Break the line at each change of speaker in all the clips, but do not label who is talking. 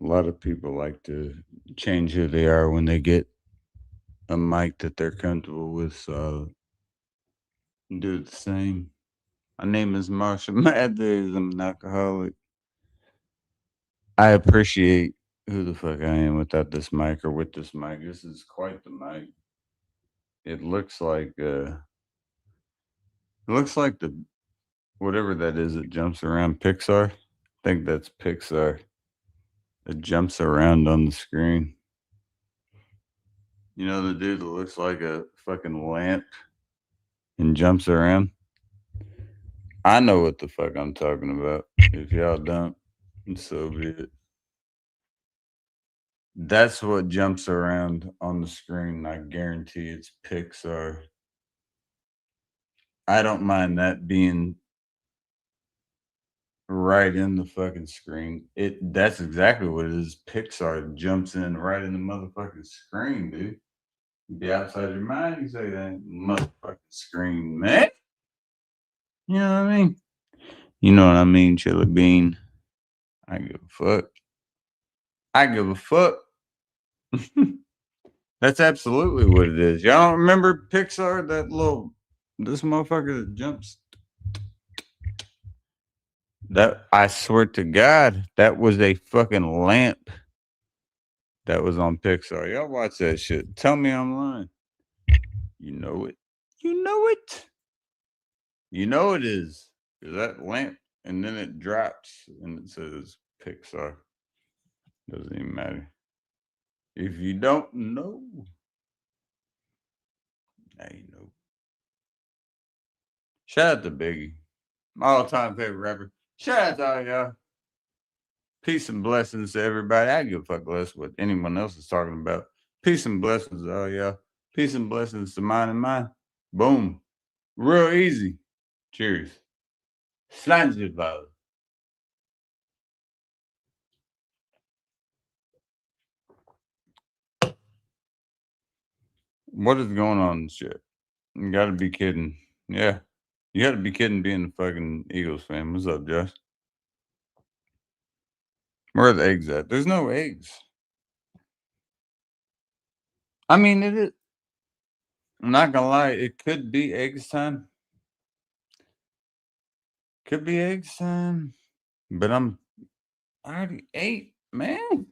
A lot of people like to change who they are when they get a mic that they're comfortable with. So I'll do the same. My name is Marshall Mathers. I'm an alcoholic. I appreciate who the fuck I am without this mic or with this mic. This is quite the mic. It looks like the whatever that is that jumps around Pixar. I think that's Pixar. It jumps around on the screen. You know the dude that looks like a fucking lamp and jumps around? I know what the fuck I'm talking about. If y'all don't, so be it. That's what jumps around on the screen. I guarantee it's Pixar. I don't mind that being right in the fucking screen. That's exactly what it is. Pixar jumps in right in the motherfucking screen, dude. You be outside your mind, you say that motherfucking screen, man. You know what I mean? You know what I mean, Chili Bean. I give a fuck. I give a fuck. That's absolutely what it is. Y'all don't remember Pixar? This motherfucker that jumps. That I swear to God, that was a fucking lamp that was on Pixar. Y'all watch that shit. Tell me I'm lying. You know it. You know it. You know it is. 'Cause that lamp, and then it drops and it says Pixar. Doesn't even matter. If you don't know, now you know. Shout out to Biggie, my all-time favorite rapper. Shout out to all y'all. Peace and blessings to everybody. I give a fuck less what anyone else is talking about. Peace and blessings to all y'all. Peace and blessings to mine and mine. Boom. Real easy. Cheers. Slanjibal. What is going on and shit? You gotta be kidding. Yeah. You gotta be kidding being a fucking Eagles fan. What's up, Josh? Where are the eggs at? There's no eggs. I mean, it is. I'm not gonna lie. It could be eggs time. Could be eggs time. But I already ate, man.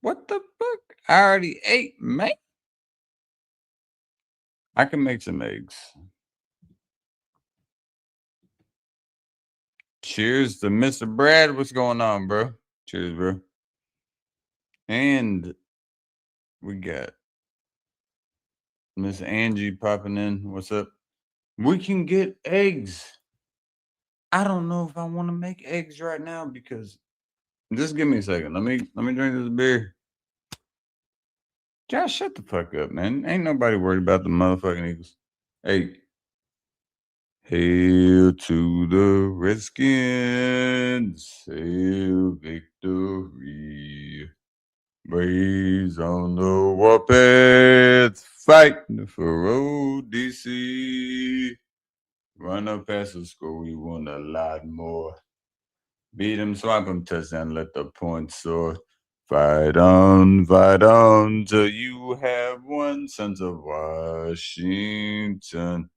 What the fuck? I already ate, man. I can make some eggs. Cheers to Mr. Brad. What's going on, bro? Cheers, bro. And we got Miss Angie popping in. What's up? We can get eggs. I don't know if I want to make eggs right now because just give me a second. Let me drink this beer. Josh, shut the fuck up, man. Ain't nobody worried about the motherfucking Eagles. Hey, hail to the Redskins. Hail victory. Raise on the warpath. Fighting for ODC. Run up past the score. We want a lot more. Beat them, swap them, touchdown, let the points soar. Fight on till you have won, Sons of Washington.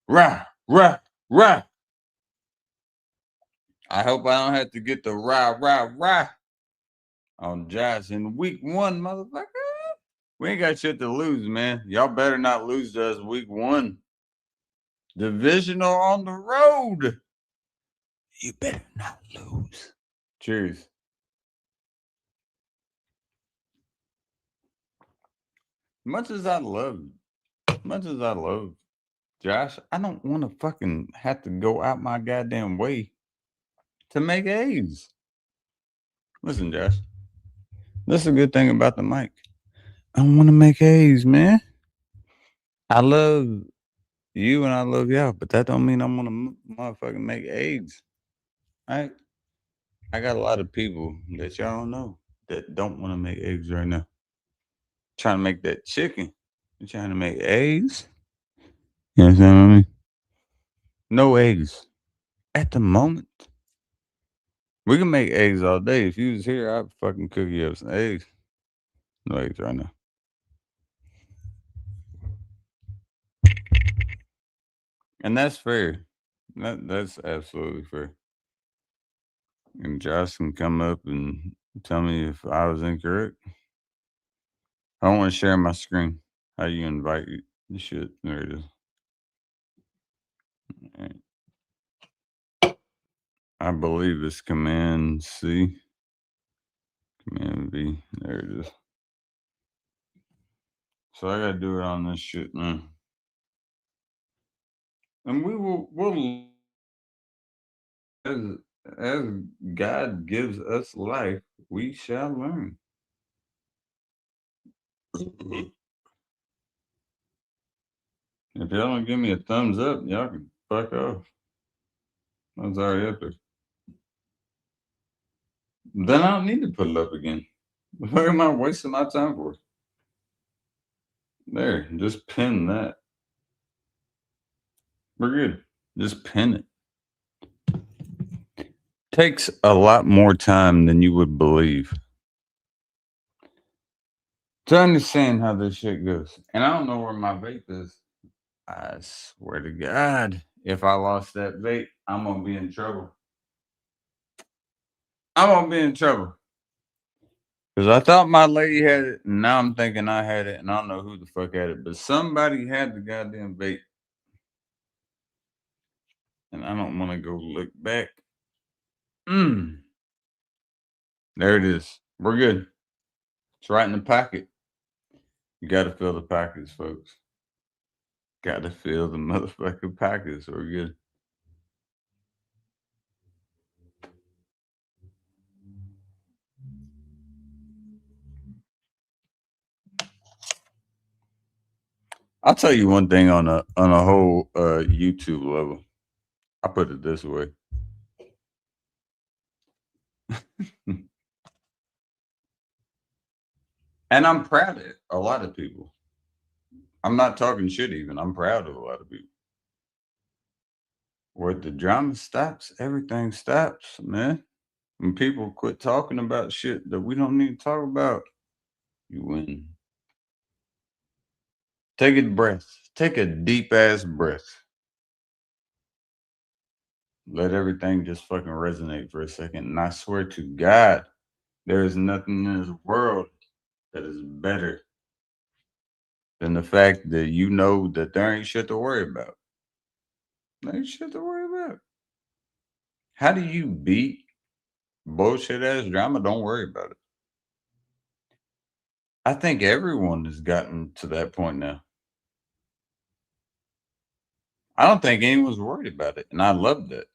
Rah, rah, rah. I hope I don't have to get the rah, rah, rah on Josh in week one, motherfucker. We ain't got shit to lose, man. Y'all better not lose to us week one. Divisional on the road. You better not lose. Cheers. Much as I love, much as I love Josh, I don't want to fucking have to go out my goddamn way to make A's. Listen, Josh, this is a good thing about the mic. I don't want to make A's, man. I love you and I love y'all, but that don't mean I'm gonna motherfucking make A's. Right? I got a lot of people that y'all don't know that don't want to make eggs right now. Trying to make that chicken. You're trying to make eggs. You understand what I mean? No eggs at the moment. We can make eggs all day. If you was here, I'd fucking cook you up some eggs. No eggs right now. And that's fair. That's absolutely fair. And Josh can come up and tell me if I was incorrect. I don't want to share my screen. How you invite the shit? There it is. Alright. I believe it's Command C, Command V. There it is. So I gotta do it on this shit now. And we'll as as God gives us life, we shall learn. If y'all don't give me a thumbs up, y'all can fuck off. I was already up there. Then I don't need to put it up again. What the fuck am I wasting my time for? There, just pin that. We're good. Just pin it. Takes a lot more time than you would believe to understand how this shit goes. And I don't know where my vape is. I swear to God, if I lost that vape, I'm gonna be in trouble. I'm gonna be in trouble. Because I thought my lady had it, and now I'm thinking I had it, and I don't know who the fuck had it, but somebody had the goddamn vape. And I don't want to go look back. Mm. There it is. We're good. It's right in the pocket. You got to fill the pockets, folks. Got to fill the motherfucking pockets. We're good. I'll tell you one thing on a whole YouTube level. I put it this way. And I'm proud of a lot of people. I'm not talking shit even. I'm proud of a lot of people. Where the drama stops, everything stops, man. When people quit talking about shit that we don't need to talk about, you win. Take a breath. Take a deep ass breath. Let everything just fucking resonate for a second. And I swear to God, there is nothing in this world that is better than the fact that you know that there ain't shit to worry about. There ain't shit to worry about. How do you beat bullshit ass drama? Don't worry about it. I think everyone has gotten to that point now. I don't think anyone's worried about it. And I love that.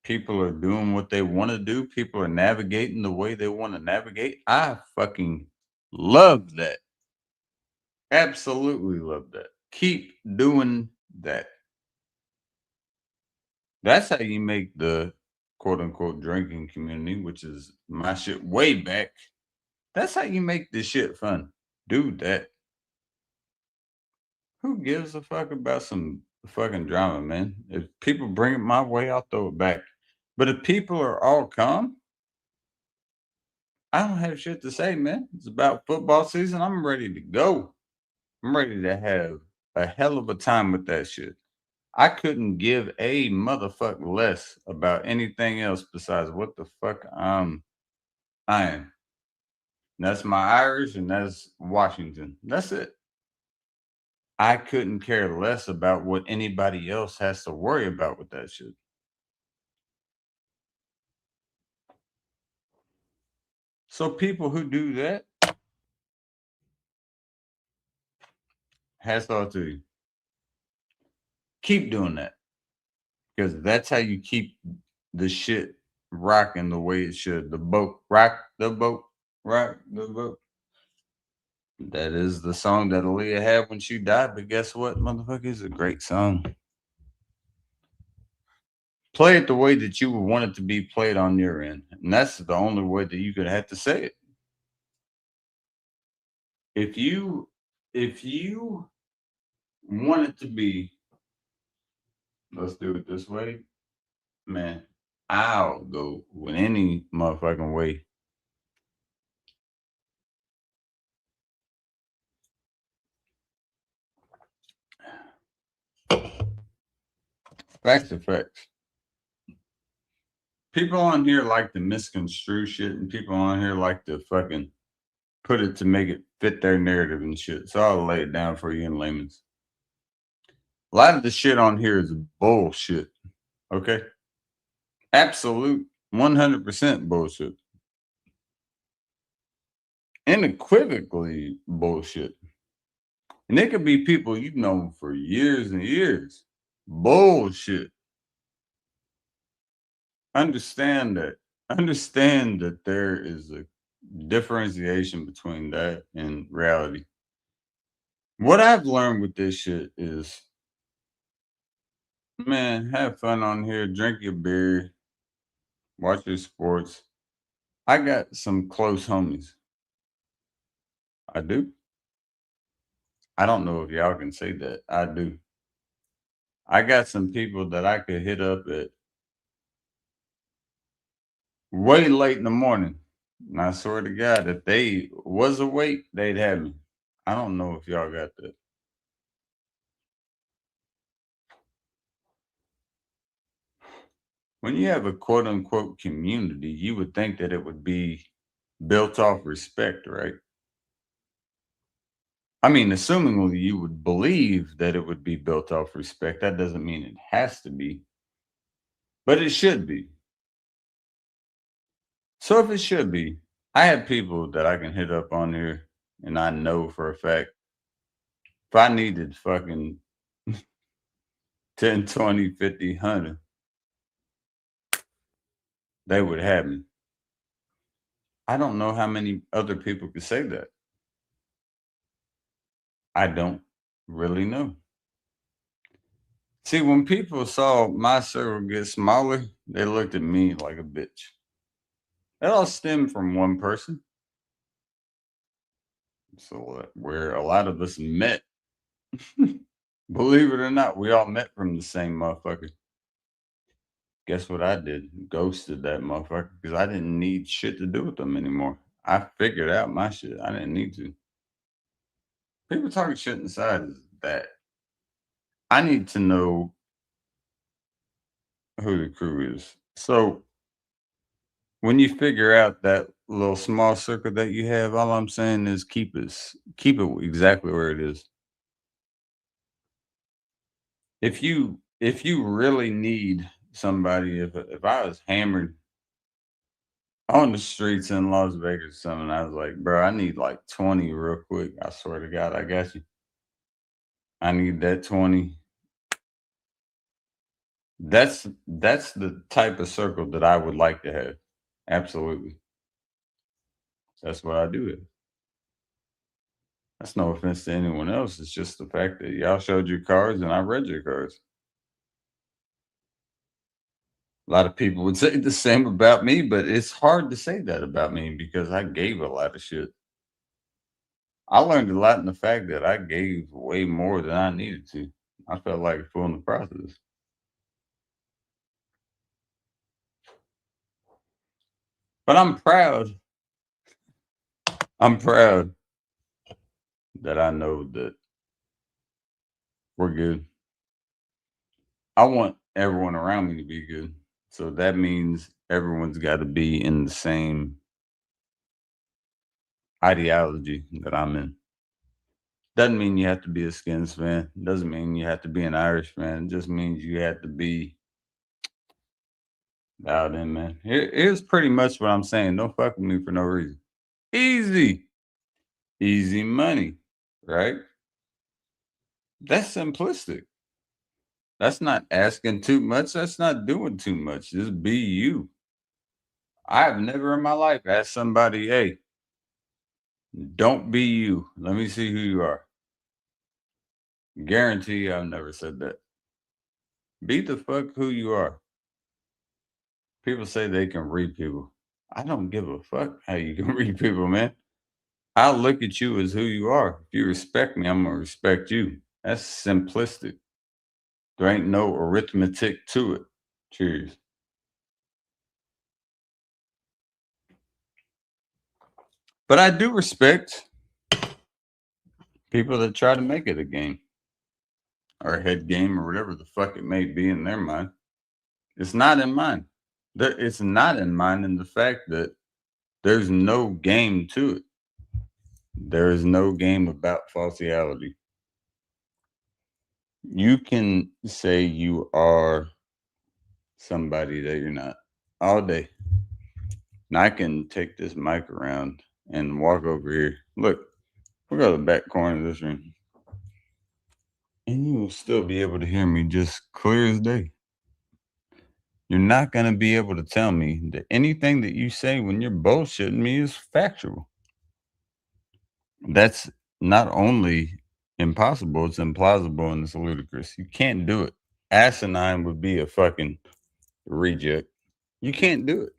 People are doing what they want to do. People are navigating the way they want to navigate. I fucking love that. Absolutely love that. Keep doing that. That's how you make the quote unquote drinking community, which is my shit way back. That's how you make this shit fun. Do that. Who gives a fuck about some fucking drama, man? If people bring it my way, I'll throw it back. But if people are all calm, I don't have shit to say, man. It's about football season. I'm ready to go. I'm ready to have a hell of a time with that shit. I couldn't give a motherfucker less about anything else besides what the fuck I am. That's my Irish and that's Washington. That's it. I couldn't care less about what anybody else has to worry about with that shit. So people who do that, hats off to you. Keep doing that because that's how you keep the shit rocking the way it should. The boat, rock the boat, rock the boat. That is the song that Aaliyah had when she died. But guess what, motherfucker? It's a great song. Play it the way that you would want it to be played on your end. And that's the only way that you could have to say it. If you want it to be, let's do it this way, man. I'll go with any motherfucking way. Facts are facts. People on here like to misconstrue shit, and people on here like to fucking put it to make it fit their narrative and shit. So I'll lay it down for you in layman's. A lot of the shit on here is bullshit. Okay? Absolute 100% bullshit. Unequivocally bullshit. And it could be people you've known for years and years. Bullshit. Understand that. Understand that there is a differentiation between that and reality. What I've learned with this shit is, man, have fun on here, drink your beer, watch your sports. I got some close homies. I do. I don't know if y'all can say that. I do. I got some people that I could hit up at way late in the morning. And I swear to God, if they was awake, they'd have me. I don't know if y'all got that. When you have a quote unquote community, you would think that it would be built off respect, right? I mean, assumingly you would believe that it would be built off respect. That doesn't mean it has to be, but it should be. So if it should be, I have people that I can hit up on here, and I know for a fact if I needed fucking 10, 20, 50, 100, they would have me. I don't know how many other people could say that. I don't really know. See, when people saw my circle get smaller, they looked at me like a bitch. That all stemmed from one person. So, where a lot of us met, believe it or not, we all met from the same motherfucker. Guess what I did? Ghosted that motherfucker because I didn't need shit to do with them anymore. I figured out my shit. I didn't need to. People talking shit inside is that. I need to know who the crew is. So when you figure out that little small circle that you have, all I'm saying is keep it exactly where it is. If you really need somebody, if I was hammered on the streets in Las Vegas or something, I was like, bro, I need like 20 real quick. I swear to God, I got you. I need that 20. That's the type of circle that I would like to have. Absolutely. That's what I do. It. That's no offense to anyone else. It's just the fact that y'all showed your cards and I read your cards. A lot of people would say the same about me, but it's hard to say that about me because I gave a lot of shit. I learned a lot in the fact that I gave way more than I needed to. I felt like a fool in the process. But I'm proud. I'm proud that I know that we're good. I want everyone around me to be good. So that means everyone's got to be in the same ideology that I'm in. Doesn't mean you have to be a Skins fan. Doesn't mean you have to be an Irish fan. It just means you have to be out in, man. Here's pretty much what I'm saying. Don't fuck with me for no reason. Easy. Easy money. Right? That's simplistic. That's not asking too much. That's not doing too much. Just be you. I've never in my life asked somebody, hey, don't be you. Let me see who you are. Guarantee I've never said that. Be the fuck who you are. People say they can read people. I don't give a fuck how you can read people, man. I'll look at you as who you are. If you respect me, I'm gonna respect you. That's simplistic. There ain't no arithmetic to it. Cheers. But I do respect people that try to make it a game or a head game or whatever the fuck it may be in their mind. It's not in mine. It's not in mine in the fact that there's no game to it. There is no game about falsiality. You can say you are somebody that you're not all day. And I can take this mic around and walk over here. Look, we'll go to the back corner of this room. And you will still be able to hear me just clear as day. You're not going to be able to tell me that anything that you say when you're bullshitting me is factual. That's not only impossible, it's implausible and it's ludicrous. You can't do it. Asinine would be a fucking reject. You can't do it.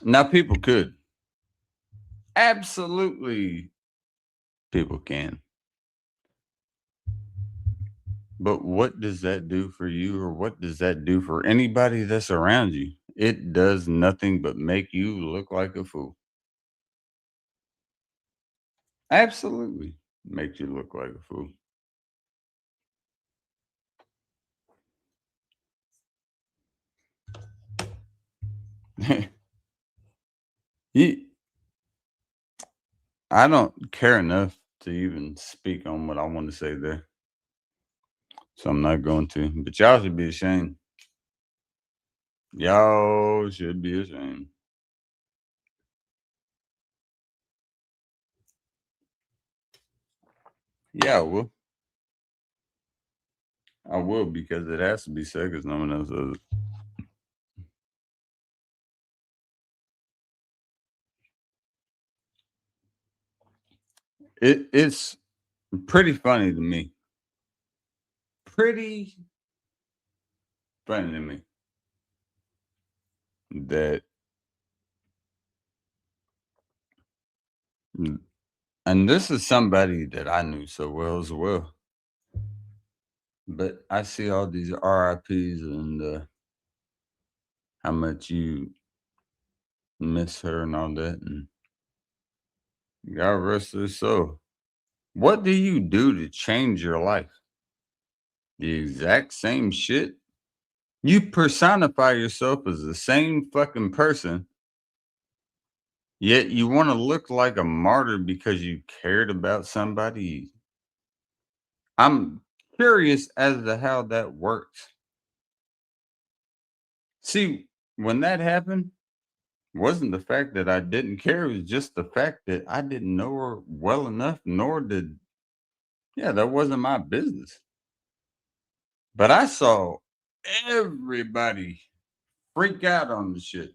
Now, people could. Absolutely, people can. But what does that do for you, or what does that do for anybody that's around you? It does nothing but make you look like a fool. Absolutely makes you look like a fool. You, I don't care enough to even speak on what I want to say there. So I'm not going to. But y'all should be ashamed. Y'all should be ashamed. Yeah, I will. I will because it has to be said because no one else does it. It's pretty funny to me. Pretty funny to me that, and this is somebody that I knew so well as well. But I see all these RIPs and how much you miss her and all that, and God rest her soul. What do you do to change your life? The exact same shit. You personify yourself as the same fucking person, yet you want to look like a martyr because you cared about somebody. I'm curious as to how that works. See, when that happened, wasn't the fact that I didn't care, it was just the fact that I didn't know her well enough, nor did, yeah, that wasn't my business. But I saw everybody freak out on the shit.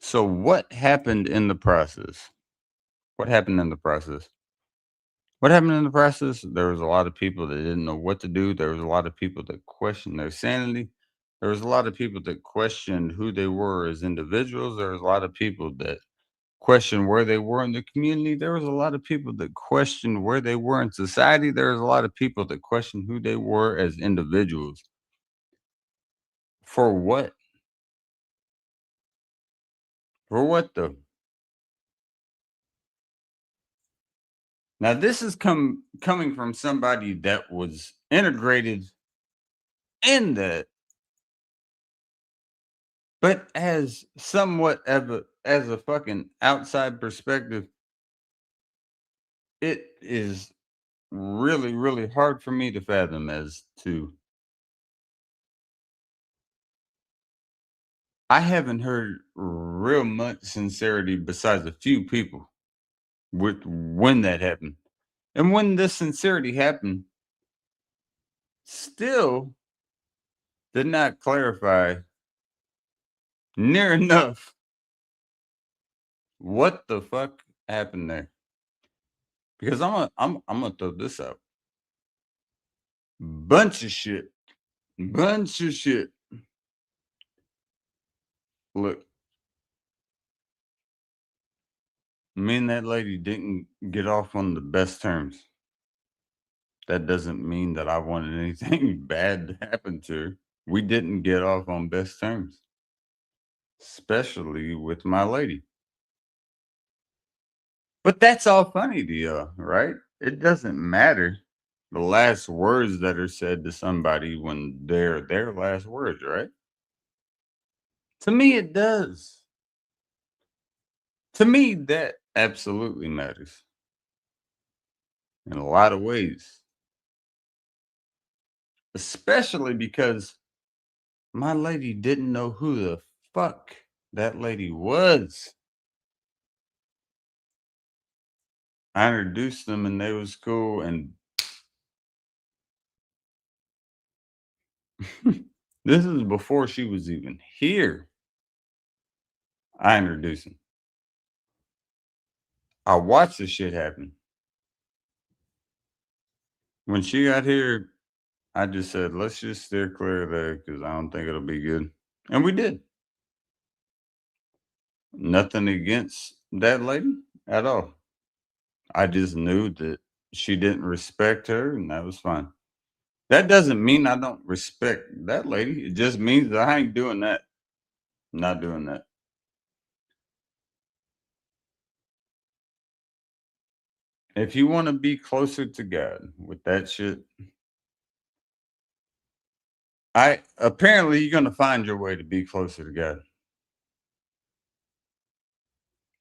So what happened in the process? What happened in the process? What happened in the process? There was a lot of people that didn't know what to do. There was a lot of people that questioned their sanity. There was a lot of people that questioned who they were as individuals. There was a lot of people that questioned where they were in the community. There was a lot of people that questioned where they were in society. There was a lot of people that questioned who they were as individuals. For what? For what though? Now this is coming from somebody that was integrated in that, but as somewhat of as a fucking outside perspective, it is really, really hard for me to fathom as to I haven't heard real much sincerity besides a few people with when that happened. And when this sincerity happened, still did not clarify near enough what the fuck happened there. Because I'm gonna throw this out. Bunch of shit. Bunch of shit. Look, me and that lady didn't get off on the best terms. That doesn't mean that I wanted anything bad to happen to her. We didn't get off on best terms, especially with my lady. But that's all funny to you, right? It doesn't matter the last words that are said to somebody when they're their last words, right? To me, it does. To me, that absolutely matters in a lot of ways, especially because my lady didn't know who the fuck that lady was. I introduced them and they was cool. And this is before she was even here. I introduced him. I watched the shit happen. When she got here, I just said, let's just steer clear of there because I don't think it'll be good. And we did. Nothing against that lady at all. I just knew that she didn't respect her, and that was fine. That doesn't mean I don't respect that lady. It just means that I ain't doing that. Not doing that. If you want to be closer to God with that shit, I apparently you're gonna find your way to be closer to God.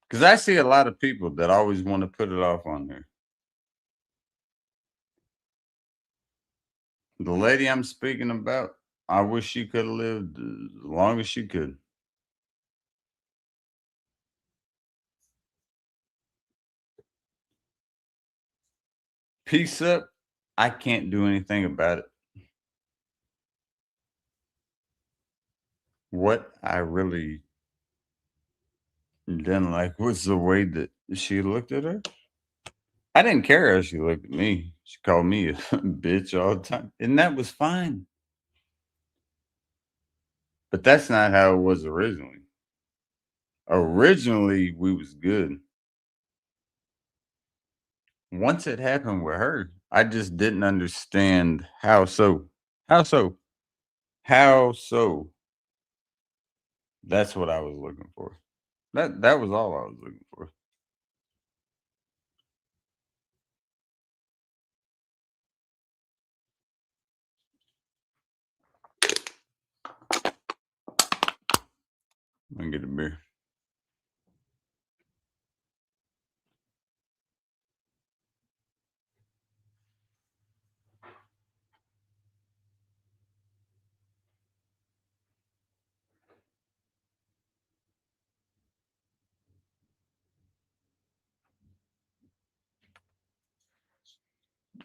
Because I see a lot of people that always want to put it off on her. The lady I'm speaking about, I wish she could have lived as long as she could. Peace up. I can't do anything about it. What I really didn't like was the way that she looked at her. I didn't care how she looked at me. She called me a bitch all the time, and that was fine. But that's not how it was originally. Originally, we was good. Once it happened with her, I just didn't understand how so. How so? How so? That's what I was looking for. That was all I was looking for. Let me get a beer.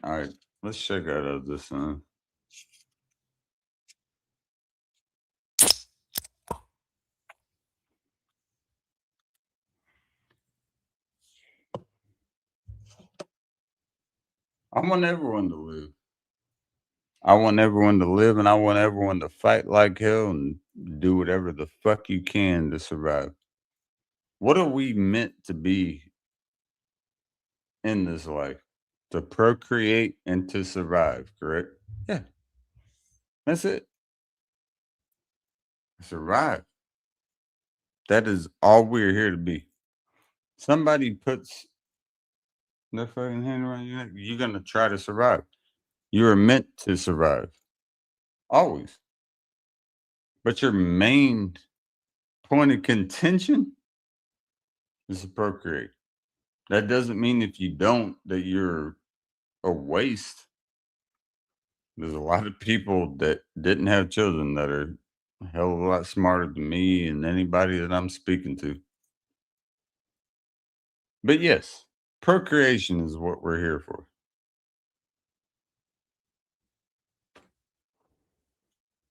All right, let's check out this. I want everyone to live. I want everyone to live, and I want everyone to fight like hell and do whatever the fuck you can to survive. What are we meant to be in this life? To procreate and to survive, correct? Yeah, that's it. Survive. That is all we're here to be. Somebody puts their fucking hand around your neck, you're gonna try to survive. You are meant to survive. Always. But your main point of contention is to procreate. That doesn't mean if you don't that you're a waste. There's a lot of people that didn't have children that are a hell of a lot smarter than me and anybody that I'm speaking to. But yes, procreation is what we're here for.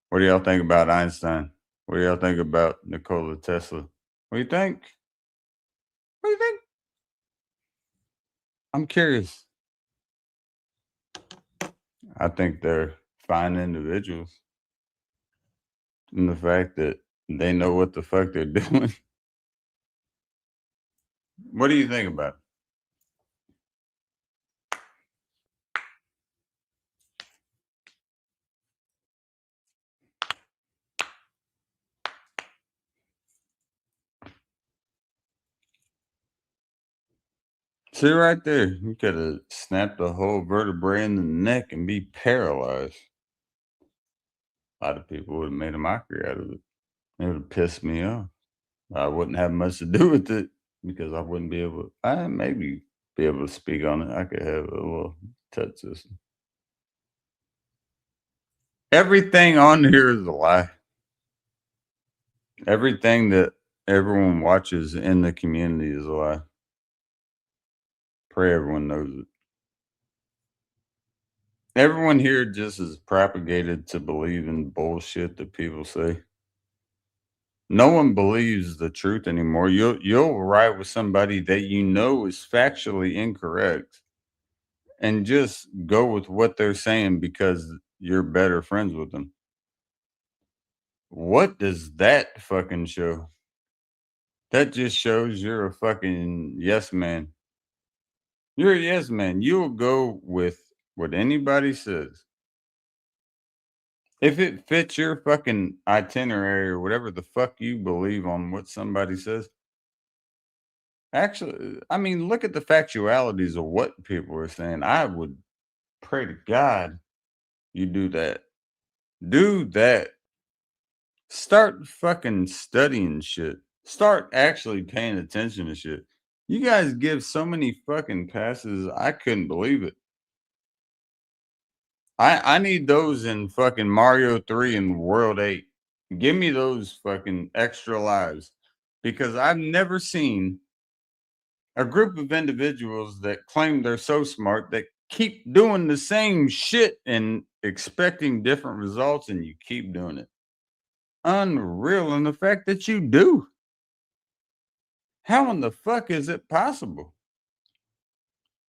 What do y'all think about Einstein? What do y'all think about Nikola Tesla? What do you think? What do you think? I'm curious. I think they're fine individuals. And the fact that they know what the fuck they're doing. What do you think about it? See right there, you could have snapped a whole vertebrae in the neck and be paralyzed. A lot of people would have made a mockery out of it. It would have pissed me off. I wouldn't have much to do with it because I wouldn't be able. I maybe be able to speak on it. I could have a little touch system. Everything on here is a lie. Everything that everyone watches in the community is a lie. Pray everyone knows it. Everyone here just is propagated to believe in bullshit that people say. No one believes the truth anymore. You'll ride with somebody that you know is factually incorrect and just go with what they're saying because you're better friends with them. What does that fucking show? That just shows you're a fucking yes man. You're a yes man. You'll go with what anybody says. If it fits your fucking itinerary or whatever the fuck you believe on what somebody says, actually, I mean, look at the factualities of what people are saying. I would pray to God you do that. Do that. Start fucking studying shit. Start actually paying attention to shit. You guys give so many fucking passes. I couldn't believe it. I need those in fucking Mario 3 and World 8. Give me those fucking extra lives because I've never seen a group of individuals that claim they're so smart that keep doing the same shit and expecting different results and you keep doing it. Unreal in the fact that you do. How in the fuck is it possible?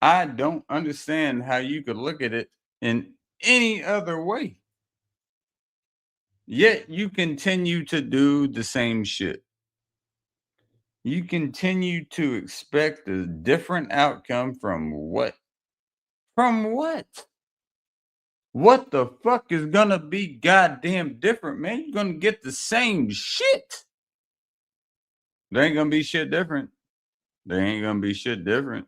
I don't understand how you could look at it in any other way. Yet you continue to do the same shit. You continue to expect a different outcome from what? From what? What the fuck is gonna be goddamn different, man? You're gonna get the same shit. There ain't gonna be shit different. There ain't gonna be shit different.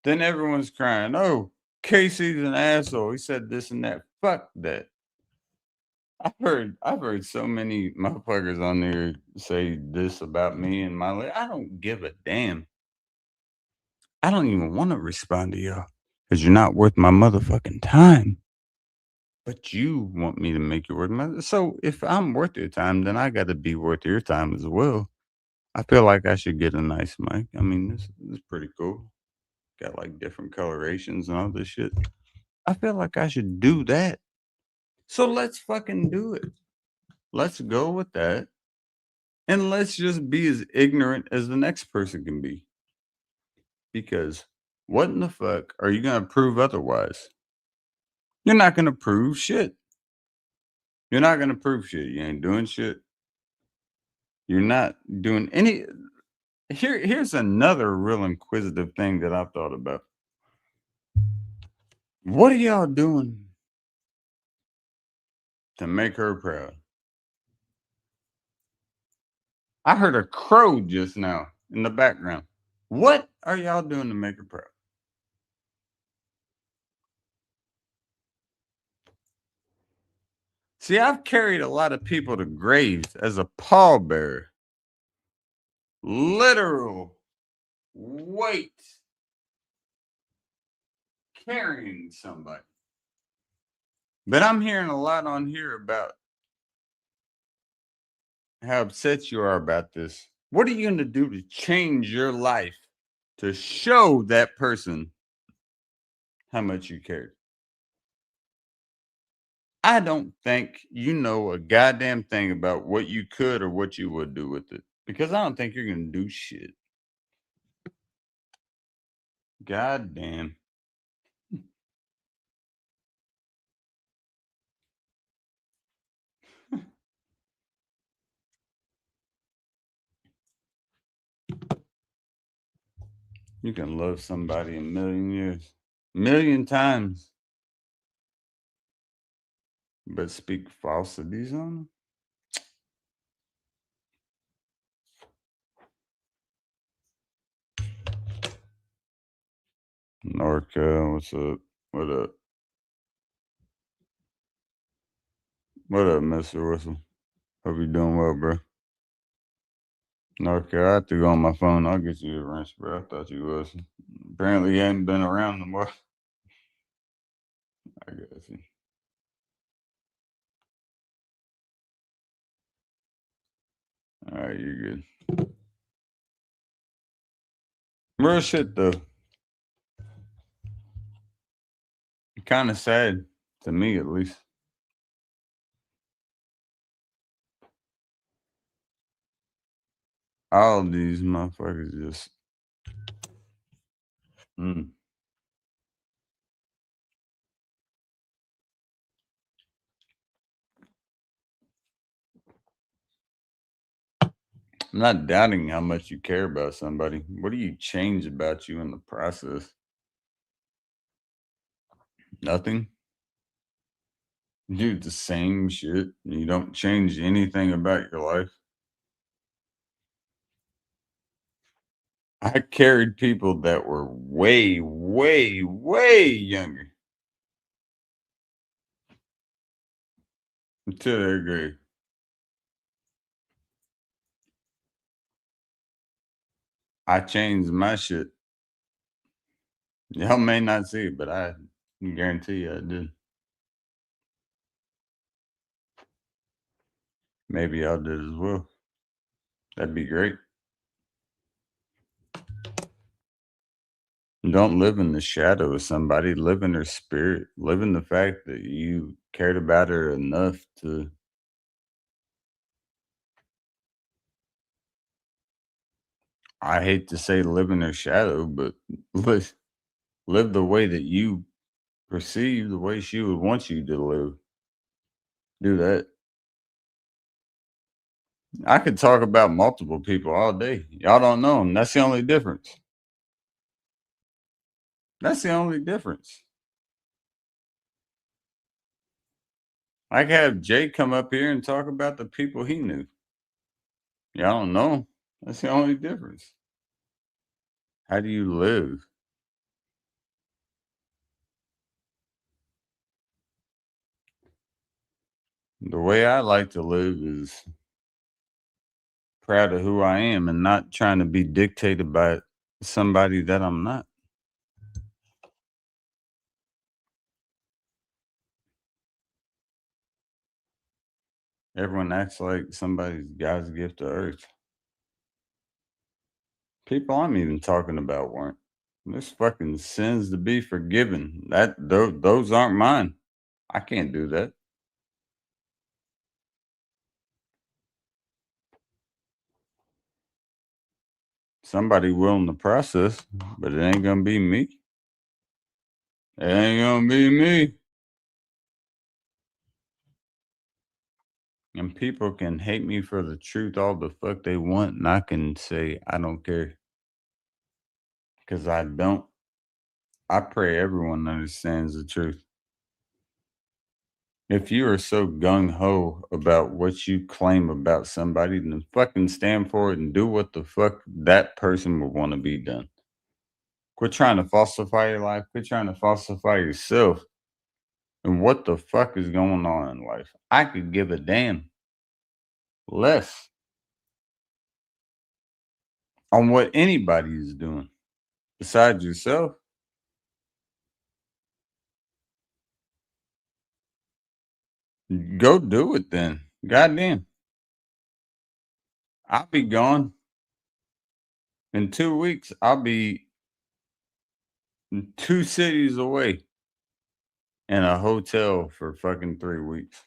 Then everyone's crying, oh, Casey's an asshole. He said this and that. Fuck that. I've heard so many motherfuckers on there say this about me and my life. I don't give a damn. I don't even want to respond to y'all because you're not worth my motherfucking time. But you want me to make you worth my. So if I'm worth your time, then I got to be worth your time as well. I feel like I should get a nice mic. I mean, this is pretty cool. Got like different colorations and all this shit. I feel like I should do that. So let's fucking do it. Let's go with that. And let's just be as ignorant as the next person can be. Because what in the fuck are you going to prove otherwise? You're not going to prove shit. You're not going to prove shit. You ain't doing shit. You're not doing any. Here's another real inquisitive thing that I've thought about. What are y'all doing to make her proud? I heard a crow just now in the background. What are y'all doing to make her proud? See, I've carried a lot of people to graves as a pallbearer. Literal weight carrying somebody. But I'm hearing a lot on here about how upset you are about this. What are you going to do to change your life to show that person how much you care? I don't think you know a goddamn thing about what you could or what you would do with it because I don't think you're going to do shit. God damn. You can love somebody a million years, million times, but speak falsities on them. Norca, what's up? What up? What up, Mr. Whistle? Hope you doing well, bro. Norca, I have to go on my phone. I'll get you a wrench, bro. I thought you was. Apparently, you hadn't been around no more. I guess. All right, you're good. Real shit, though. Kind of sad, to me at least. All these motherfuckers just. Mm. I'm not doubting how much you care about somebody. What do you change about you in the process? Nothing. You do the same shit. You don't change anything about your life. I carried people that were way, way, way younger to their grave. I changed my shit. Y'all may not see it, but I guarantee you I did. Maybe y'all did as well. That'd be great. Don't live in the shadow of somebody. Live in their spirit. Live in the fact that you cared about her enough to. I hate to say live in their shadow, but live the way that you perceive, the way she would want you to live. Do that. I could talk about multiple people all day. Y'all don't know them. That's the only difference. That's the only difference. I could have Jay come up here and talk about the people he knew. Y'all don't know 'em. That's the only difference. How do you live? The way I like to live is proud of who I am and not trying to be dictated by somebody that I'm not. Everyone acts like somebody's God's gift to earth. People I'm even talking about weren't. There's fucking sins to be forgiven. Those aren't mine. I can't do that. Somebody will in the process, but it ain't gonna be me. It ain't gonna be me. And people can hate me for the truth all the fuck they want, and I can say I don't care because I don't. I pray everyone understands the truth. If you are so gung ho about what you claim about somebody, then fucking stand for it and do what the fuck that person would want to be done. Quit trying to falsify your life. Quit trying to falsify yourself. And what the fuck is going on in life? I could give a damn less on what anybody is doing besides yourself. Go do it then. Goddamn. I'll be gone in 2 weeks. I'll be 2 cities away in a hotel for fucking 3 weeks.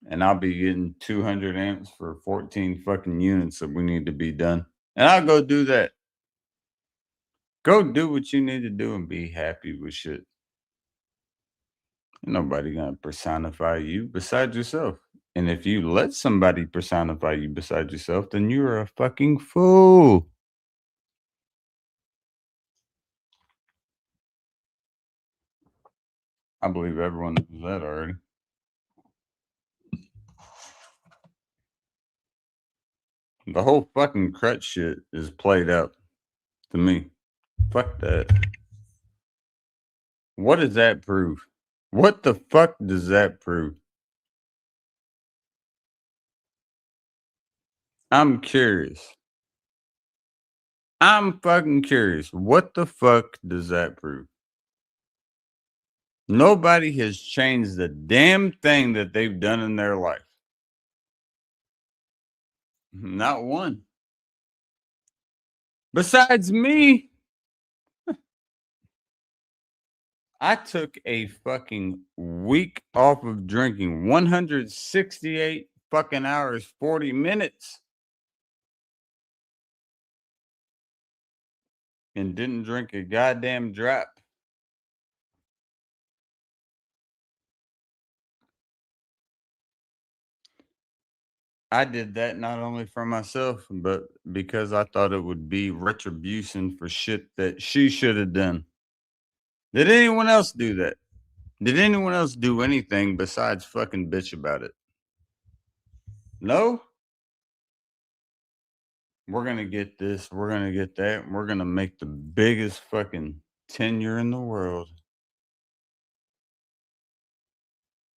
And I'll be getting 200 amps for 14 fucking units that we need to be done. And I'll go do that. Go do what you need to do and be happy with shit. Ain't nobody gonna personify you besides yourself. And if you let somebody personify you besides yourself, then you're a fucking fool. I believe everyone knows that already. The whole fucking crutch shit is played out to me. Fuck that. What does that prove? What the fuck does that prove? I'm curious. I'm fucking curious. What the fuck does that prove? Nobody has changed the damn thing that they've done in their life. Not one. Besides me, I took a fucking week off of drinking 168 fucking hours, 40 minutes, and didn't drink a goddamn drop. I did that not only for myself, but because I thought it would be retribution for shit that she should have done. Did anyone else do that? Did anyone else do anything besides fucking bitch about it? No? We're gonna get this, we're gonna get that, and we're gonna make the biggest fucking tenure in the world.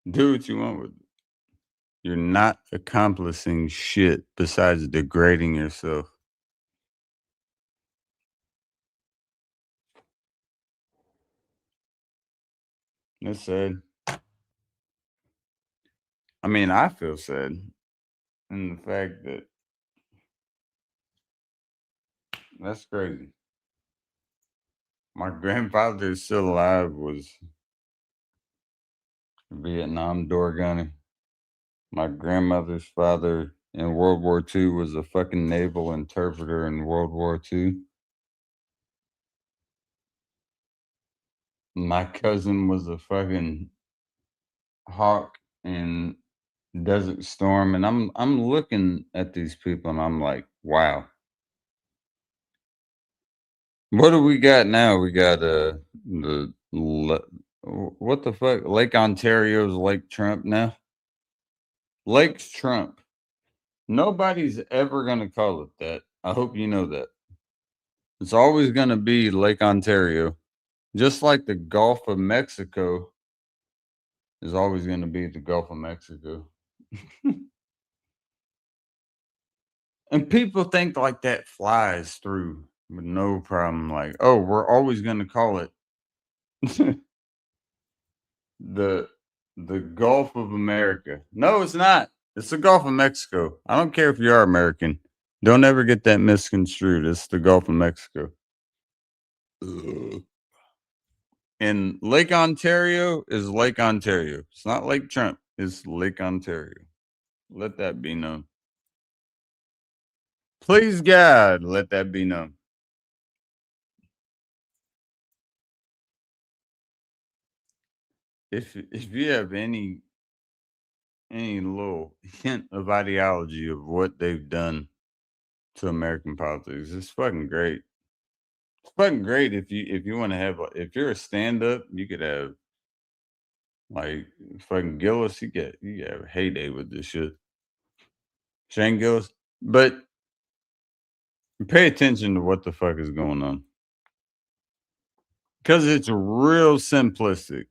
Do what you want with it. You're not accomplishing shit besides degrading yourself. That's sad. I mean, I feel sad in the fact that that's crazy. My grandfather is still alive, was Vietnam door gunner. My grandmother's father in World War II was a fucking naval interpreter in World War II. My cousin was a fucking hawk in Desert Storm, and I'm looking at these people and I'm like, wow. What do we got now? We got what the fuck? Lake Ontario's Lake Trump now. Lake's Trump. Nobody's ever gonna call it that. I hope you know that. It's always gonna be Lake Ontario. Just like the Gulf of Mexico is always gonna be the Gulf of Mexico. And people think like that flies through with no problem. Like, oh, we're always gonna call it the the Gulf of America. No, it's not. It's the Gulf of Mexico. I don't care if you are American. Don't ever get that misconstrued. It's the Gulf of Mexico. Ugh. And Lake Ontario is Lake Ontario. It's not Lake Trump. It's Lake Ontario. Let that be known. Please God, let that be known. If you have any little hint of ideology of what they've done to American politics, it's fucking great. It's fucking great if you want to have if you're a stand up, you could have like fucking Gillis. You get a heyday with this shit. Shane Gillis, but pay attention to what the fuck is going on because it's real simplistic.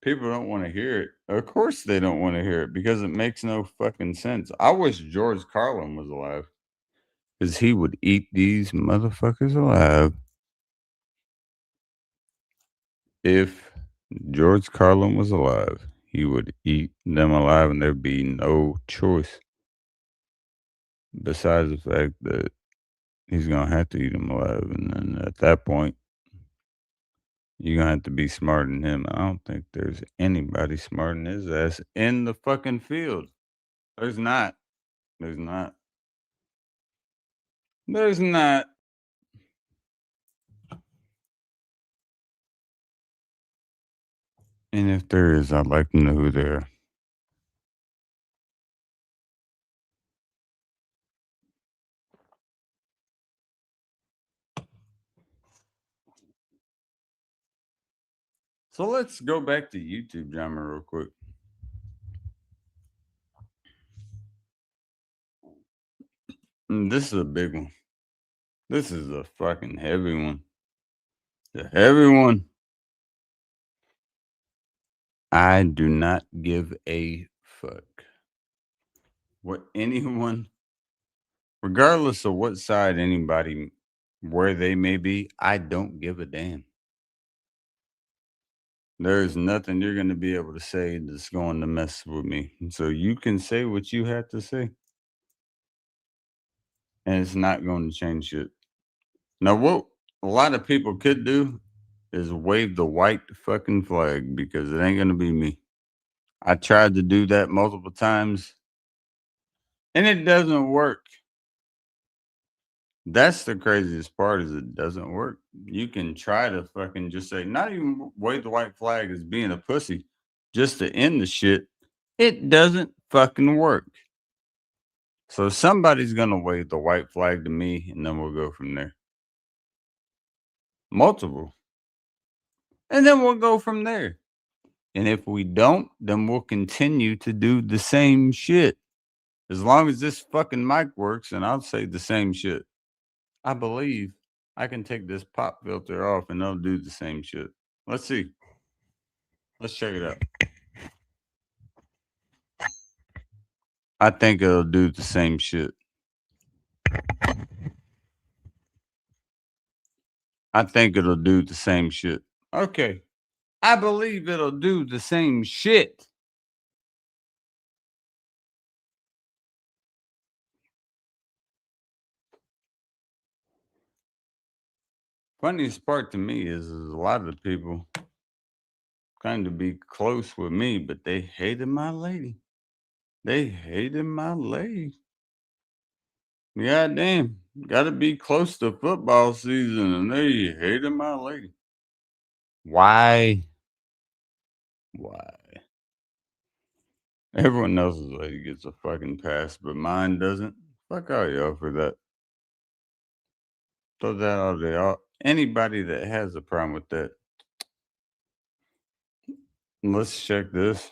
People don't want to hear it. Of course, they don't want to hear it because it makes no fucking sense. I wish George Carlin was alive because he would eat these motherfuckers alive. If George Carlin was alive, he would eat them alive, and there'd be no choice besides the fact that he's gonna have to eat them alive. And then at that point, you're gonna have to be smarter than him. I don't think there's anybody smarter than his ass in the fucking field. There's not. There's not. There's not. And if there is, I'd like to know who they are. So let's go back to YouTube drama real quick. This is a big one. This is a fucking heavy one. The heavy one. I do not give a fuck what anyone, regardless of what side anybody, where they may be, I don't give a damn. There's nothing you're going to be able to say that's going to mess with me. So you can say what you have to say, and it's not going to change shit. Now, what a lot of people could do is wave the white fucking flag because it ain't going to be me. I tried to do that multiple times and it doesn't work. That's the craziest part is it doesn't work. You can try to fucking just say, not even wave the white flag as being a pussy, just to end the shit. It doesn't fucking work. So somebody's gonna wave the white flag to me, and then we'll go from there. Multiple. And then we'll go from there. And if we don't, then we'll continue to do the same shit. As long as this fucking mic works, and I'll say the same shit. I believe I can take this pop filter off and they'll do the same shit. Let's see. Let's check it out. I think it'll do the same shit. I think it'll do the same shit. Okay. I believe it'll do the same shit. Funniest part to me is a lot of the people kind of be close with me, but they hated my lady. They hated my lady. God damn. Gotta be close to football season and they hated my lady. Why? Why? Everyone else's lady gets a fucking pass, but mine doesn't. Fuck all y'all for that. Throw that out there. Anybody that has a problem with that, let's check this.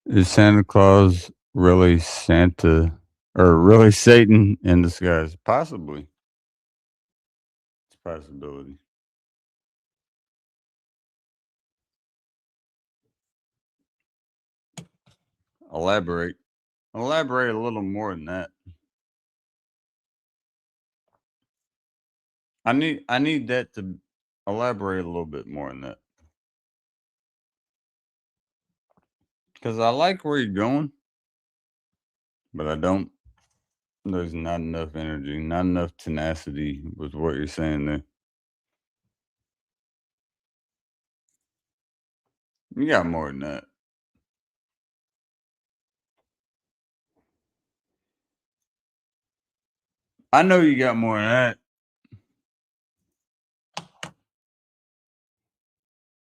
Is Santa Claus really Santa or really Satan in disguise? Possibly. It's a possibility. Elaborate. Elaborate a little more than that. I need that to elaborate a little bit more on that. Because I like where you're going, but I don't. There's not enough energy, not enough tenacity with what you're saying there. You got more than that. I know you got more than that.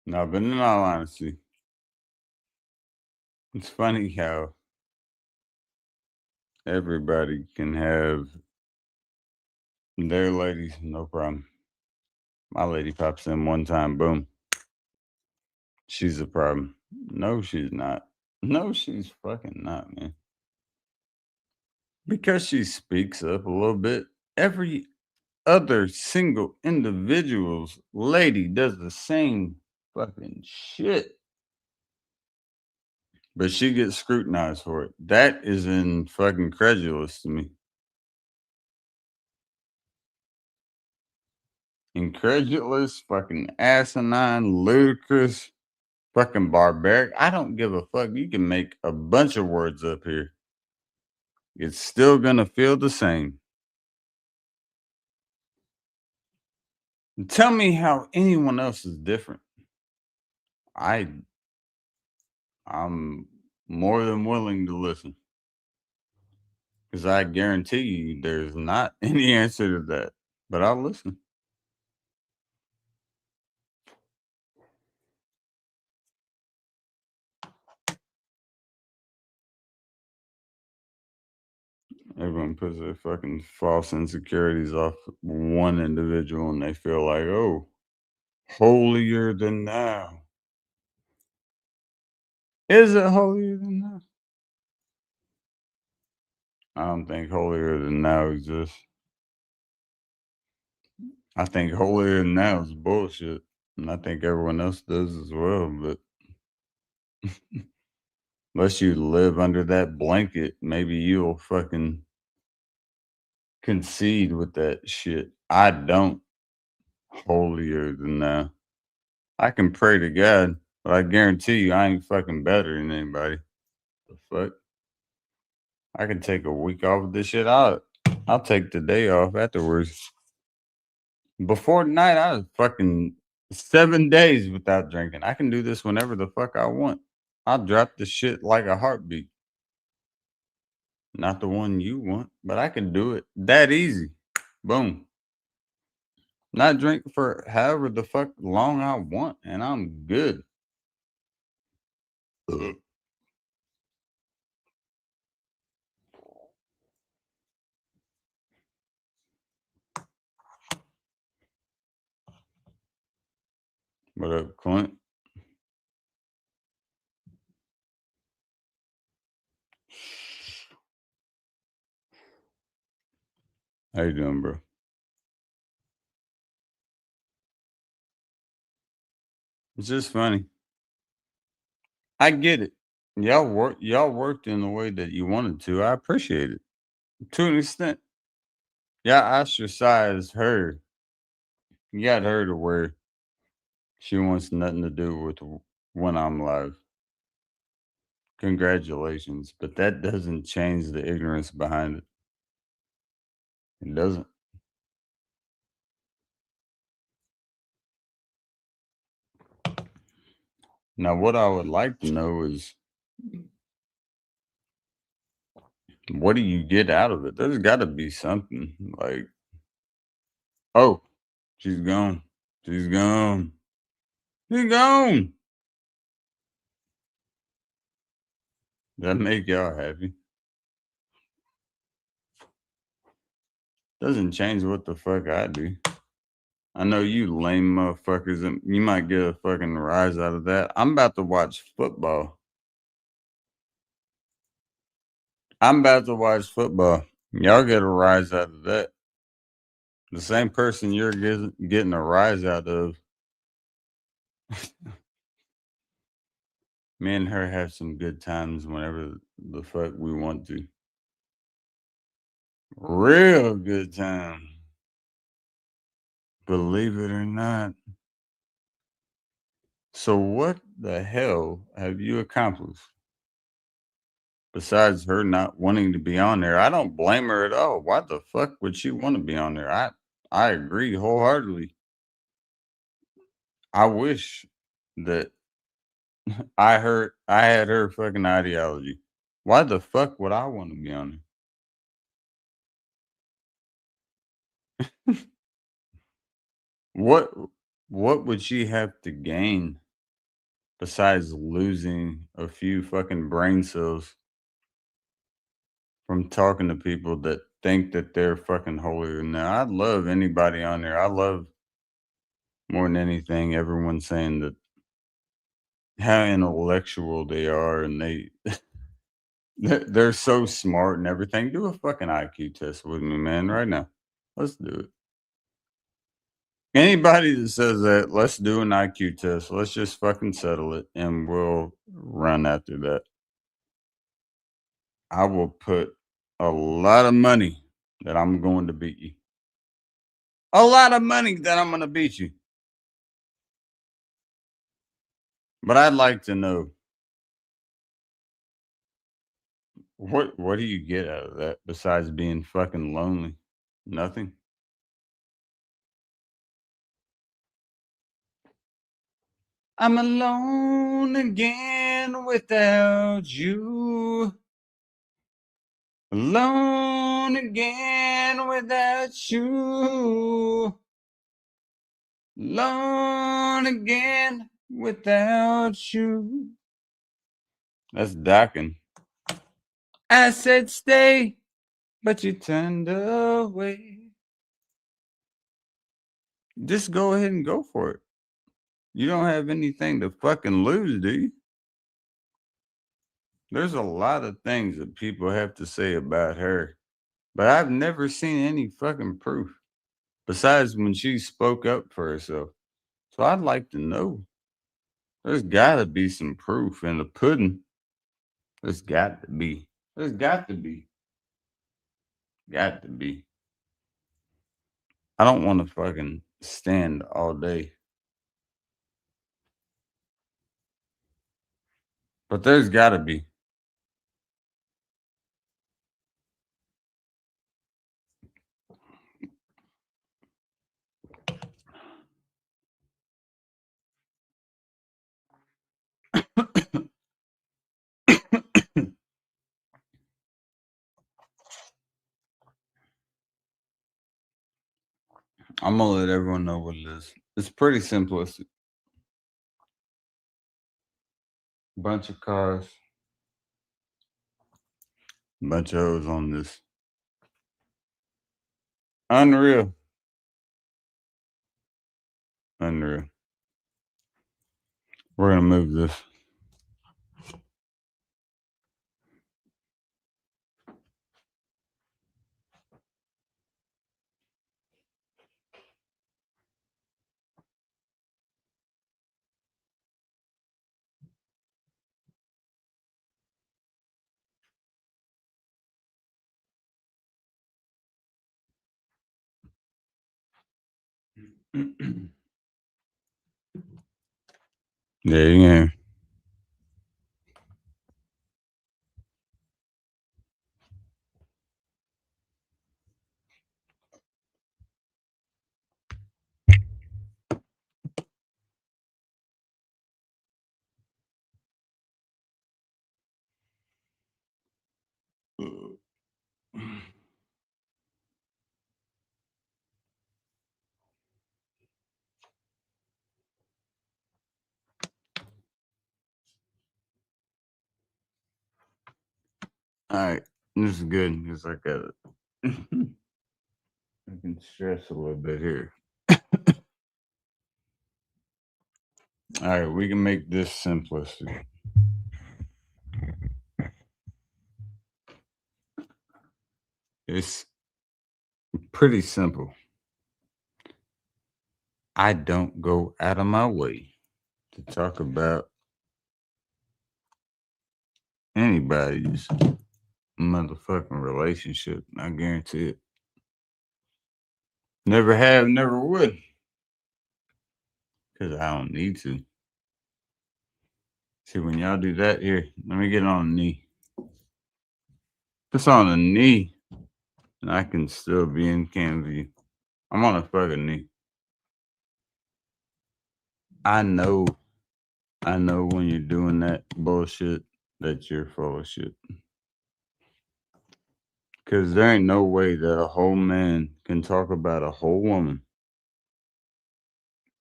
No, but in all honesty, it's funny how everybody can have their ladies, no problem. My lady pops in one time, boom, she's a problem. No, she's not. No, she's fucking not, man. Because she speaks up a little bit, every other single individual's lady does the same fucking shit. But she gets scrutinized for it. That is in fucking credulous to me. Incredulous, fucking asinine, ludicrous, fucking barbaric. I don't give a fuck. You can make a bunch of words up here. It's still gonna feel the same. Tell me how anyone else is different. I I'm more than willing to listen. Because I guarantee you there's not any answer to that. But I'll listen. Everyone puts their fucking false insecurities off one individual and they feel like, oh, holier than thou. Is it holier than thou? I don't think holier than thou exists. I think holier than thou is bullshit. And I think everyone else does as well. But unless you live under that blanket, maybe you'll fucking concede with that shit. I don't holier than thou. I can pray to God, but I guarantee you I ain't fucking better than anybody. The fuck? I can take a week off of this shit. I'll take the day off afterwards. Before tonight, I was fucking 7 days without drinking. I can do this whenever the fuck I want. I'll drop the shit like a heartbeat. Not the one you want, but I can do it that easy. Boom. Not drink for however the fuck long I want, and I'm good. What up, Clint? How you doing, bro? It's just funny. I get it. Y'all worked in the way that you wanted to. I appreciate it. To an extent. Y'all ostracized her. You got her to where she wants nothing to do with when I'm live. Congratulations. But that doesn't change the ignorance behind it. It doesn't. Now, what I would like to know is what do you get out of it? There's got to be something like, oh, she's gone. She's gone. She's gone. That make y'all happy? Doesn't change what the fuck I do. I know you lame motherfuckers, and you might get a fucking rise out of that. I'm about to watch football. I'm about to watch football. Y'all get a rise out of that. The same person you're getting a rise out of. Me and her have some good times whenever the fuck we want to. Real good time. Believe it or not. So what the hell have you accomplished? Besides her not wanting to be on there, I don't blame her at all. Why the fuck would she want to be on there? I agree wholeheartedly. I wish that I had her fucking ideology. Why the fuck would I want to be on there? What what would she have to gain besides losing a few fucking brain cells from talking to people that think that they're fucking holier than thou? I'd love anybody on there. I love more than anything everyone saying that how intellectual they are and they're so smart and everything. Do a fucking IQ test with me, man, right now. Let's do it. Anybody that says that, let's do an IQ test. Let's just fucking settle it and we'll run after that. I will put a lot of money that I'm going to beat you. A lot of money that I'm going to beat you. But I'd like to know what do you get out of that besides being fucking lonely? Nothing. I'm alone again without you. Alone again without you. Alone again without you. That's Dockin. I said stay, but you turned away. Just go ahead and go for it. You don't have anything to fucking lose, do you? There's a lot of things that people have to say about her, but I've never seen any fucking proof besides when she spoke up for herself. So I'd like to know. There's got to be some proof in the pudding. There's got to be. There's got to be. Got to be. I don't want to fucking stand all day, but there's got to be. I'm gonna let everyone know what it is. It's pretty simplistic. Bunch of cars, bunch of O's on this. Unreal. Unreal. We're gonna move this. Yeah, yeah. All right, this is good because I got it. I can stress a little bit here. All right, we can make this simplistic. It's pretty simple. I don't go out of my way to talk about anybody's motherfucking relationship. I guarantee it. Never have, never would. Because I don't need to. See, when y'all do that, here, let me get on a knee. Just on a knee, and I can still be in cam view. I'm on a fucking knee. I know, I know when you're doing that bullshit that you're full of shit. Because there ain't no way that a whole man can talk about a whole woman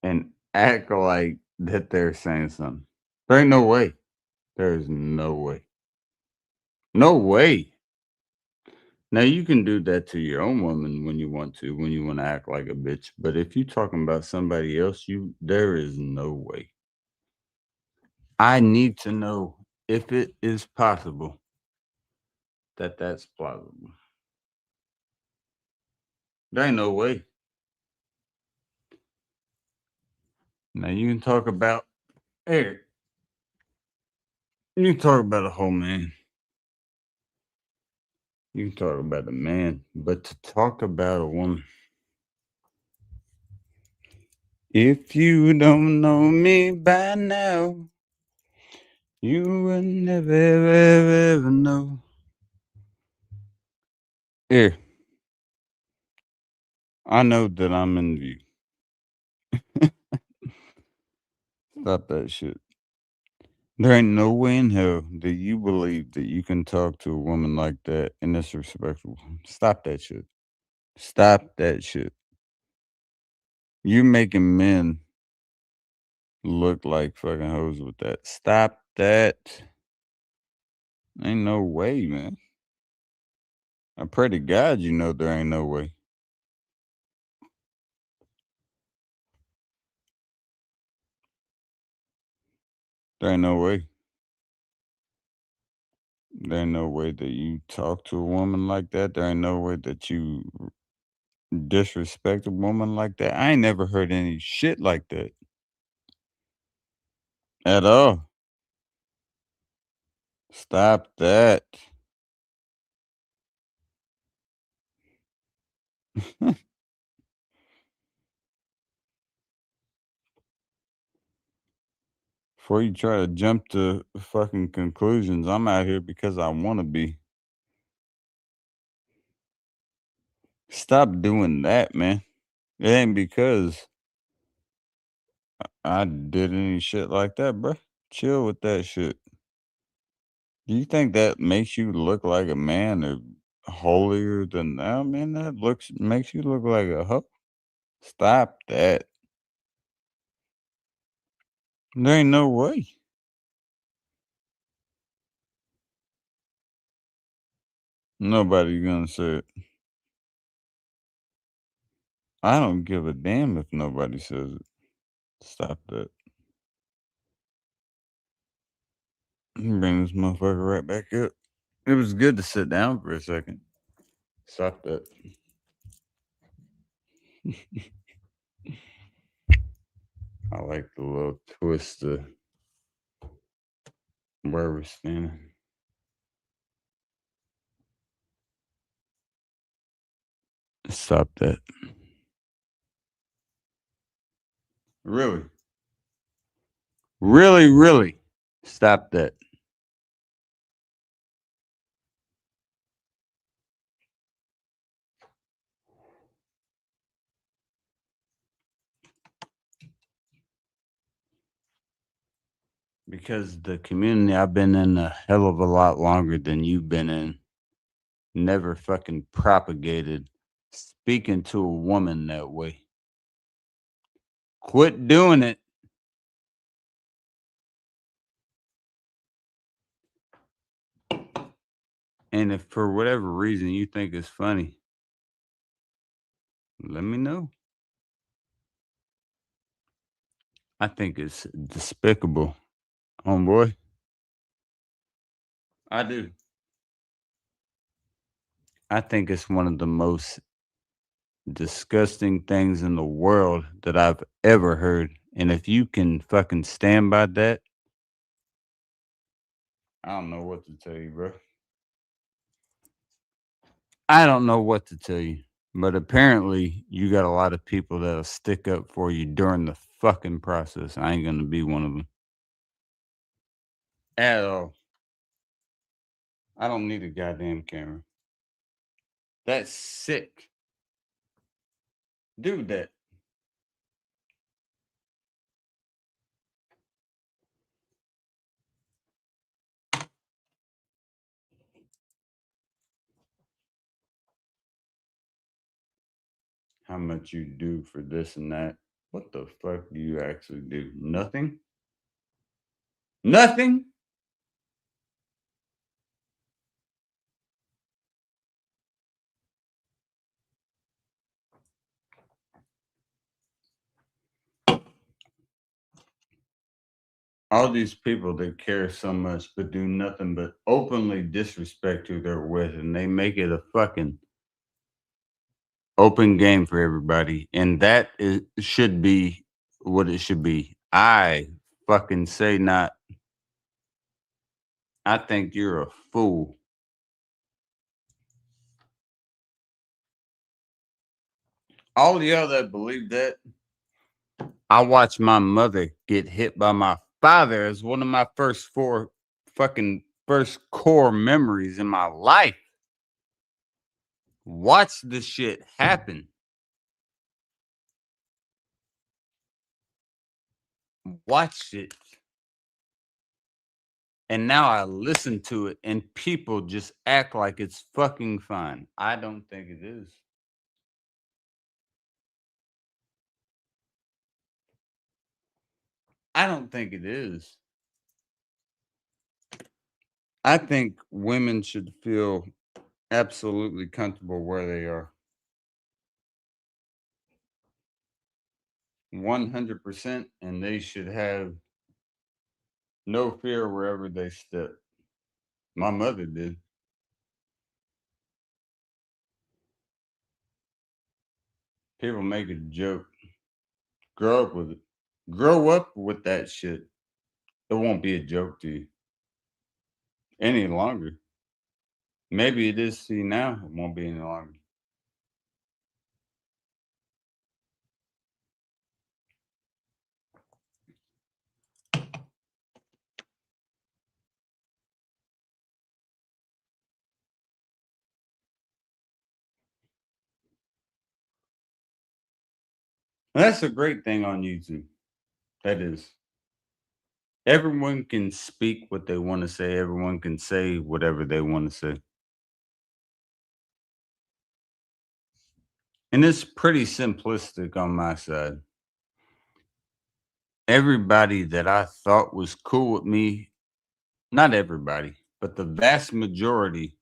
and act like that they're saying something. There ain't no way. There's no way. No way. Now you can do that to your own woman when you want to, when you want to act like a bitch. But if you're talking about somebody else, there is no way. I need to know if it is possible that that's plausible. There ain't no way. Now you can talk about Eric. You can talk about a whole man. You can talk about a man, but to talk about a woman. If you don't know me by now, you will never ever know. Here, I know that I'm in view. Stop that shit. There ain't no way in hell that you believe that you can talk to a woman like that and it's respectful. Stop that shit. Stop that shit. You're making men look like fucking hoes with that. Stop that. Ain't no way, man. I pray to God you know there ain't no way. There ain't no way. There ain't no way that you talk to a woman like that. There ain't no way that you disrespect a woman like that. I ain't never heard any shit like that at all. Stop that. Before you try to jump to fucking conclusions, I'm out here because I want to be. Stop doing that, man. It ain't because I did any shit like that, bro. Chill with that shit. Do you think that makes you look like a man or holier than thou, man? That looks makes you look like a hoe. Stop that. There ain't no way. Nobody's gonna say it. I don't give a damn if nobody says it. Stop that. Bring this motherfucker right back up. It was good to sit down for a second. Stop that. I like the little twist of where we're standing. Stop that. Really? Really, really. Stop that. Because the community I've been in a hell of a lot longer than you've been in never fucking propagated speaking to a woman that way. Quit doing it. And if for whatever reason you think it's funny, let me know. I think it's despicable, homeboy. I do. I think it's one of the most disgusting things in the world that I've ever heard. And if you can fucking stand by that, I don't know what to tell you, bro. I don't know what to tell you. But apparently, you got a lot of people that'll stick up for you during the fucking process. I ain't gonna be one of them at all. I don't need a goddamn camera. That's sick. Do that. How much you do for this and that. What the fuck do you actually do? Nothing? Nothing? All these people that care so much but do nothing but openly disrespect who they're with, and they make it a fucking open game for everybody, and that is should be what it should be. I fucking say not. I think you're a fool. All y'all that believe that, I watched my mother get hit by my father as one of my first four fucking first core memories in my life. Watch the shit happen. Watch it. And now I listen to it and people just act like it's fucking fine. I don't think it is. I don't think it is. I think women should feel absolutely comfortable where they are. 100%, and they should have no fear wherever they step. My mother did. People make it a joke. Grow up with it. Grow up with that shit. It won't be a joke to you any longer. Maybe it is to you now. It won't be any longer. And that's a great thing on YouTube. That is. Everyone can speak what they want to say. Everyone can say whatever they want to say. And it's pretty simplistic on my side. Everybody that I thought was cool with me, not everybody, but the vast majority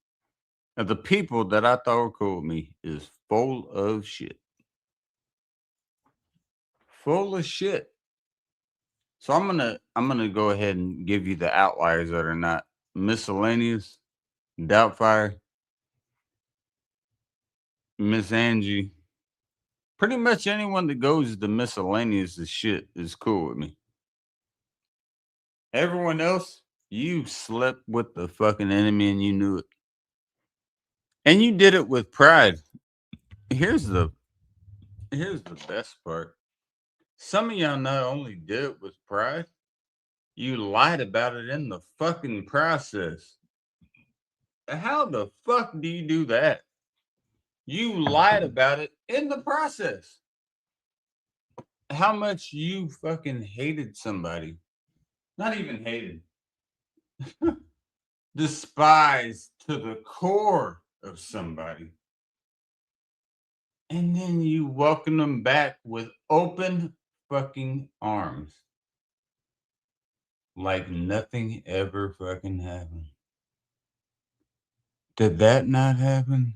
of the people that I thought were cool with me is full of shit. Full of shit. So I'm gonna go ahead and give you the outliers that are not miscellaneous, Doubtfire, Miss Angie. Pretty much anyone that goes to miscellaneous as shit is cool with me. Everyone else, you slept with the fucking enemy and you knew it. And you did it with pride. Here's the here's the best part. Some of y'all not only did it with pride, you lied about it in the fucking process. How the fuck do you do that? You lied about it in the process. How much you fucking hated somebody. Not even hated. Despised to the core of somebody. And then you welcome them back with open fucking arms. Like nothing ever fucking happened. Did that not happen?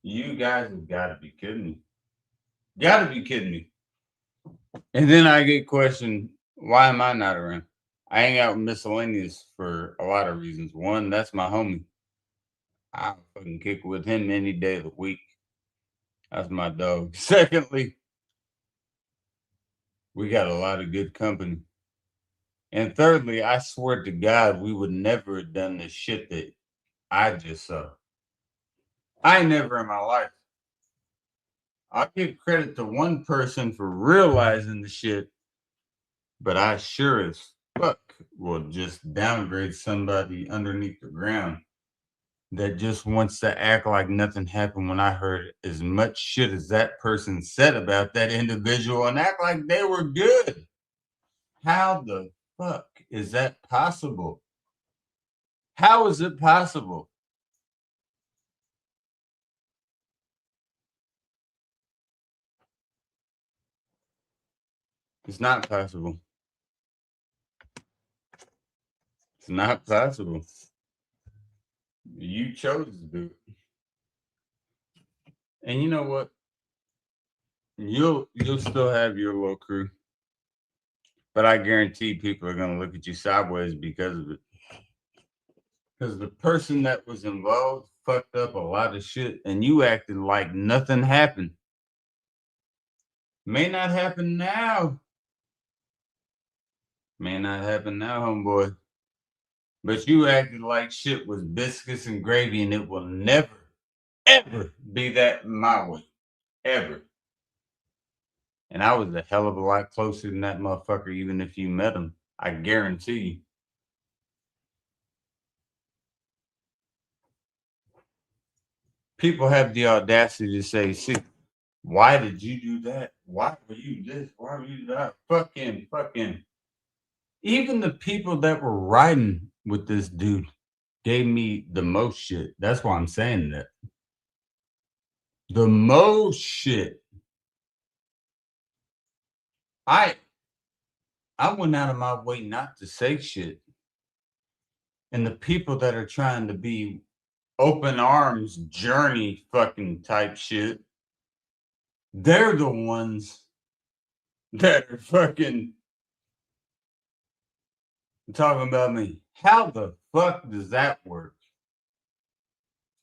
You guys have got to be kidding me. Got to be kidding me. And then I get questioned, why am I not around? I hang out with miscellaneous for a lot of reasons. One, that's my homie. I fucking kick with him any day of the week. That's my dog. Secondly, we got a lot of good company. And thirdly, I swear to God, we would never have done the shit that I just saw. I never in my life. I'll give credit to one person for realizing the shit, but I sure as fuck will just downgrade somebody underneath the ground that just wants to act like nothing happened when I heard as much shit as that person said about that individual and act like they were good. How the fuck is that possible? How is it possible? It's not possible. It's not possible. You chose to do it. And you know what? You'll still have your little crew. But I guarantee people are gonna look at you sideways because of it. Because the person that was involved fucked up a lot of shit and you acted like nothing happened. May not happen now. May not happen now, homeboy. But you acted like shit was biscuits and gravy, and it will never, ever be that my way. Ever. And I was a hell of a lot closer than that motherfucker, even if you met him. I guarantee you. People have the audacity to say, see, why did you do that? Why were you this? Why were you that? Fuck him, fuck him. Even the people that were riding with this dude gave me the most shit. That's why I'm saying that. The most shit. I went out of my way not to say shit. And the people that are trying to be open arms journey fucking type shit, they're the ones that are fucking talking about me. How the fuck does that work?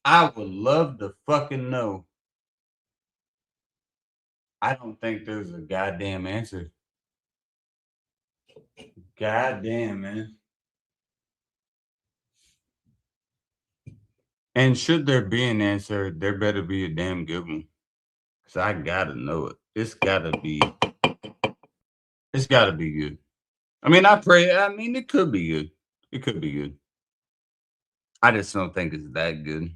I would love to fucking know. I don't think there's a goddamn answer. Goddamn, man. And should there be an answer, there better be a damn good one. Cause I gotta know it. It's gotta be good. I mean, it could be good. It could be good. I just don't think it's that good.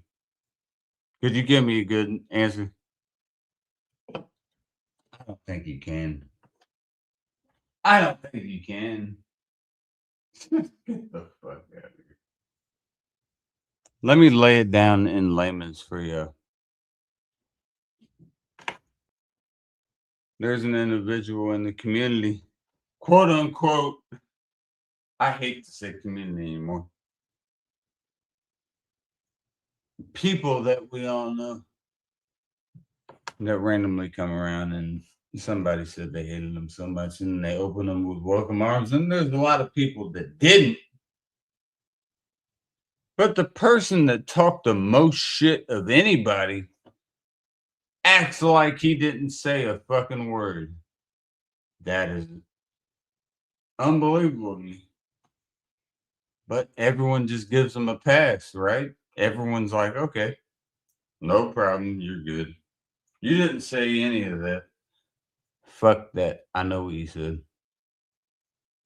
Could you give me a good answer? I don't think you can. I don't think you can. Get the fuck out of here. Let me lay it down in layman's for you. There's an individual in the community, quote unquote. I hate to say community anymore. People that we all know that randomly come around and somebody said they hated them so much and they opened them with welcome arms. And there's a lot of people that didn't. But the person that talked the most shit of anybody acts like he didn't say a fucking word. That is unbelievable to me. But everyone just gives them a pass, right? Everyone's like, okay, no problem, you're good. You didn't say any of that. Fuck that. I know what you said.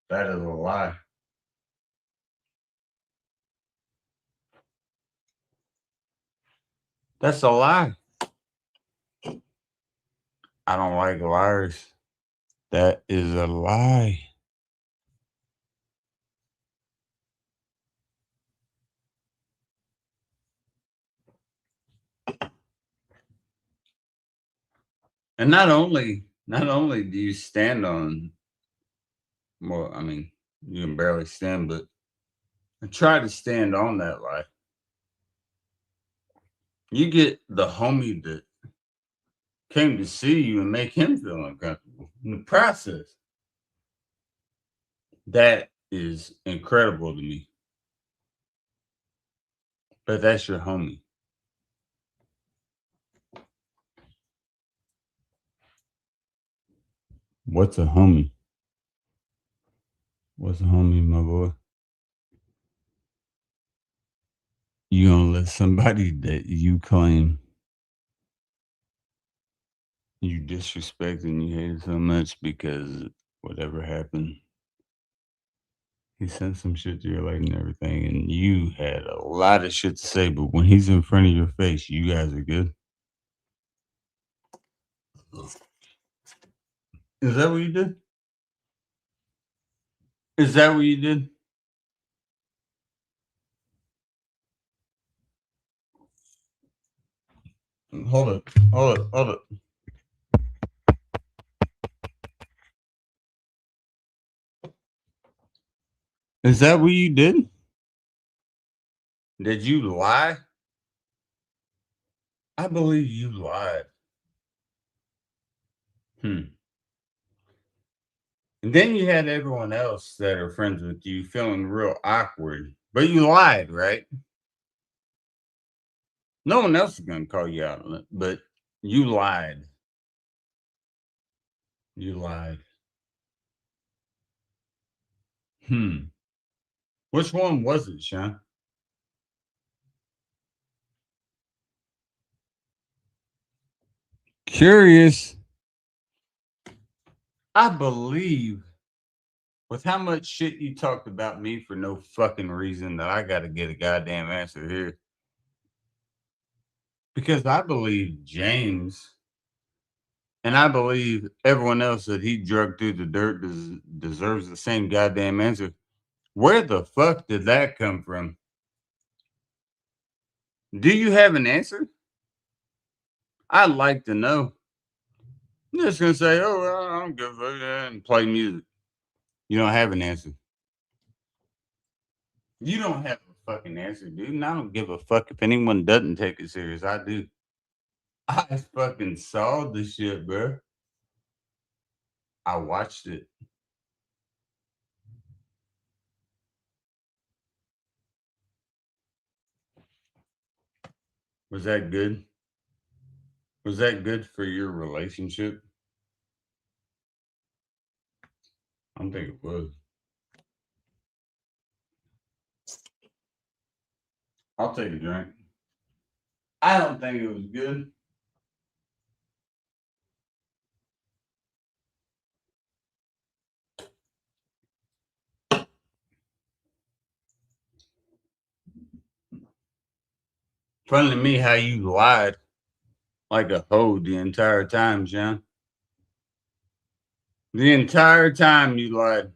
That is a lie. That's a lie. I don't like liars. That is a lie. And not only do you stand on, well, I mean, you can barely stand, but I try to stand on that lie. You get the homie that came to see you and make him feel uncomfortable in the process. That is incredible to me. But that's your homie. What's a homie? What's a homie, my boy? You gonna let somebody that you claim you disrespect and you hated so much because whatever happened, he sent some shit to your life and everything, and you had a lot of shit to say, but when he's in front of your face, you guys are good. Is that what you did? Is that what you did? Hold it. Hold it. Hold it. Is that what you did? Did you lie? I believe you lied. Hmm. And then you had everyone else that are friends with you feeling real awkward, but you lied, right? No one else is going to call you out on it, but you lied. You lied. Hmm. Which one was it, Sean? Curious. I believe with how much shit you talked about me for no fucking reason that I got to get a goddamn answer here. Because I believe James and I believe everyone else that he drugged through the dirt deserves the same goddamn answer. Where the fuck did that come from? Do you have an answer? I'd like to know. I'm just gonna say, oh, well, I don't give a fuck, and play music. You don't have an answer. You don't have a fucking answer, dude. And I don't give a fuck if anyone doesn't take it serious. I do. I fucking saw the shit, bro. I watched it. Was that good? Was that good for your relationship? I don't think it was. I'll take a drink. I don't think it was good. Funny to me how you lied like a hoe the entire time, John. The entire time you lied.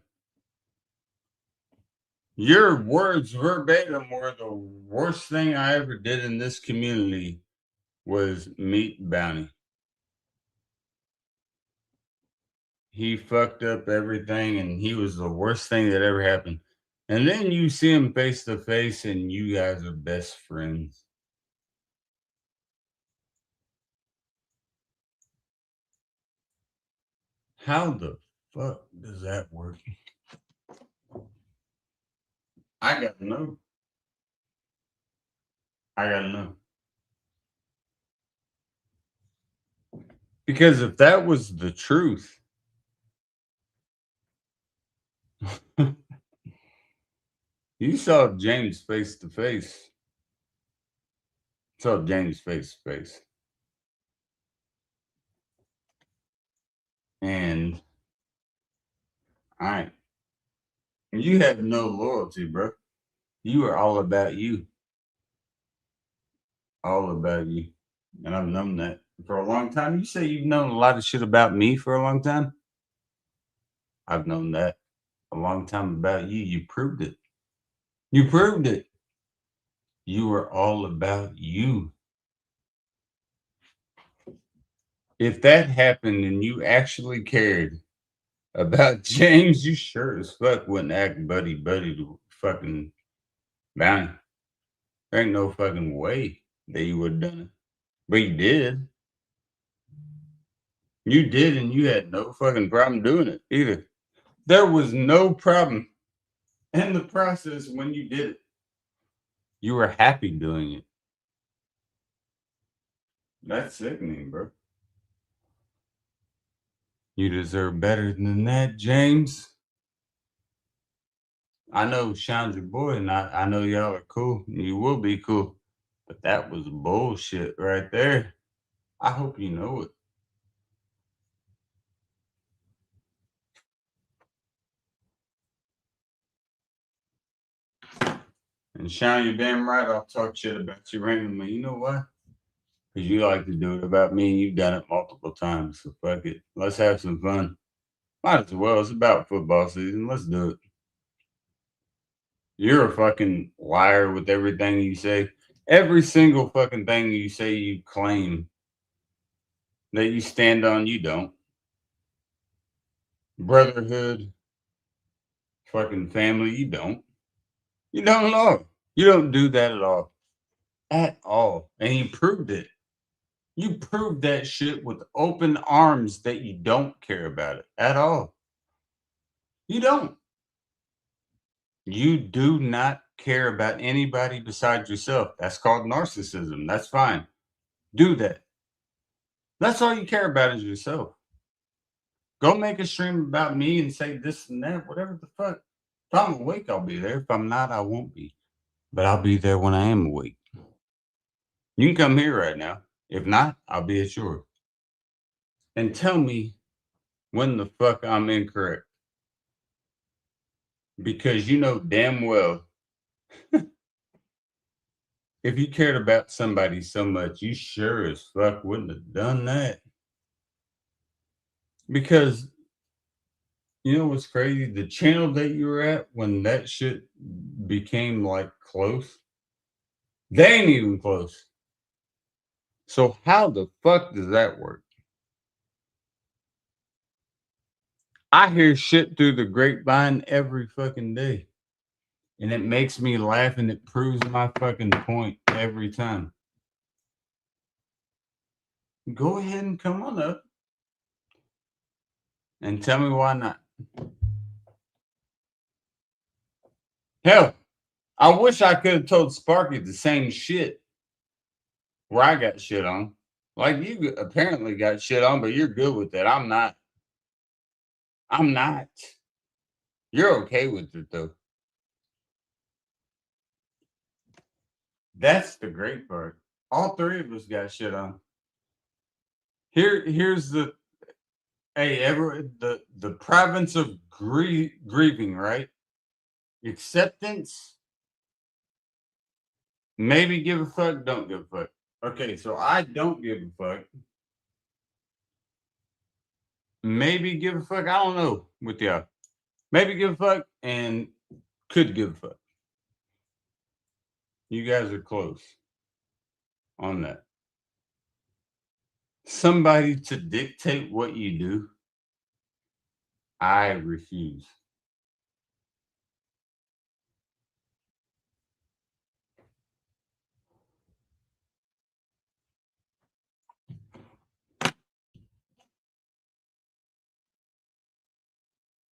Your words verbatim were the worst thing I ever did in this community was meet Bounty. He fucked up everything and he was the worst thing that ever happened. And then you see him face to face and you guys are best friends. How the fuck does that work? I gotta know. I gotta know. Because if that was the truth, you saw James face to face. Saw James face to face. And all right. You have no loyalty, bro. You are all about you. All about you. And I've known that for a long time. You say you've known a lot of shit about me for a long time? I've known that a long time about you. You proved it. You proved it. You were all about you. If that happened and you actually cared about James, you sure as fuck wouldn't act buddy buddy to fucking Bounty. There ain't no fucking way that you would have done it. But you did. You did, and you had no fucking problem doing it either. There was no problem in the process when you did it. You were happy doing it. That's sickening, bro. You deserve better than that, James. I know Sean's your boy, and I know y'all are cool. You will be cool. But that was bullshit right there. I hope you know it. And Sean, you're damn right. I'll talk shit about you randomly. You know why? Because you like to do it about me, and you've done it multiple times. So fuck it. Let's have some fun. Might as well. It's about football season. Let's do it. You're a fucking liar with everything you say. Every single fucking thing you say you claim that you stand on, you don't. Brotherhood, fucking family, you don't. You don't at all. You don't do that at all. At all. And you proved it. You proved that shit with open arms that you don't care about it at all. You don't. You do not care about anybody besides yourself. That's called narcissism. That's fine. Do that. That's all you care about is yourself. Go make a stream about me and say this and that, whatever the fuck. If I'm awake, I'll be there. If I'm not, I won't be. But I'll be there when I am awake. You can come here right now. If not, I'll be at yours. And tell me when the fuck I'm incorrect. Because you know damn well if you cared about somebody so much, you sure as fuck wouldn't have done that. Because you know what's crazy? The channel that you were at when that shit became like close, they ain't even close. So how the fuck does that work? I hear shit through the grapevine every fucking day. And it makes me laugh and it proves my fucking point every time. Go ahead and come on up and tell me why not. Hell, I wish I could have told Sparky the same shit. where I got shit on. Like you apparently got shit on, but you're good with it. I'm not. I'm not. You're okay with it though. That's the great part. All three of us got shit on. Here's the hey, the province of grieving, right? Acceptance, maybe give a fuck, don't give a fuck. Okay, so I don't give a fuck. Maybe give a fuck. I don't know with y'all. Maybe give a fuck and could give a fuck. You guys are close on that. Somebody to dictate what you do, I refuse.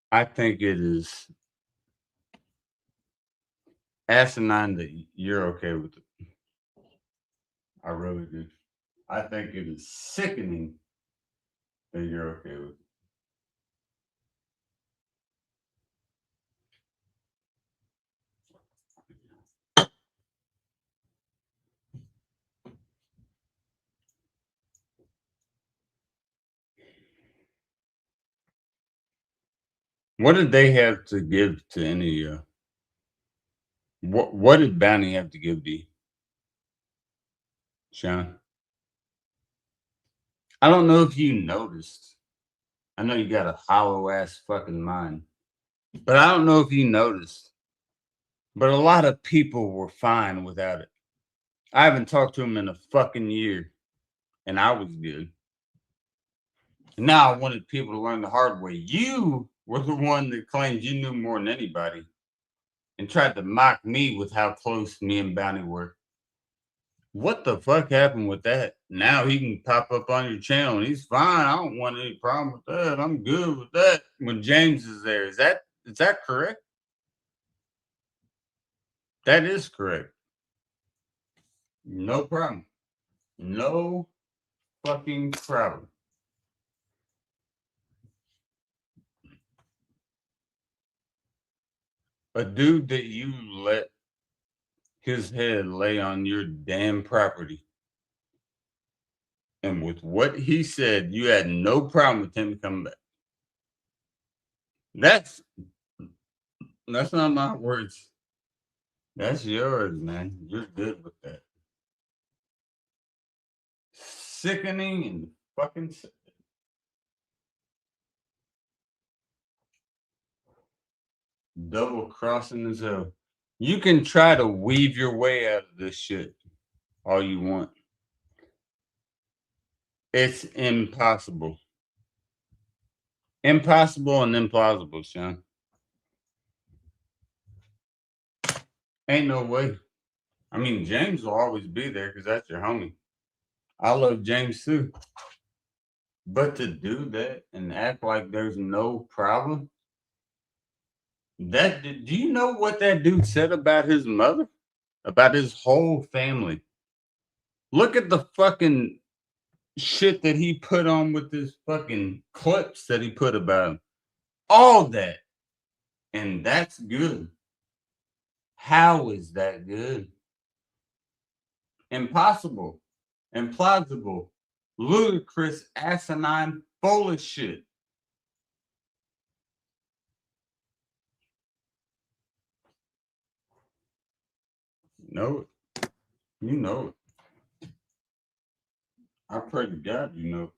I think it is asinine that you're okay with it. I really do. I think it is sickening that you're okay with it. What did they have to give to any what did Bounty have to give to you, Sean? I don't know if you noticed. I know you got a hollow ass fucking mind. But I don't know if you noticed. But a lot of people were fine without it. I haven't talked to him in a fucking year. And I was good. And now I wanted people to learn the hard way. You were the one that claimed you knew more than anybody and tried to mock me with how close me and Bounty were. What the fuck happened with that? Now he can pop up on your channel and he's fine. I don't want any problem with that. I'm good with that. When James is there, is that correct? That is correct. No problem. No fucking problem. A dude that you let his head lay on your damn property. And with what he said, you had no problem with him coming back. That's that's not my words. That's yours, man. You're good with that. Sickening and fucking sick. Double crossing as hell. You can try to weave your way out of this shit all you want. It's impossible. Impossible and implausible, Sean. Ain't no way. I mean, James will always be there because that's your homie. I love James too. But to do that and act like there's no problem, do you know what that dude said about his mother? About his whole family? Look at the fucking shit that he put on with his fucking clips that he put about him. All that. And that's good. How is that good? Impossible. Implausible. Ludicrous, asinine, full of shit. Know it. You know it. I pray to God you know.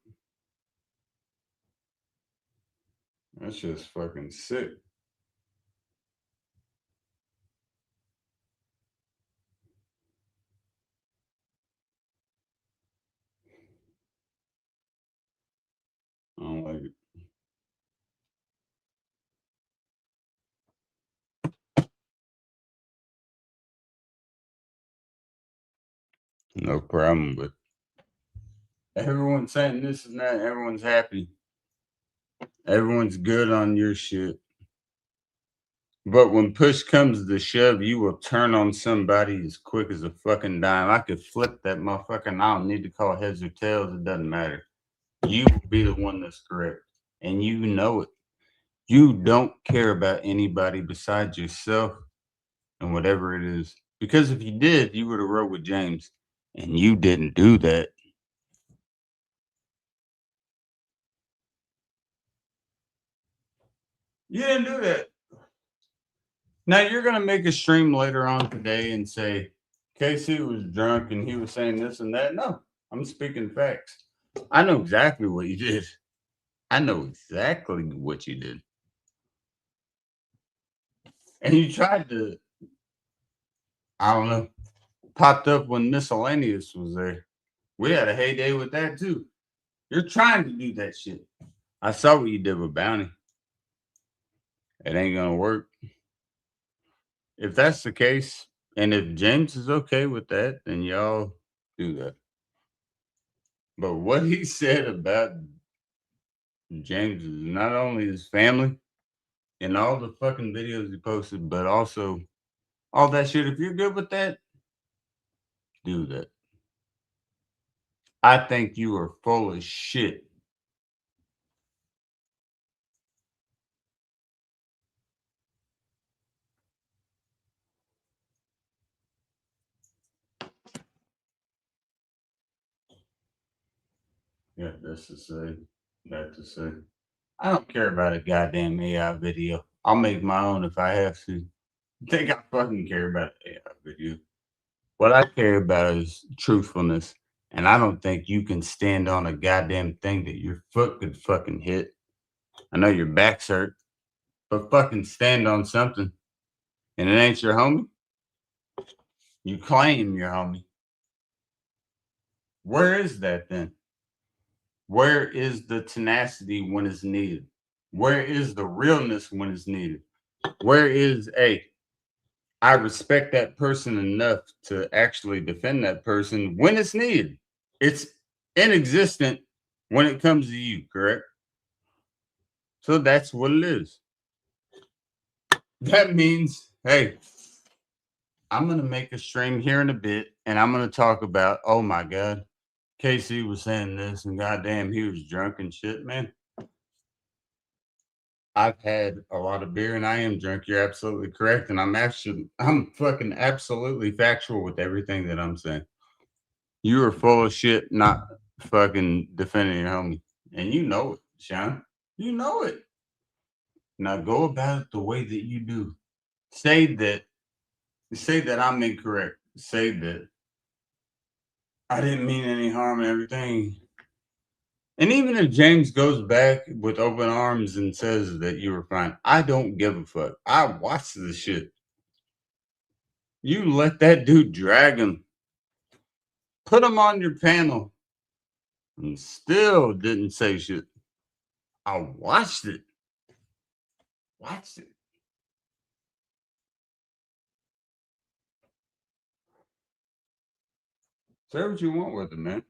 That's just fucking sick. I don't like it. No problem, but everyone's saying this and that. Everyone's happy. Everyone's good on your shit. But when push comes to shove, you will turn on somebody as quick as a fucking dime. I could flip that motherfucker and I don't need to call heads or tails. It doesn't matter. You will be the one that's correct. And you know it. You don't care about anybody besides yourself and whatever it is. Because if you did, you would have rode with James. And you didn't do that. You didn't do that. Now you're gonna make a stream later on today and say Casey was drunk and he was saying this and that. No, I'm speaking facts. I know exactly what you did. I know exactly what you did. And you tried to, I don't know, popped up when miscellaneous was there. We had a heyday with that too. You're trying to do that shit. I saw what you did with Bounty. It ain't gonna work. If that's the case, and if James is okay with that, then y'all do that. But what he said about James is not only his family and all the fucking videos he posted, but also all that shit. If you're good with that, do that. I think you are full of shit. Yeah, that's to say. That to say. I don't care about a goddamn AI video. I'll make my own if I have to. You think I fucking care about the AI video? What I care about is truthfulness. And I don't think you can stand on a goddamn thing that your foot could fucking hit. I know your back's hurt, but fucking stand on something. And it ain't your homie. You claim your homie. Where is that then? Where is the tenacity when it's needed? Where is the realness when it's needed? Where is I respect that person enough to actually defend that person when it's needed. It's inexistent when it comes to you, correct? So that's what it is. That means, hey, I'm going to make a stream here in a bit and I'm going to talk about, oh my God, Casey was saying this and goddamn, he was drunk and shit, man. I've had a lot of beer and I am drunk. You're absolutely correct. And I'm fucking absolutely factual with everything that I'm saying. You are full of shit, not fucking defending your homie. And you know it, Sean. You know it. Now go about it the way that you do. Say that, say that I'm incorrect. Say that I didn't mean any harm and everything. And even if James goes back with open arms and says that you were fine, I don't give a fuck. I watched the shit. You let that dude drag him, put him on your panel, and still didn't say shit. I watched it. Watched it. Say what you want with it, man.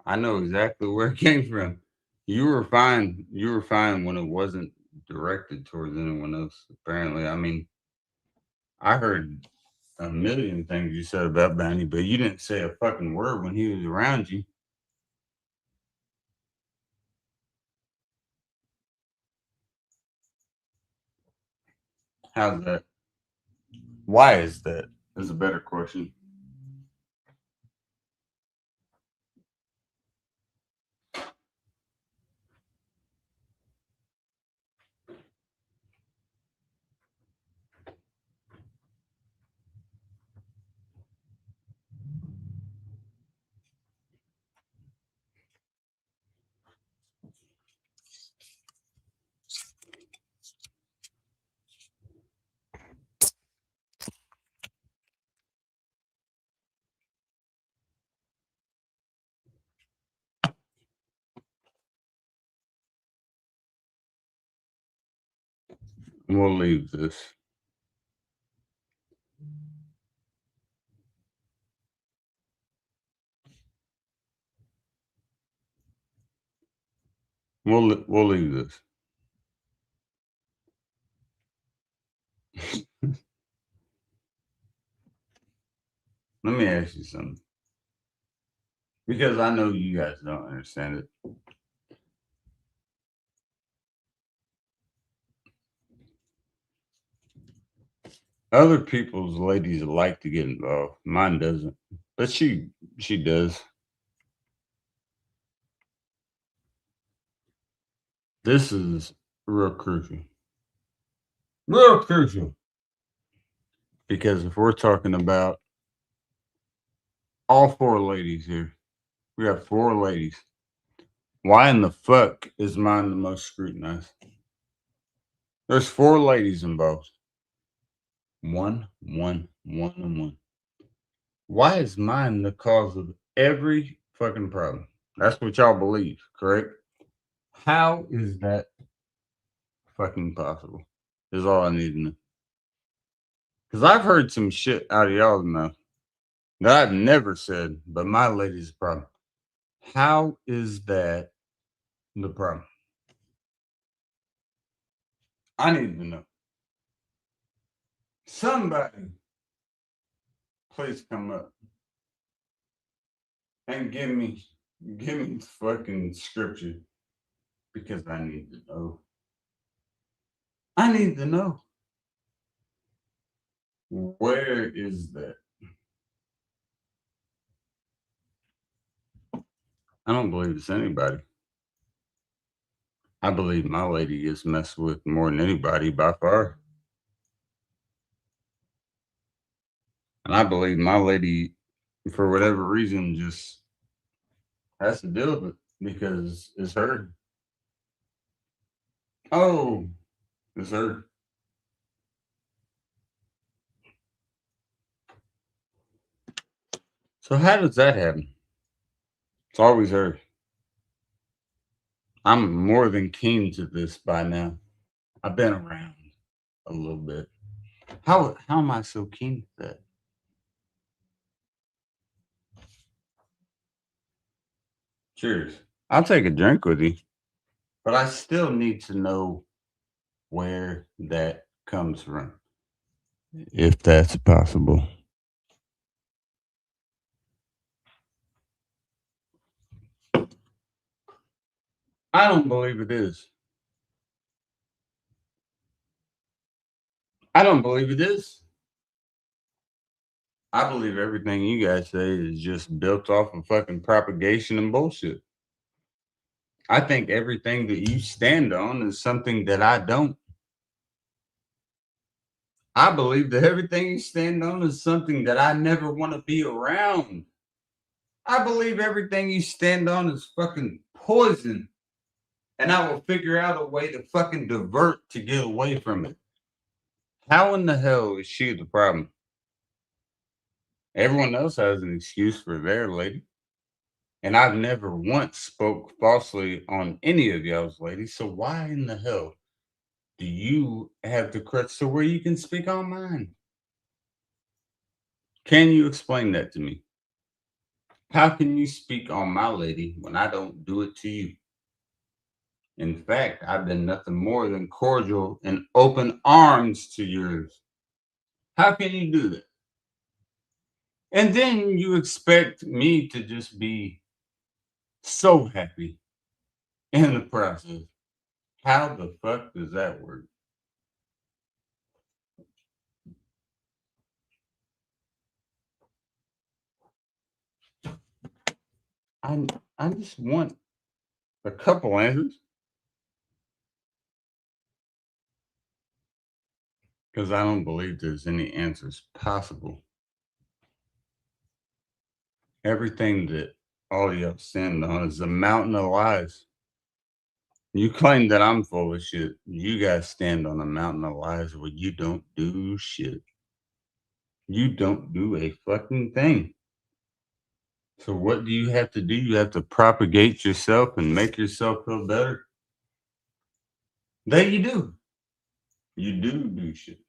I know exactly where it came from. You were fine. You were fine when it wasn't directed towards anyone else. Apparently, I mean, I heard a million things you said about Bounty, but you didn't say a fucking word when he was around you. How's that? Why is that? Is a better question. We'll leave this. We'll leave this. Let me ask you something. Because I know you guys don't understand it. Other people's ladies like to get involved. Mine doesn't. But she does. This is real crucial. Real crucial. Because if we're talking about all four ladies here, we have four ladies. Why in the fuck is mine the most scrutinized? There's four ladies involved. One, one, one, and one. Why is mine the cause of every fucking problem? That's what y'all believe, correct? How is that fucking possible? Is all I need to know. Because I've heard some shit out of y'all now that I've never said, but my lady's a problem. How is that the problem? I need to know. Somebody, please come up and give me fucking scripture because I need to know. I need to know. Where is that? I don't believe it's anybody. I believe my lady gets messed with more than anybody by far. And I believe my lady, for whatever reason, just has to deal with it because it's her. Oh, it's her. So how does that happen? It's always her. I'm more than keen to this by now. I've been around a little bit. How am I so keen to that? Cheers. I'll take a drink with you, but I still need to know where that comes from, if that's possible. I don't believe it is. I don't believe it is. I believe everything you guys say is just built off of fucking propagation and bullshit. I think everything that you stand on is something that I don't. I believe that everything you stand on is something that I never want to be around. I believe everything you stand on is fucking poison. And I will figure out a way to fucking divert to get away from it. How in the hell is she the problem? Everyone else has an excuse for their lady. And I've never once spoke falsely on any of y'all's ladies. So why in the hell do you have the crutch to where you can speak on mine? Can you explain that to me? How can you speak on my lady when I don't do it to you? In fact, I've been nothing more than cordial and open arms to yours. How can you do that? And then you expect me to just be so happy in the process. How the fuck does that work? I I just want a couple answers because I don't believe there's any answers possible. Everything that all y'all stand on is a mountain of lies. You claim that I'm full of shit. You guys stand on a mountain of lies where you don't do shit. You don't do a fucking thing. So what do you have to do? You have to propagate yourself and make yourself feel better. That you do. You do shit.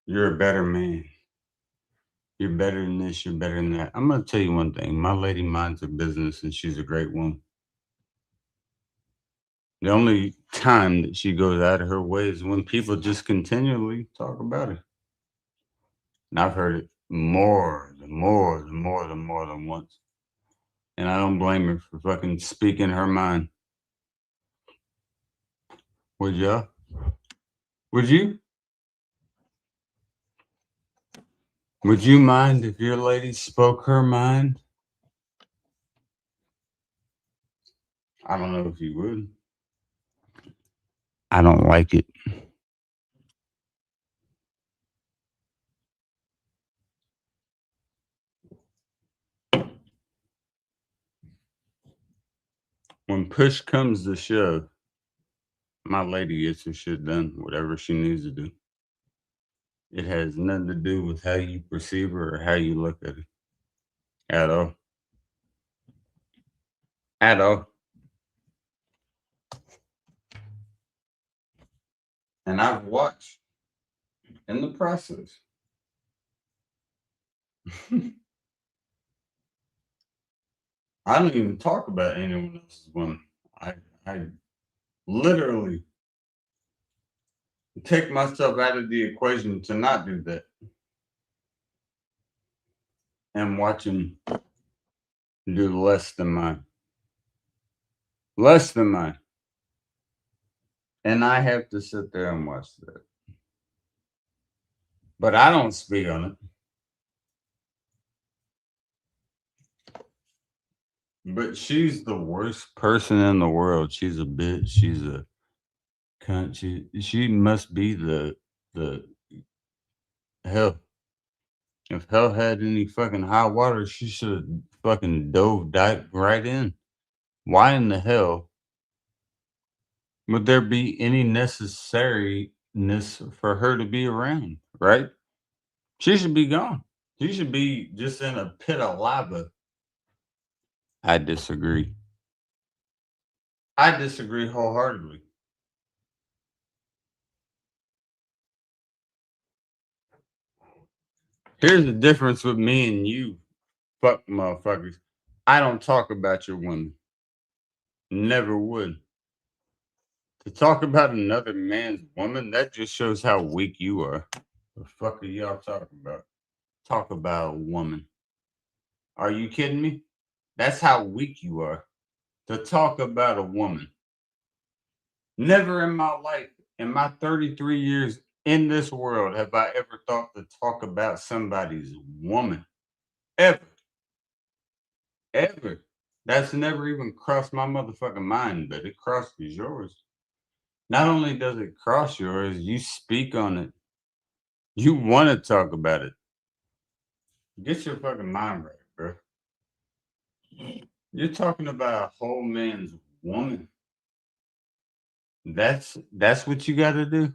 You're a better man. You're better than this. You're better than that. I'm gonna tell you one thing. My lady minds her business, and she's a great woman. The only time that she goes out of her way is when people just continually talk about her. And I've heard it more than once. And I don't blame her for fucking speaking her mind. Would ya? Would you? Would you mind if your lady spoke her mind? I don't know if you would. I don't like it. When push comes to shove, my lady gets her shit done, whatever she needs to do. It has nothing to do with how you perceive her or how you look at her. At all. At all. And I've watched in the process. I don't even talk about anyone else's woman. I literally take myself out of the equation to not do that. And watch them do less than mine. Less than mine. And I have to sit there and watch that. But I don't speak on it. But she's the worst person in the world. She's a bitch. She's a cunt. She must be the hell. If hell had any fucking high water, she should have fucking dived right in. Why in the hell would there be any necessariness for her to be around? Right? She should be gone. She should be just in a pit of lava. I disagree. I disagree wholeheartedly. Here's the difference with me and you, fuck motherfuckers. I don't talk about your women. Never would. To talk about another man's woman, that just shows how weak you are. The fuck are y'all talking about? Talk about a woman. Are you kidding me? That's how weak you are. To talk about a woman. Never in my life, in my 33 years in this world, have I ever thought to talk about somebody's woman. Ever. Ever. That's never even crossed my motherfucking mind, but it crosses yours. Not only does it cross yours, you speak on it. You want to talk about it. Get your fucking mind right, bro. You're talking about a whole man's woman. That's what you got to do.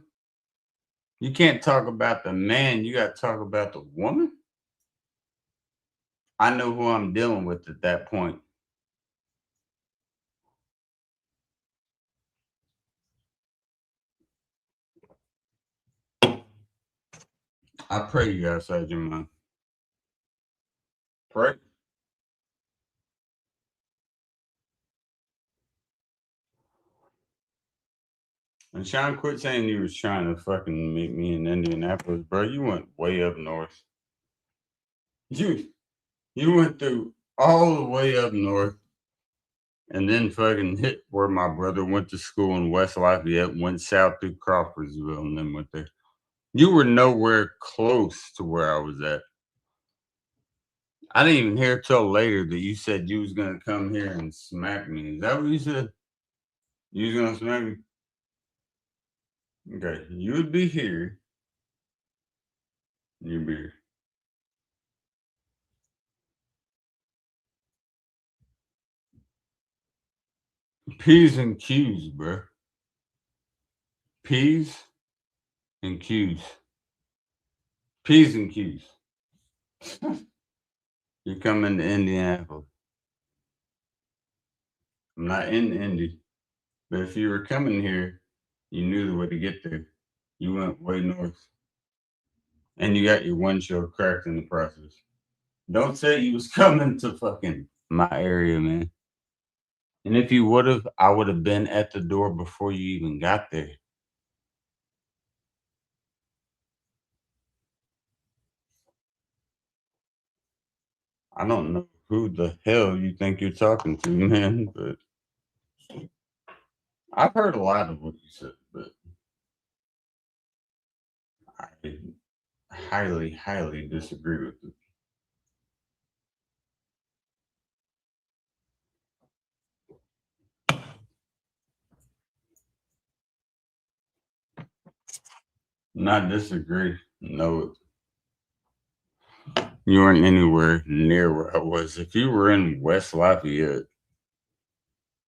You can't talk about the man. You got to talk about the woman. I know who I'm dealing with at that point. I pray you outside your mind. Pray. And Sean, quit saying you was trying to fucking meet me in Indianapolis, bro. You went way up north. You went through all the way up north and then fucking hit where my brother went to school in West Lafayette, went south through Crawfordsville, and then went there. You were nowhere close to where I was at. I didn't even hear till later that you said you was gonna come here and smack me. Is that what you said? You was gonna smack me? Okay, you would be here. You'd be here. P's and Q's, bro. P's and Q's. P's and Q's. You're coming to Indianapolis. I'm not in Indy, but if you were coming here, you knew the way to get there. You went way north, and you got your windshield cracked in the process. Don't say you was coming to fucking my area, man. And if you would have, I would have been at the door before you even got there. I don't know who the hell you think you're talking to, man, but I've heard a lot of what you said, but I highly, highly disagree with it. Not disagree. No, you weren't anywhere near where I was. If you were in West Lafayette,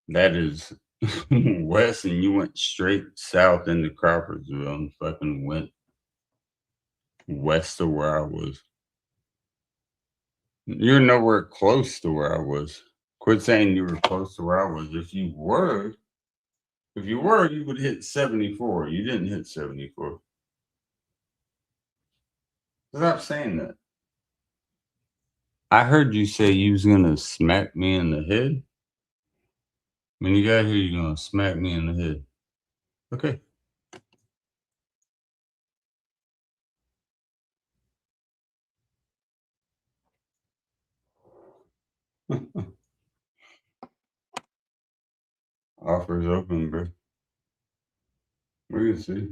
that is west, and you went straight south into Crawfordsville and fucking went west of where I was. You're nowhere close to where I was. Quit saying you were close to where I was. If you were, you would hit 74. You didn't hit 74. Stop saying that. I heard you say you was gonna smack me in the head. When you got here, you're gonna smack me in the head. Okay. Offers open, bro. We can see.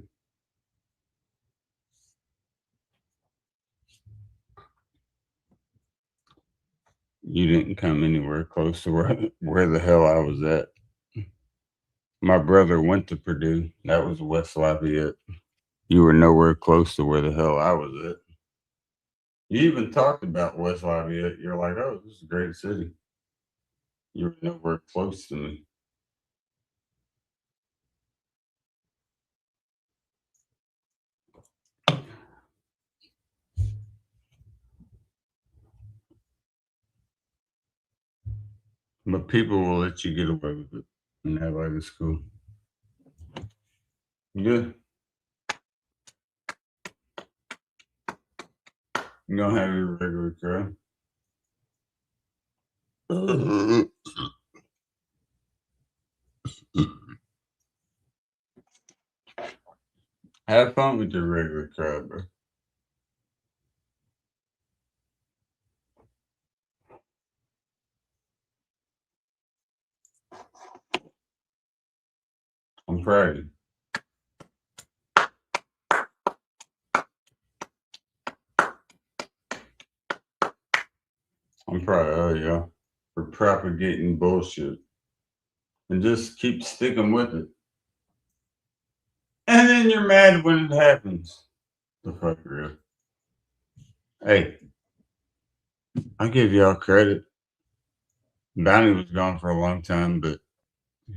You didn't come anywhere close to where the hell I was at. My brother went to Purdue. That was West Lafayette. You were nowhere close to where the hell I was at. You even talked about West Lafayette. You're like, oh, this is a great city. You were nowhere close to me. But people will let you get away with it. And that like it's cool. Good. You gonna have your regular crowd. Have fun with your regular crowd, bro. I'm proud of you. I'm proud of y'all for propagating bullshit. And just keep sticking with it. And then you're mad when it happens. The fuck, real. Hey, I give y'all credit. Bounty was gone for a long time, but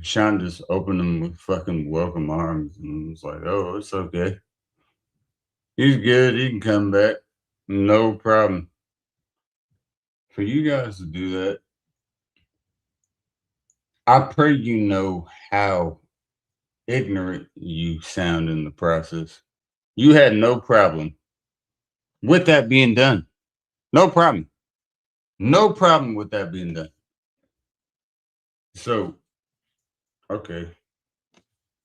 Sean just opened them with fucking welcome arms and was like, oh, it's okay. He's good. He can come back. No problem. For you guys to do that, I pray you know how ignorant you sound in the process. You had no problem with that being done. No problem. No problem with that being done. So, okay.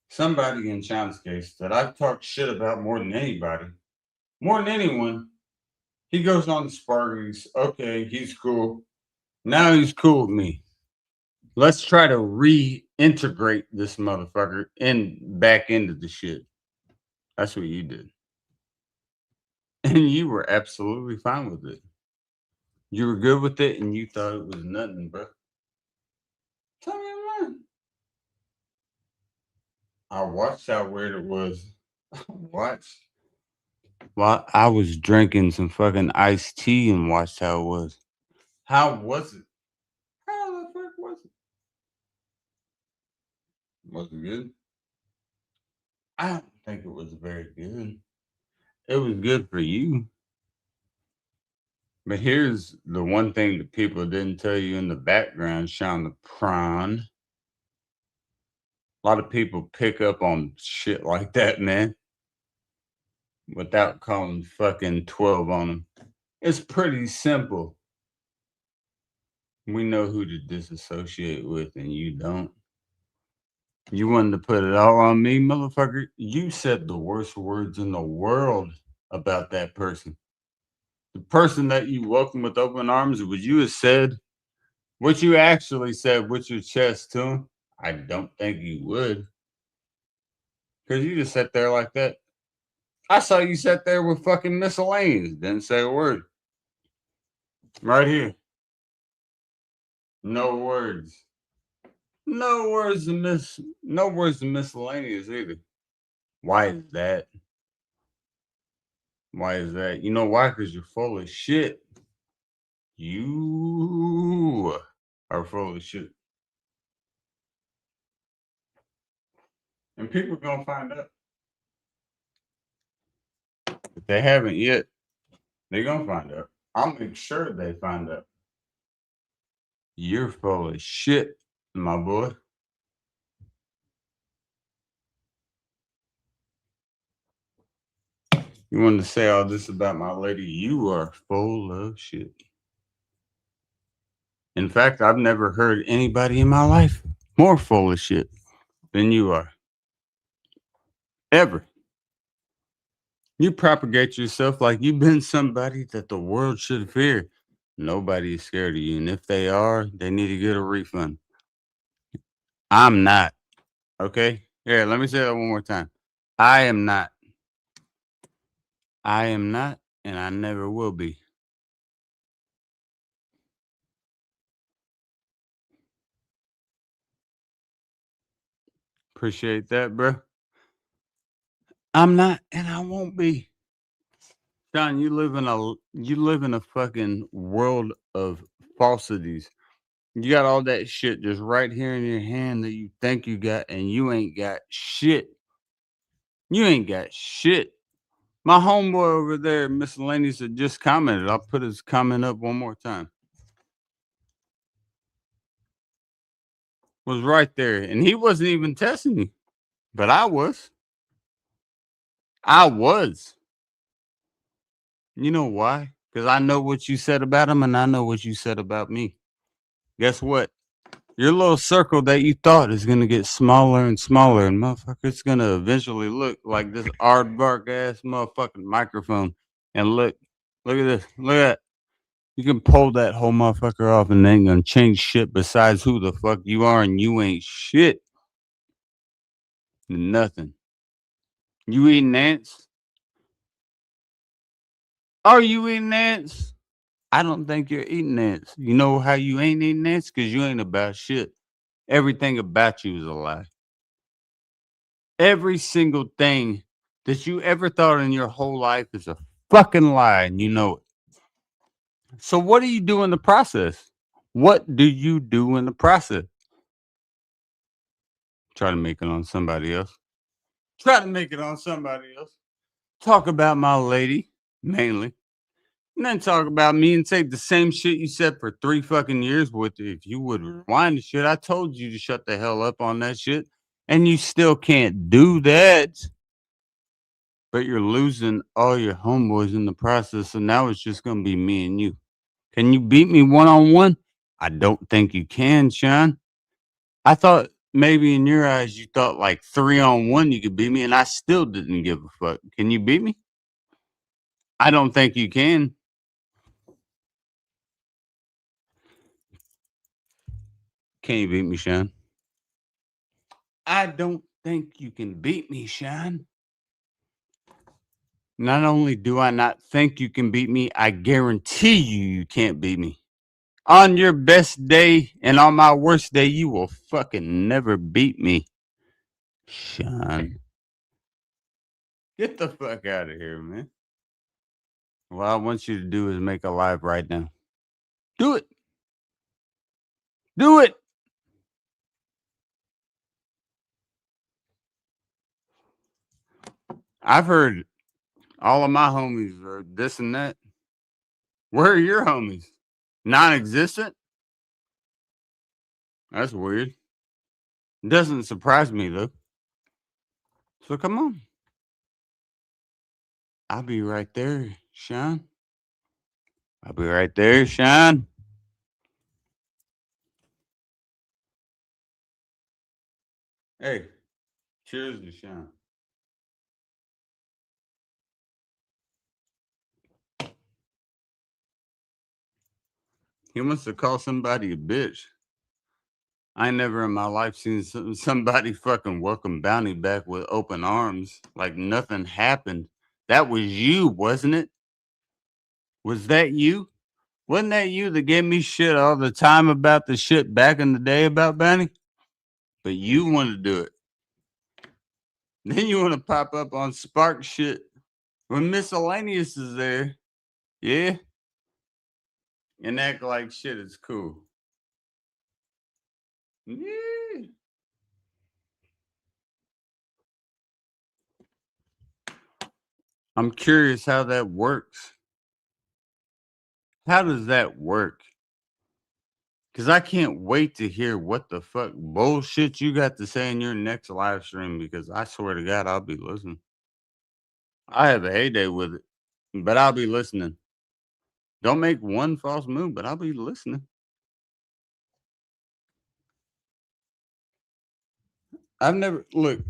Somebody in Sean's case that I've talked shit about more than anybody, more than anyone, he goes on to Sparky's. Okay, he's cool. Now he's cool with me. Let's try to reintegrate this motherfucker back into the shit. That's what you did. And you were absolutely fine with it. You were good with it and you thought it was nothing, bro. Tell me what. I watched how weird it was. I watched. Well, I was drinking some fucking iced tea and watched how it was. How was it? How the fuck was it? Was it good? I don't think it was very good. It was good for you. But here's the one thing that people didn't tell you in the background, Sean the Prawn. A lot of people pick up on shit like that, man, without calling fucking 12 on them. It's pretty simple. We know who to disassociate with, and you don't. You wanted to put it all on me, motherfucker. You said the worst words in the world about that person. The person that you welcome with open arms, would you have said what you actually said with your chest to him? I don't think you would. Because you just sat there like that. I saw you sat there with fucking miscellaneous. Didn't say a word. Right here. No words. No words to miscellaneous either. Why is that? Why is that? You know why? Because you're full of shit. You are full of shit. And people are gonna find out. If they haven't yet, they're gonna find out. I'll make sure they find out. You're full of shit, my boy. You wanted to say all this about my lady? You are full of shit. In fact, I've never heard anybody in my life more full of shit than you are. Ever. You propagate yourself like you've been somebody that the world should fear. Nobody is scared of you. And if they are, they need to get a refund. I'm not. Okay? Here, let me say that one more time. I am not. I am not, and I never will be. Appreciate that, bro. I'm not, and I won't be. John, you live in a fucking world of falsities. You got all that shit just right here in your hand that you think you got, and you ain't got shit. You ain't got shit. My homeboy over there, miscellaneous, had just commented. I'll put his comment up one more time. Was right there, and he wasn't even testing me, but I was. I was. You know why? Because I know what you said about him, and I know what you said about me. Guess what? Your little circle that you thought is gonna get smaller and smaller, and motherfucker, it's gonna eventually look like this aardvark ass motherfucking microphone. And look at this, look at that. You can pull that whole motherfucker off, and ain't gonna change shit besides who the fuck you are, and you ain't shit. Nothing. You eating ants? Are you eating ants? I don't think you're eating ants. You know how you ain't eating ants? Because you ain't about shit. Everything about you is a lie. Every single thing that you ever thought in your whole life is a fucking lie, and you know it. So, what do you do in the process? What do you do in the process? Try to make it on somebody else. Try to make it on somebody else. Talk about my lady, mainly. And then talk about me and say the same shit you said for 3 fucking years with it. If you would rewind the shit, I told you to shut the hell up on that shit. And you still can't do that. But you're losing all your homeboys in the process. So now it's just gonna be me and you. Can you beat me one on one? I don't think you can, Sean. I thought maybe in your eyes you thought like 3-on-1 you could beat me, and I still didn't give a fuck. Can you beat me? I don't think you can. Can you beat me, Sean? I don't think you can beat me, Sean. Not only do I not think you can beat me, I guarantee you can't beat me. On your best day and on my worst day, you will fucking never beat me, Sean. Get the fuck out of here, man. What I want you to do is make a live right now. Do it. Do it. I've heard all of my homies are this and that. Where are your homies? Non existent? That's weird. Doesn't surprise me though. So come on. I'll be right there, Sean. I'll be right there, Sean. Hey, cheers to Sean. He wants to call somebody a bitch. I ain't never in my life seen somebody fucking welcome Bounty back with open arms like nothing happened. That was you, wasn't it? Was that you? Wasn't that you that gave me shit all the time about the shit back in the day about Bounty? But you want to do it. Then you want to pop up on Spark shit when Miscellaneous is there. Yeah. And act like shit is cool. Yeah. I'm curious how that works. How does that work? Because I can't wait to hear what the fuck bullshit you got to say in your next live stream because I swear to God, I'll be listening. I have a heyday with it, but I'll be listening. Don't make one false move, but I'll be listening. I've never, look,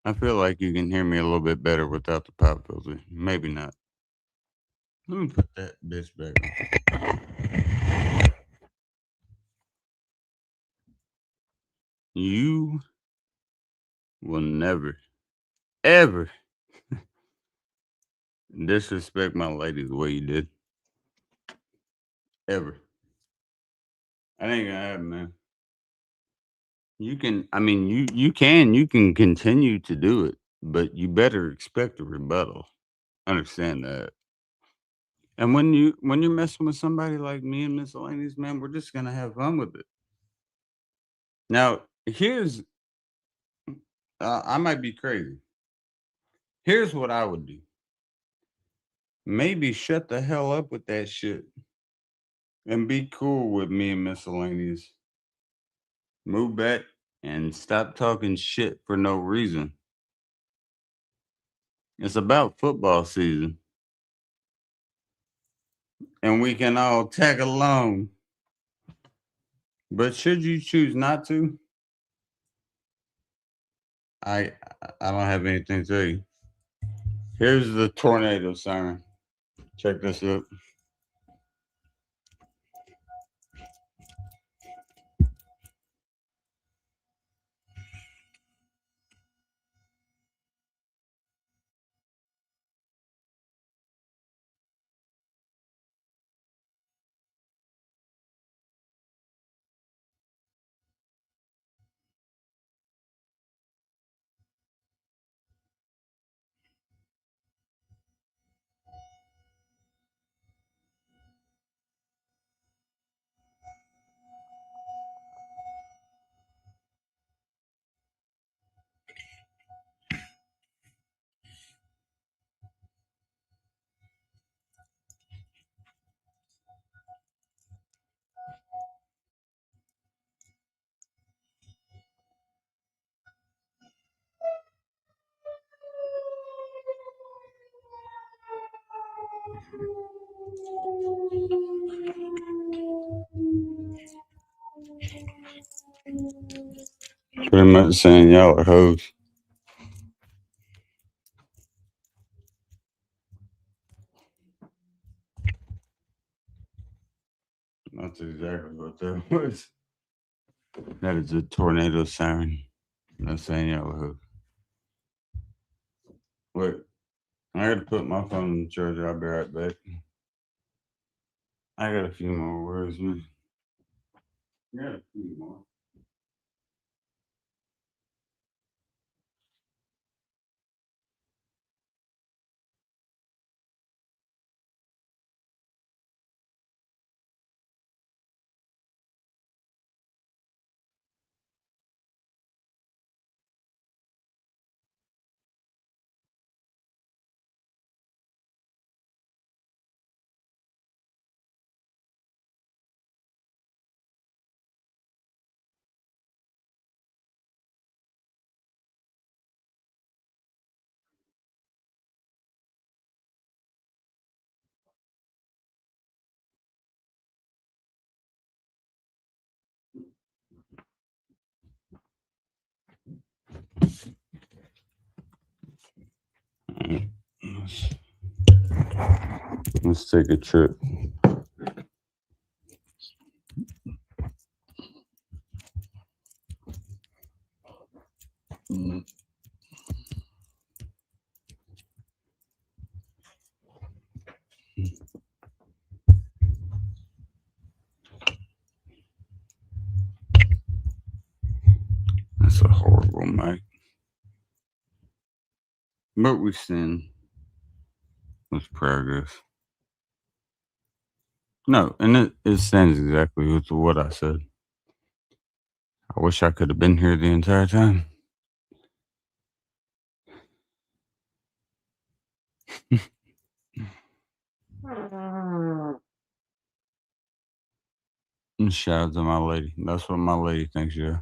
I feel like you can hear me a little bit better without the pop filter. Maybe not. Let me put that bitch back. You will never, ever disrespect my lady the way you did. Ever. That ain't gonna happen, man. You can, I mean, you can continue to do it, but you better expect a rebuttal. Understand that. And when you're messing with somebody like me and Miscellaneous, man, we're just gonna have fun with it. Now, here's I might be crazy. Here's what I would do. Maybe shut the hell up with that shit and be cool with me and Miscellaneous. Move back and stop talking shit for no reason. It's about football season, and we can all tag along. But should you choose not to, I I don't have anything to tell you. Here's the tornado siren. Check this out. Pretty much saying y'all are hoes. That's exactly what that was. That is a tornado siren. Not saying y'all are hoes. Wait, I gotta put my phone in the charger. I'll be right back. I got a few more words, man. I got a few more. Let's take a trip. That's a horrible mic. But we sin. It's progress. No, and it stands exactly with what I said. I wish I could have been here the entire time. And shout out to my lady. That's what my lady thinks, yeah.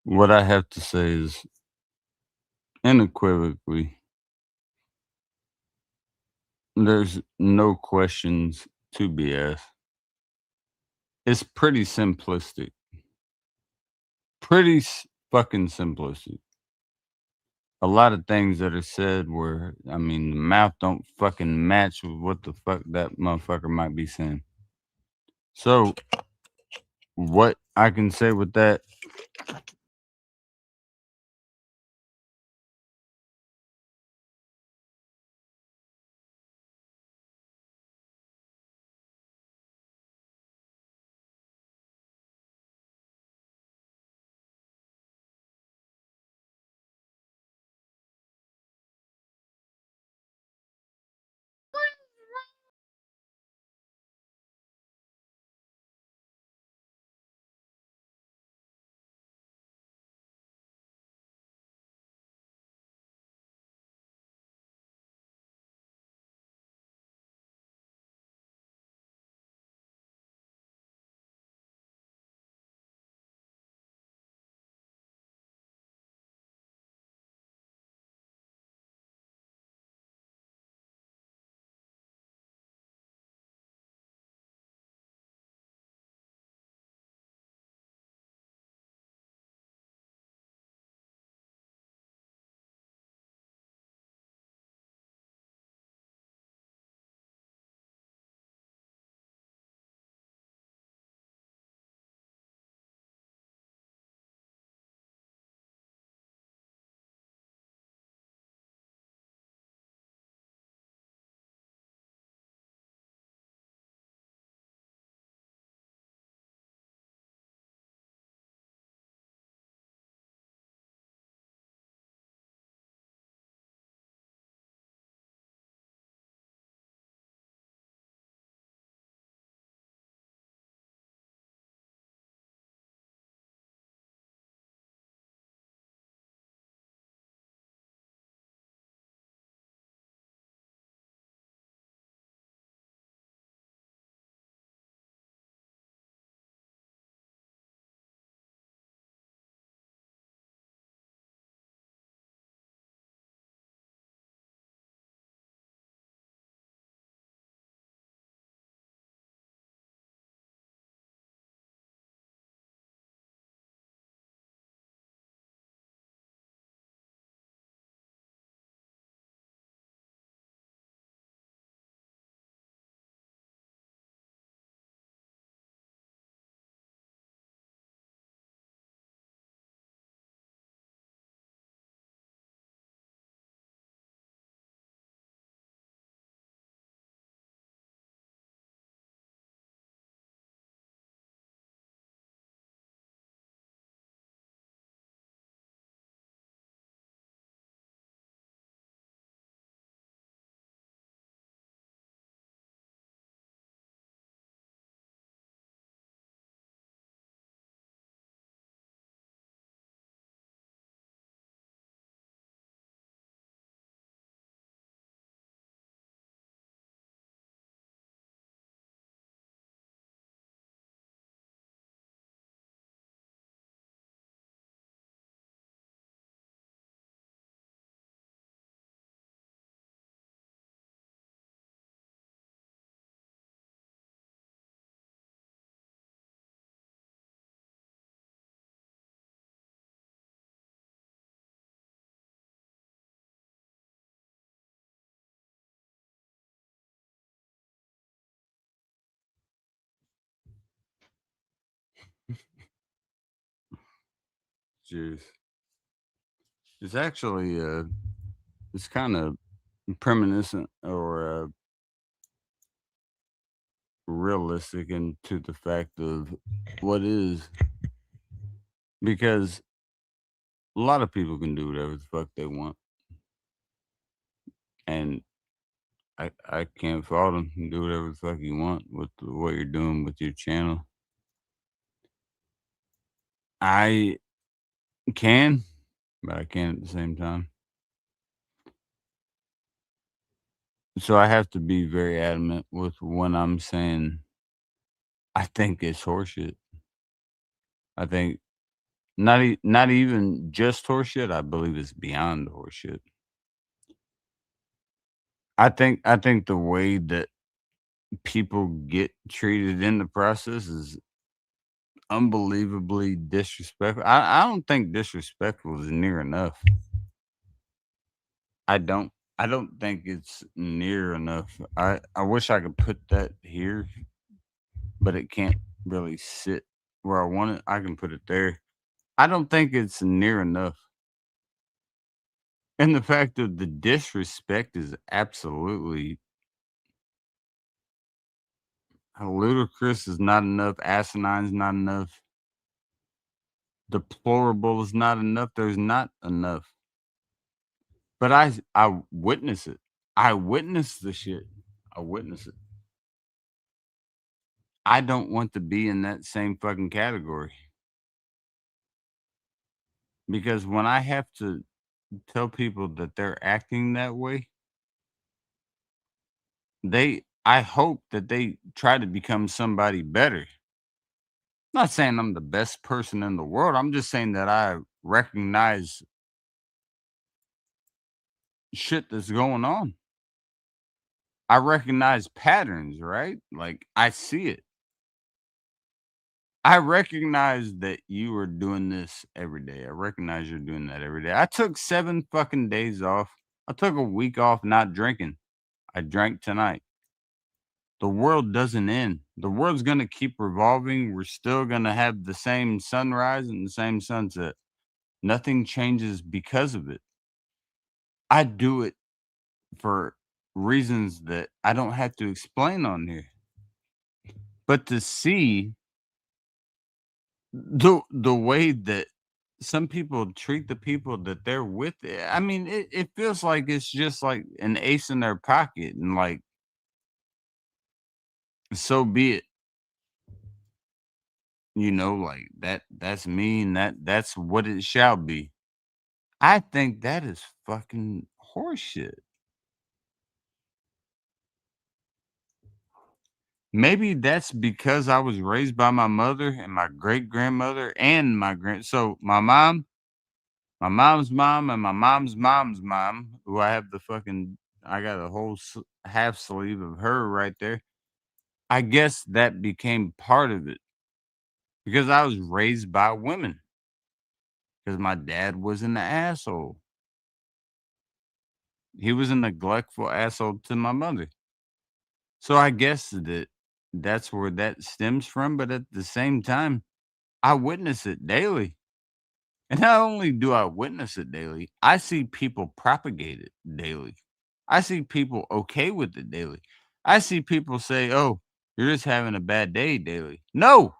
What I have to say is unequivocally, there's no questions to be asked. It's pretty simplistic. Fucking simplistic. A lot of things that are said where, I mean, the mouth don't fucking match with what the fuck that motherfucker might be saying. So, what I can say with that juice. It's actually it's kind of reminiscent or realistic into the fact of what is, because a lot of people can do whatever the fuck they want, and I can't fault them. Do whatever the fuck you want with what you're doing with your channel. I can, but I can't at the same time. So I have to be very adamant with when I'm saying I think it's horseshit. I think not even just horseshit. I believe it's beyond horseshit. I think the way that people get treated in the process is unbelievably disrespectful. I don't think disrespectful is near enough. I don't I don't think it's near enough. I wish I could put that here, but it can't really sit where I want it. I can put it there. I don't think it's near enough. And the fact of the disrespect is absolutely ludicrous is not enough. Asinine is not enough. Deplorable is not enough. There's not enough. But I witness it. I witness the shit. I witness it. I don't want to be in that same fucking category, because when I have to tell people that they're acting that way, I hope that they try to become somebody better. Not saying I'm the best person in the world. I'm just saying that I recognize shit that's going on. I recognize patterns, right? Like I see it. I recognize that you are doing this every day. I recognize you're doing that every day. I took 7 fucking days off. I took a week off not drinking. I drank tonight. The world doesn't end. The world's going to keep revolving. We're still going to have the same sunrise and the same sunset. Nothing changes because of it. I do it for reasons that I don't have to explain on here. But to see the way that some people treat the people that they're with, I mean, it feels like it's just like an ace in their pocket, and like, so be it. Like that's me, and that's what it shall be. I think that is fucking horseshit. Maybe that's because I was raised by my mother and my great grandmother and my mom's mom, and my mom's mom, who I got a whole half sleeve of her right there. I guess that became part of it because I was raised by women. Because my dad was an asshole. He was a neglectful asshole to my mother. So I guess that's where that stems from. But at the same time, I witness it daily. And not only do I witness it daily, I see people propagate it daily. I see people okay with it daily. I see people say, "Oh, you're just having a bad day," daily. No,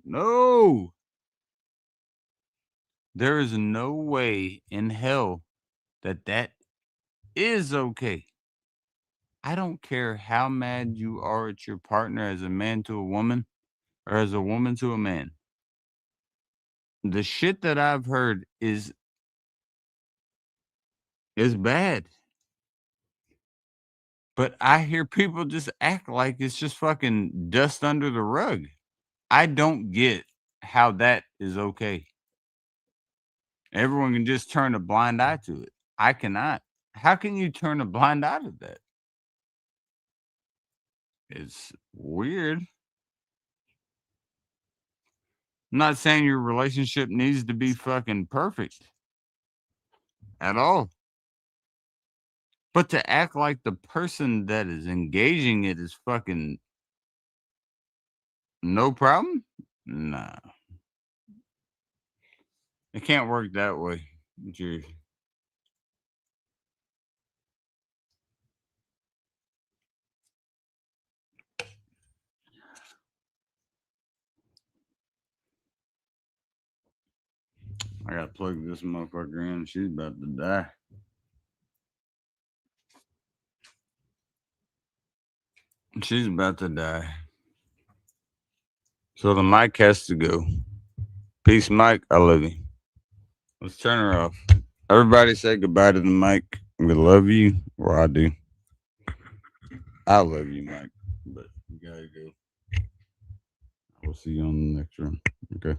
no, there is no way in hell that is okay. I don't care how mad you are at your partner as a man to a woman or as a woman to a man. The shit that I've heard is bad. But I hear people just act like it's just fucking dust under the rug. I don't get how that is okay. Everyone can just turn a blind eye to it. I cannot. How can you turn a blind eye to that? It's weird. I'm not saying your relationship needs to be fucking perfect at all. But to act like the person that is engaging it is fucking no problem? Nah. It can't work that way. Jeez. I gotta plug this motherfucker in. She's about to die. She's about to die. So the mic has to go. Peace, Mike. I love you. Let's turn her off. Everybody say goodbye to the mic. We love you, or I do. I love you, Mike. But you gotta go. We'll see you on the next room. Okay.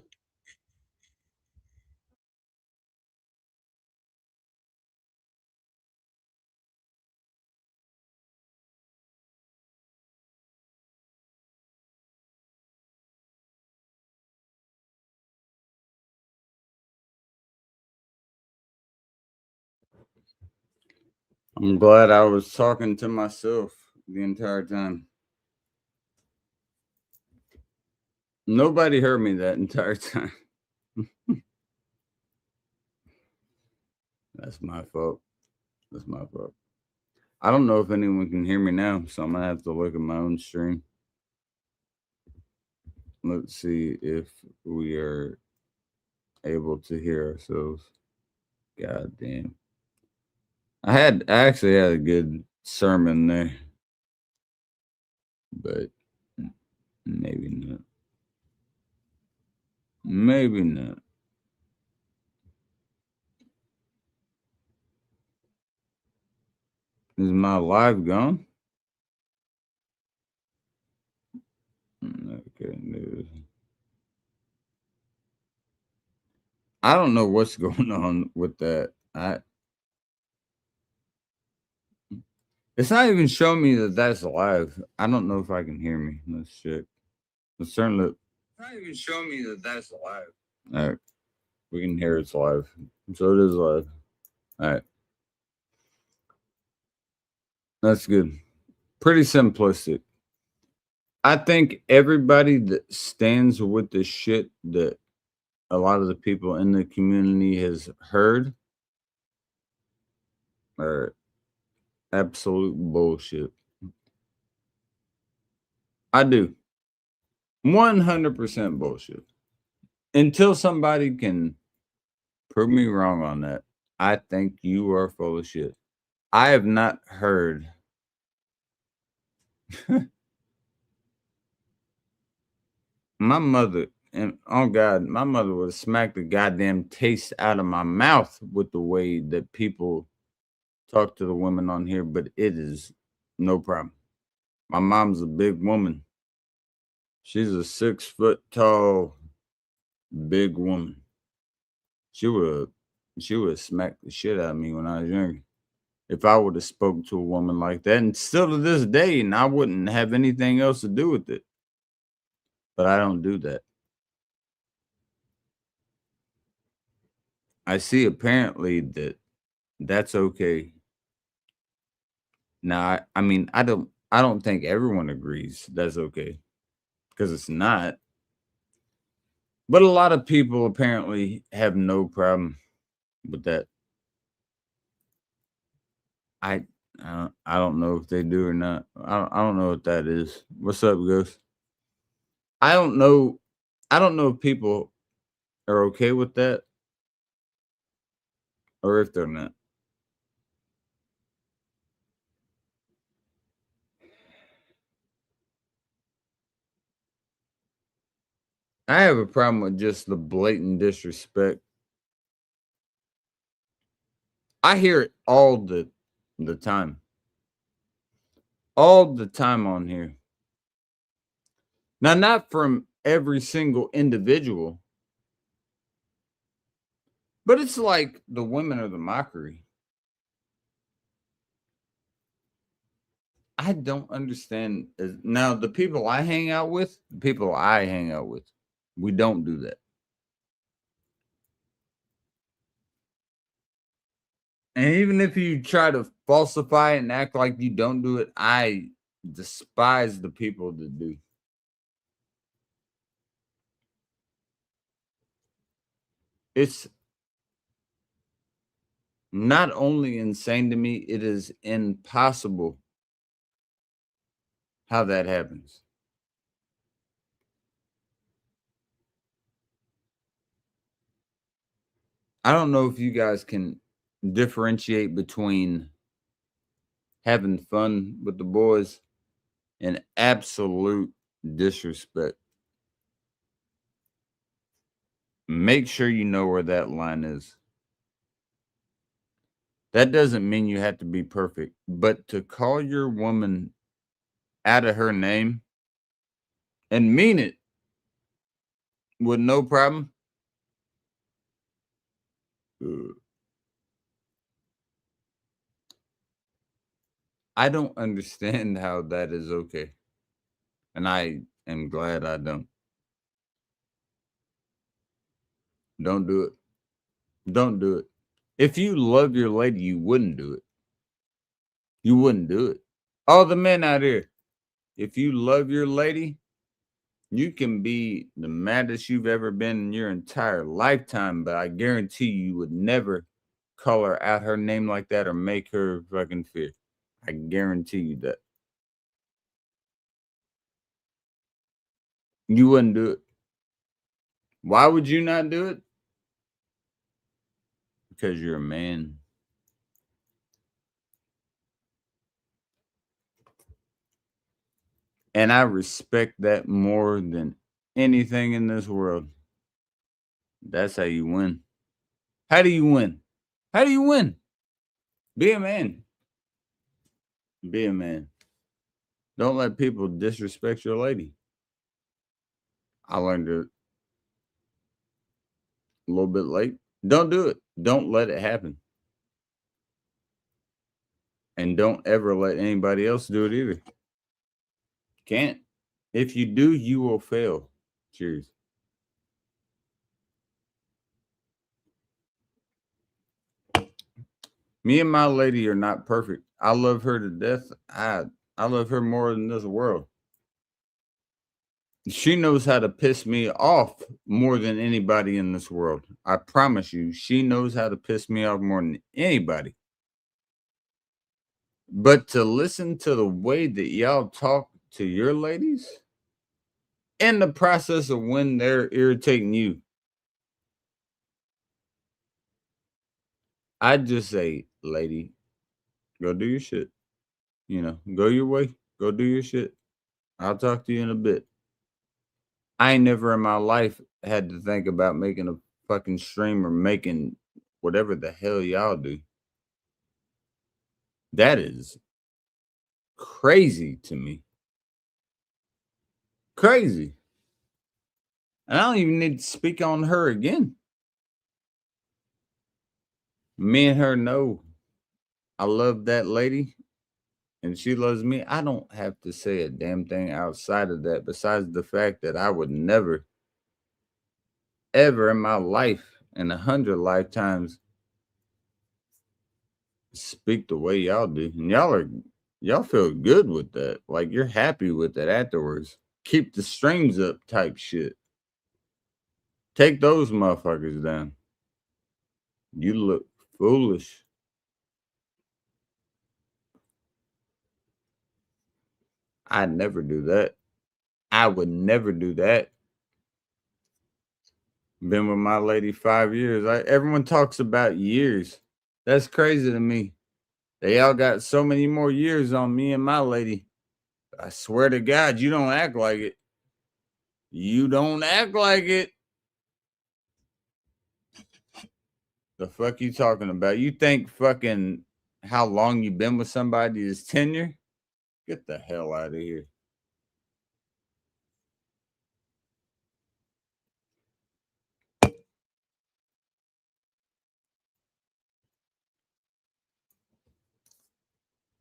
I'm glad I was talking to myself the entire time. Nobody heard me that entire time. That's my fault. That's my fault. I don't know if anyone can hear me now, so I'm gonna have to look at my own stream. Let's see if we are able to hear ourselves. God damn. I actually had a good sermon there, but maybe not. Maybe not. Is my live gone? Okay, news. I don't know what's going on with that. It's not even showing me that that's live. I don't know if I can hear me. Let's check. Let's turn the. It's not even showing me that that's live. All right, we can hear it's live. So it is live. All right, that's good. Pretty simplistic. I think everybody that stands with the shit that a lot of the people in the community has heard are absolute bullshit. I do. 100% bullshit. Until somebody can prove me wrong on that, I think you are full of shit. I have not heard. My mother, and oh God, my mother would smack the goddamn taste out of my mouth with the way that people talk to the women on here, but it is no problem. My mom's a big woman. She's a 6 foot tall, big woman. She would smack the shit out of me when I was younger. If I would have spoke to a woman like that, and still to this day, and I wouldn't have anything else to do with it. But I don't do that. I see apparently that that's okay. Now, I mean, I don't think everyone agrees that's okay because it's not. But a lot of people apparently have no problem with that. I I don't know if they do or not. I don't know what that is. What's up, Ghost? I don't know. I don't know if people are okay with that or if they're not. I have a problem with just the blatant disrespect. I hear it all the time. All the time on here. Now, not from every single individual, but it's like the women are the mockery. I don't understand. Now, the people I hang out with, we don't do that. And even if you try to falsify it and act like you don't do it, I despise the people that do. It's Not only insane to me, it is impossible how that happens. I don't know if you guys can differentiate between having fun with the boys and absolute disrespect. Make sure you know where that line is. That doesn't mean you have to be perfect, but to call your woman out of her name and mean it with no problem. uh, I don't understand how that is okay. And I am glad I don't. Don't do it. Don't do it. If you love your lady, you wouldn't do it. You wouldn't do it. All the men out here, if you love your lady, you can be the maddest you've ever been in your entire lifetime, but I guarantee you would never call her out her name like that or make her fucking fear. I guarantee you that. You wouldn't do it. Why would you not do it? Because you're a man. And I respect that more than anything in this world. That's how you win. How do you win? How do you win? Be a man. Be a man. Don't let people disrespect your lady. I learned it a little bit late. Don't do it. Don't let it happen. And don't ever let anybody else do it either. Can't. If you do, you will fail. Cheers. Me and my lady are not perfect. I love her to death. I love her more than this world. She knows how to piss me off more than anybody in this world. I promise you, she knows how to piss me off more than anybody. But to listen to the way that y'all talk to your ladies in the process of when they're irritating you, I just say, lady, go do your shit. Go your way, go do your shit. I'll talk to you in a bit. I ain't never in my life had to think about making a fucking stream or making whatever the hell y'all do. That is crazy to me. Crazy. And I don't even need to speak on her again. Me and her know I love that lady and she loves me. I don't have to say a damn thing outside of that, besides the fact that I would never, ever in my life, in 100 lifetimes, speak the way y'all do. And y'all feel good with that. Like you're happy with that afterwards. Keep the strings up type shit. Take those motherfuckers down. You look foolish. I'd never do that. I would never do that. Been with my lady 5 years. Everyone talks about years. That's crazy to me. They all got so many more years on me and my lady. I swear to God, you don't act like it. You don't act like it. The fuck you talking about? You think fucking how long you been with somebody is tenure? Get the hell out of here.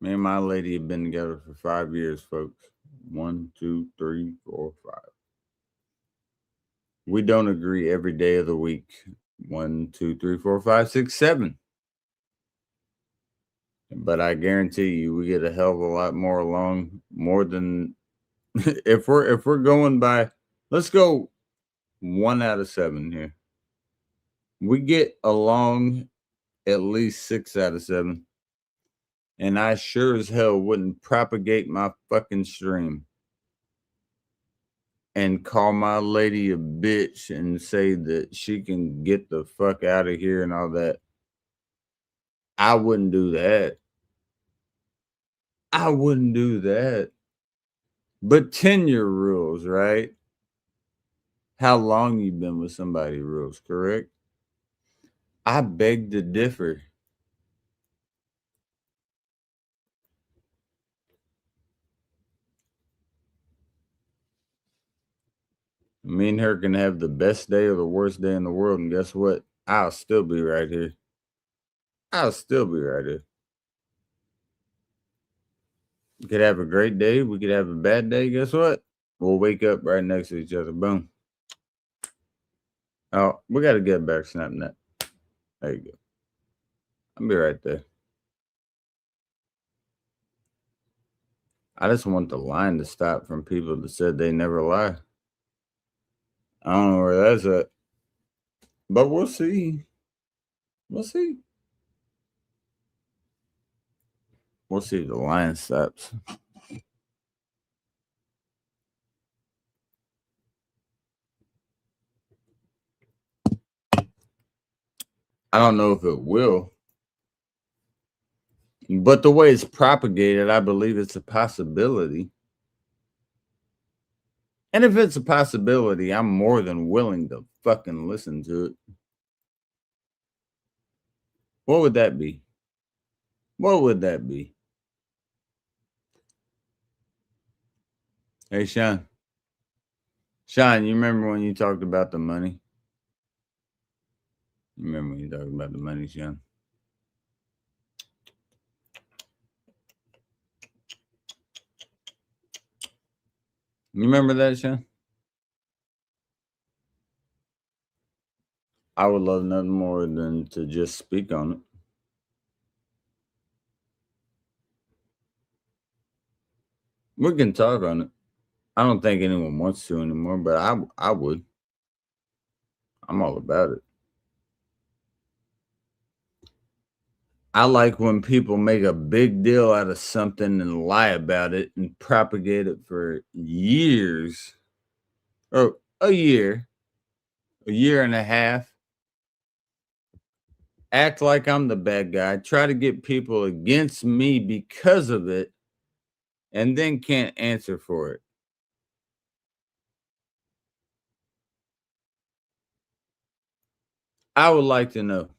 Me and my lady have been together for 5 years, folks. 1, 2, 3, 4, 5. We don't agree every day of the week. 1, 2, 3, 4, 5, 6, 7. But I guarantee you, we get a hell of a lot more along. More than if we're going by. Let's go 1 out of 7 here. We get along at least 6 out of 7. And I sure as hell wouldn't propagate my fucking stream and call my lady a bitch and say that she can get the fuck out of here and all that. I wouldn't do that. I wouldn't do that. But tenure rules, right? How long you been with somebody rules, correct? I beg to differ. Me and her can have the best day or the worst day in the world, and guess what? I'll still be right here. I'll still be right here. We could have a great day. We could have a bad day. Guess what? We'll wake up right next to each other. Boom. Oh, we got to get back snapping that. There you go. I'll be right there. I just want the line to stop from people that said they never lie. I don't know where that's at. But we'll see. We'll see. We'll see if the line stops. I don't know if it will. But the way it's propagated, I believe it's a possibility. And if it's a possibility, I'm more than willing to fucking listen to it. What would that be? What would that be? Hey, Sean. Sean, you remember when you talked about the money? You remember when you talked about the money, Sean? You remember that, Sean? I would love nothing more than to just speak on it. We can talk on it. I don't think anyone wants to anymore, but I would. I'm all about it. I like when people make a big deal out of something and lie about it and propagate it for years or a year and a half. Act like I'm the bad guy, try to get people against me because of it, and then can't answer for it. I would like to know.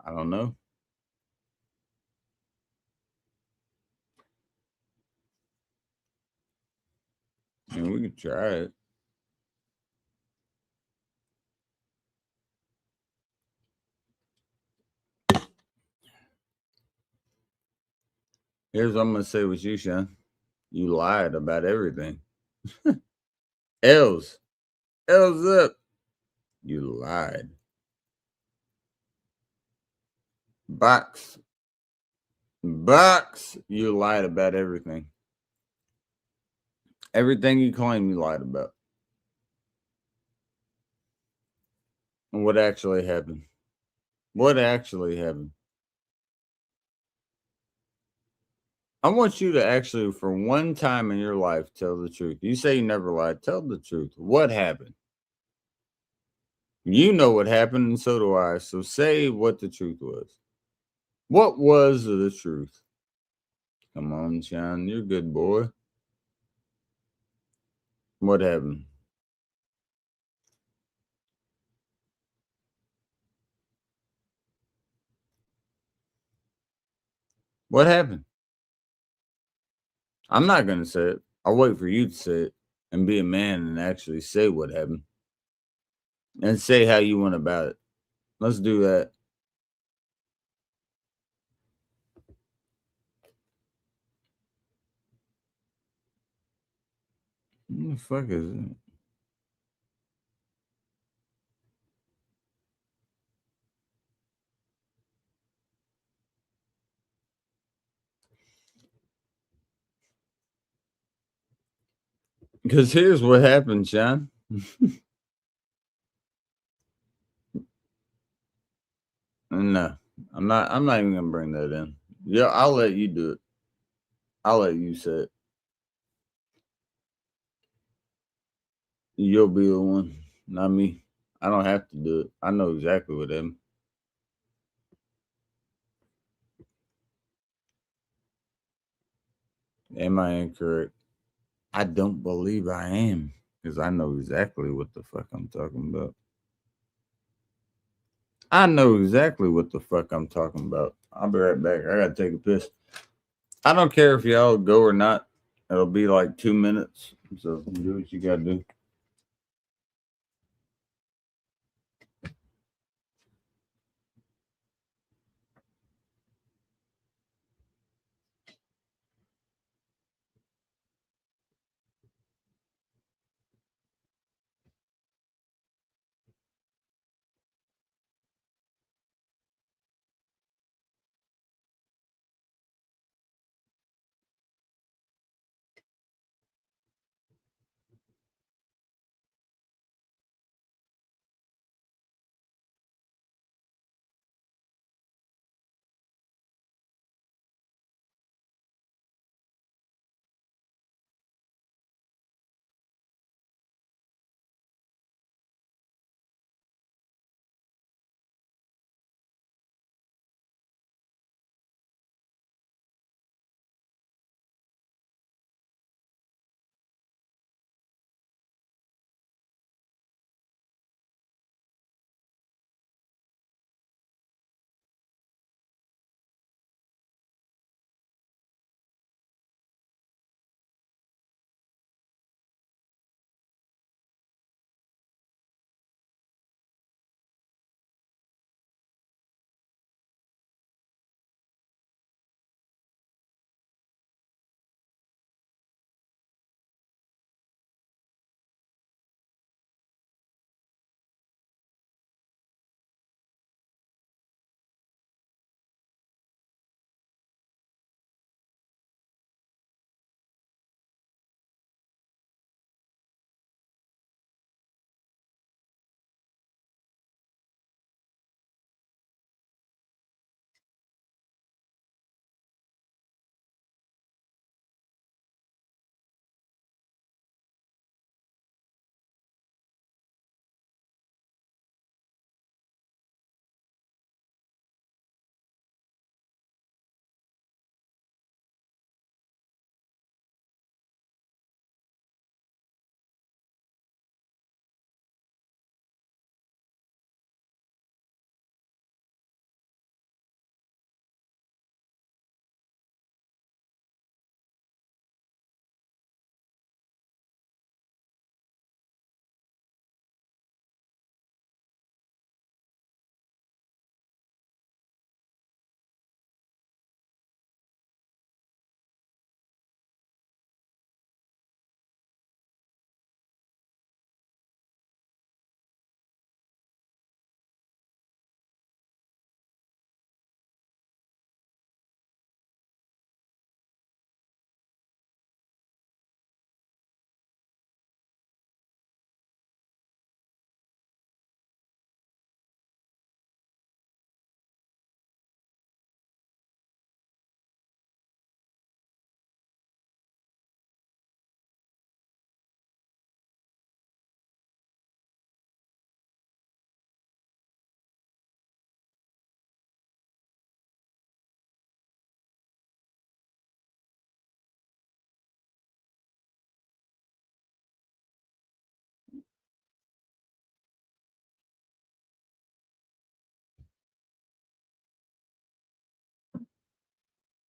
I don't know. I mean, we could try it. Here's what I'm gonna say with you, Sean. You lied about everything. L's. L's up. You lied. Box. Box. You lied about everything. Everything you claim you lied about. And what actually happened? What actually happened? I want you to actually, for one time in your life, tell the truth. You say you never lied. Tell the truth. What happened? You know what happened, and so do I. So say what the truth was. What was the truth? Come on, Sean. You're a good boy. What happened? What happened? I'm not going to say it. I'll wait for you to say it and be a man and actually say what happened and say how you went about it. Let's do that. What the fuck is it? Because here's what happened, Sean. No, I'm not. I'm not even gonna bring that in. Yeah, I'll let you do it. I'll let you say it. You'll be the one, not me. I don't have to do it. I know exactly what them. Am I incorrect? I don't believe I am because I know exactly what the fuck I'm talking about. I know exactly what the fuck I'm talking about. I'll be right back. I gotta take a piss. I don't care if y'all go or not. It'll be like 2 minutes. So do what you gotta do.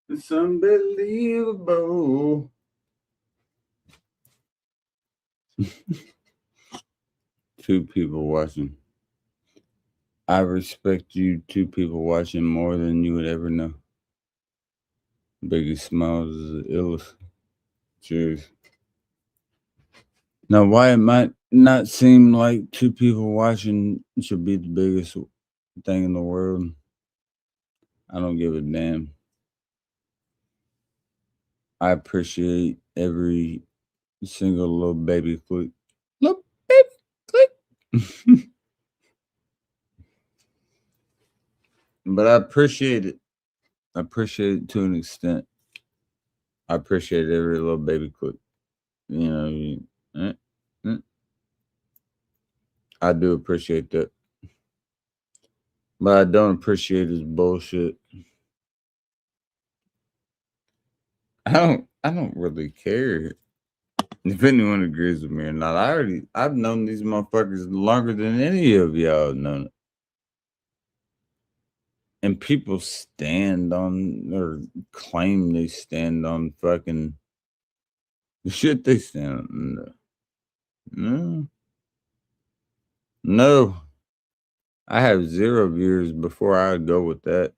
It's unbelievable. Two people watching. I respect you, two people watching more than you would ever know. Biggie Smalls is the illest. Cheers. Now, why it might not seem like two people watching should be the biggest thing in the world, I don't give a damn. I appreciate every single little baby click. Little baby click. But I appreciate it. I appreciate it to an extent. I appreciate every little baby clip. You know, eh, eh, I do appreciate that. But I don't appreciate his bullshit. I don't really care if anyone agrees with me or not. I've known these motherfuckers longer than any of y'all have known it. And people stand on or claim they stand on fucking the shit they stand on. No. No. I have 0 viewers before I go with that.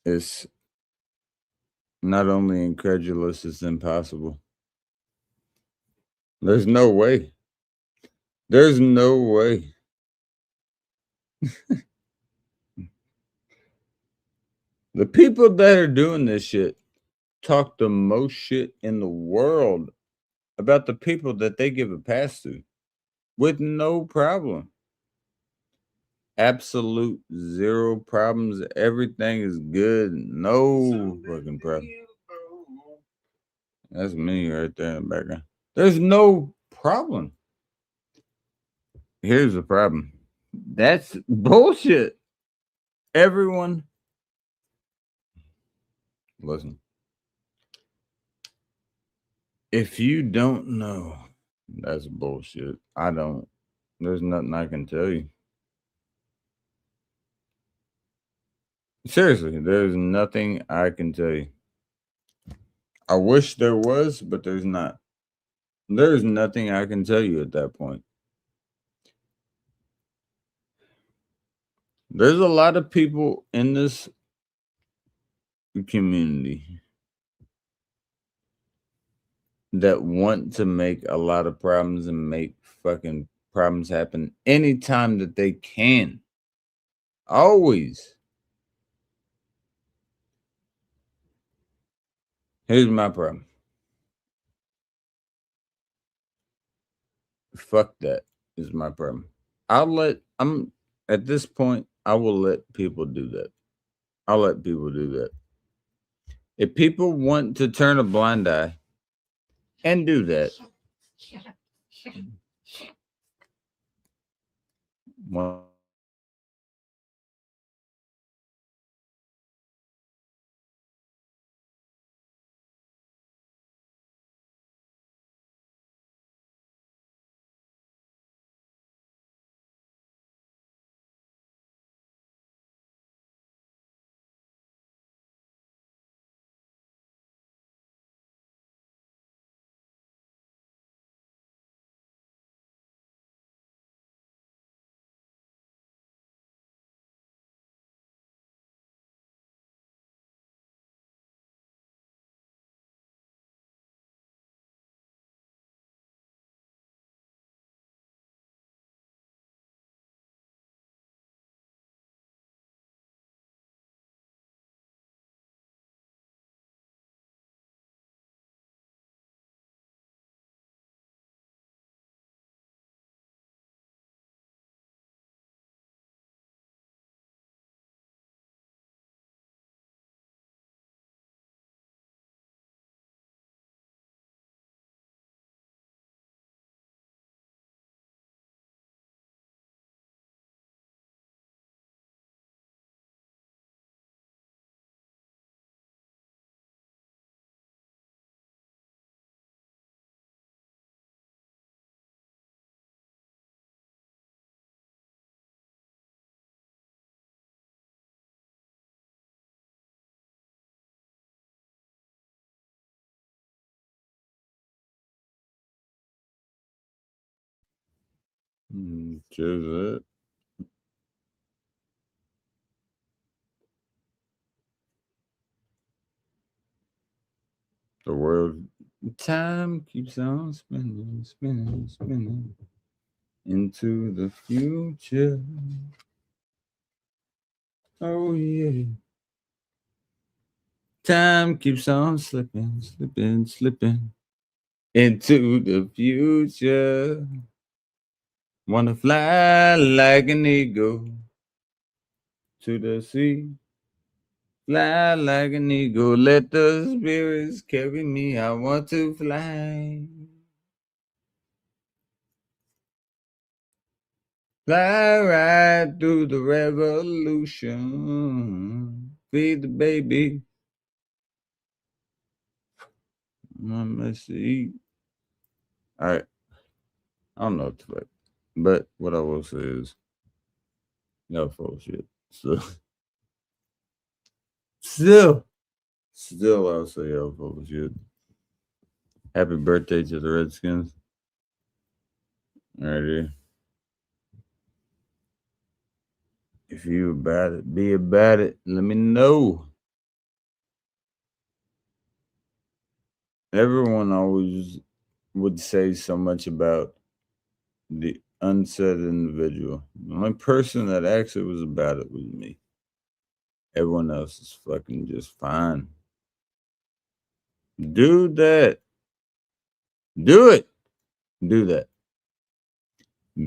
It's not only incredulous, it's impossible. There's no way. There's no way. The people that are doing this shit talk the most shit in the world about the people that they give a pass to with no problem. Absolute 0 problems. Everything is good. No fucking problem. That's me right there in the background. There's no problem. Here's the problem. That's bullshit. Everyone, listen. If you don't know, that's bullshit. I don't. There's nothing I can tell you. Seriously, there's nothing I can tell you. I wish there was, but there's not. There's nothing I can tell you at that point. There's a lot of people in this community that want to make a lot of problems and make fucking problems happen anytime that they can. Always. Here's my problem. Fuck that is my problem. I'm at this point, I will let people do that. I'll let people do that. If people want to turn a blind eye and do that, well, choose it. The world time keeps on spinning, spinning, spinning into the future. Oh yeah. Time keeps on slipping, slipping, slipping into the future. Wanna fly like an eagle to the sea. Fly like an eagle. Let the spirits carry me. I want to fly. Fly right through the revolution. Feed the baby. Let's see. All right. I don't know what to like. But what I will say is, no full shit. So, still, I'll say y'all full of shit. Happy birthday to the Redskins. Right here. If you about it, be about it. Let me know. Everyone always would say so much about the unsaid individual. The only person that actually was about it was me. Everyone else is fucking just fine. Do that. Do it. Do that.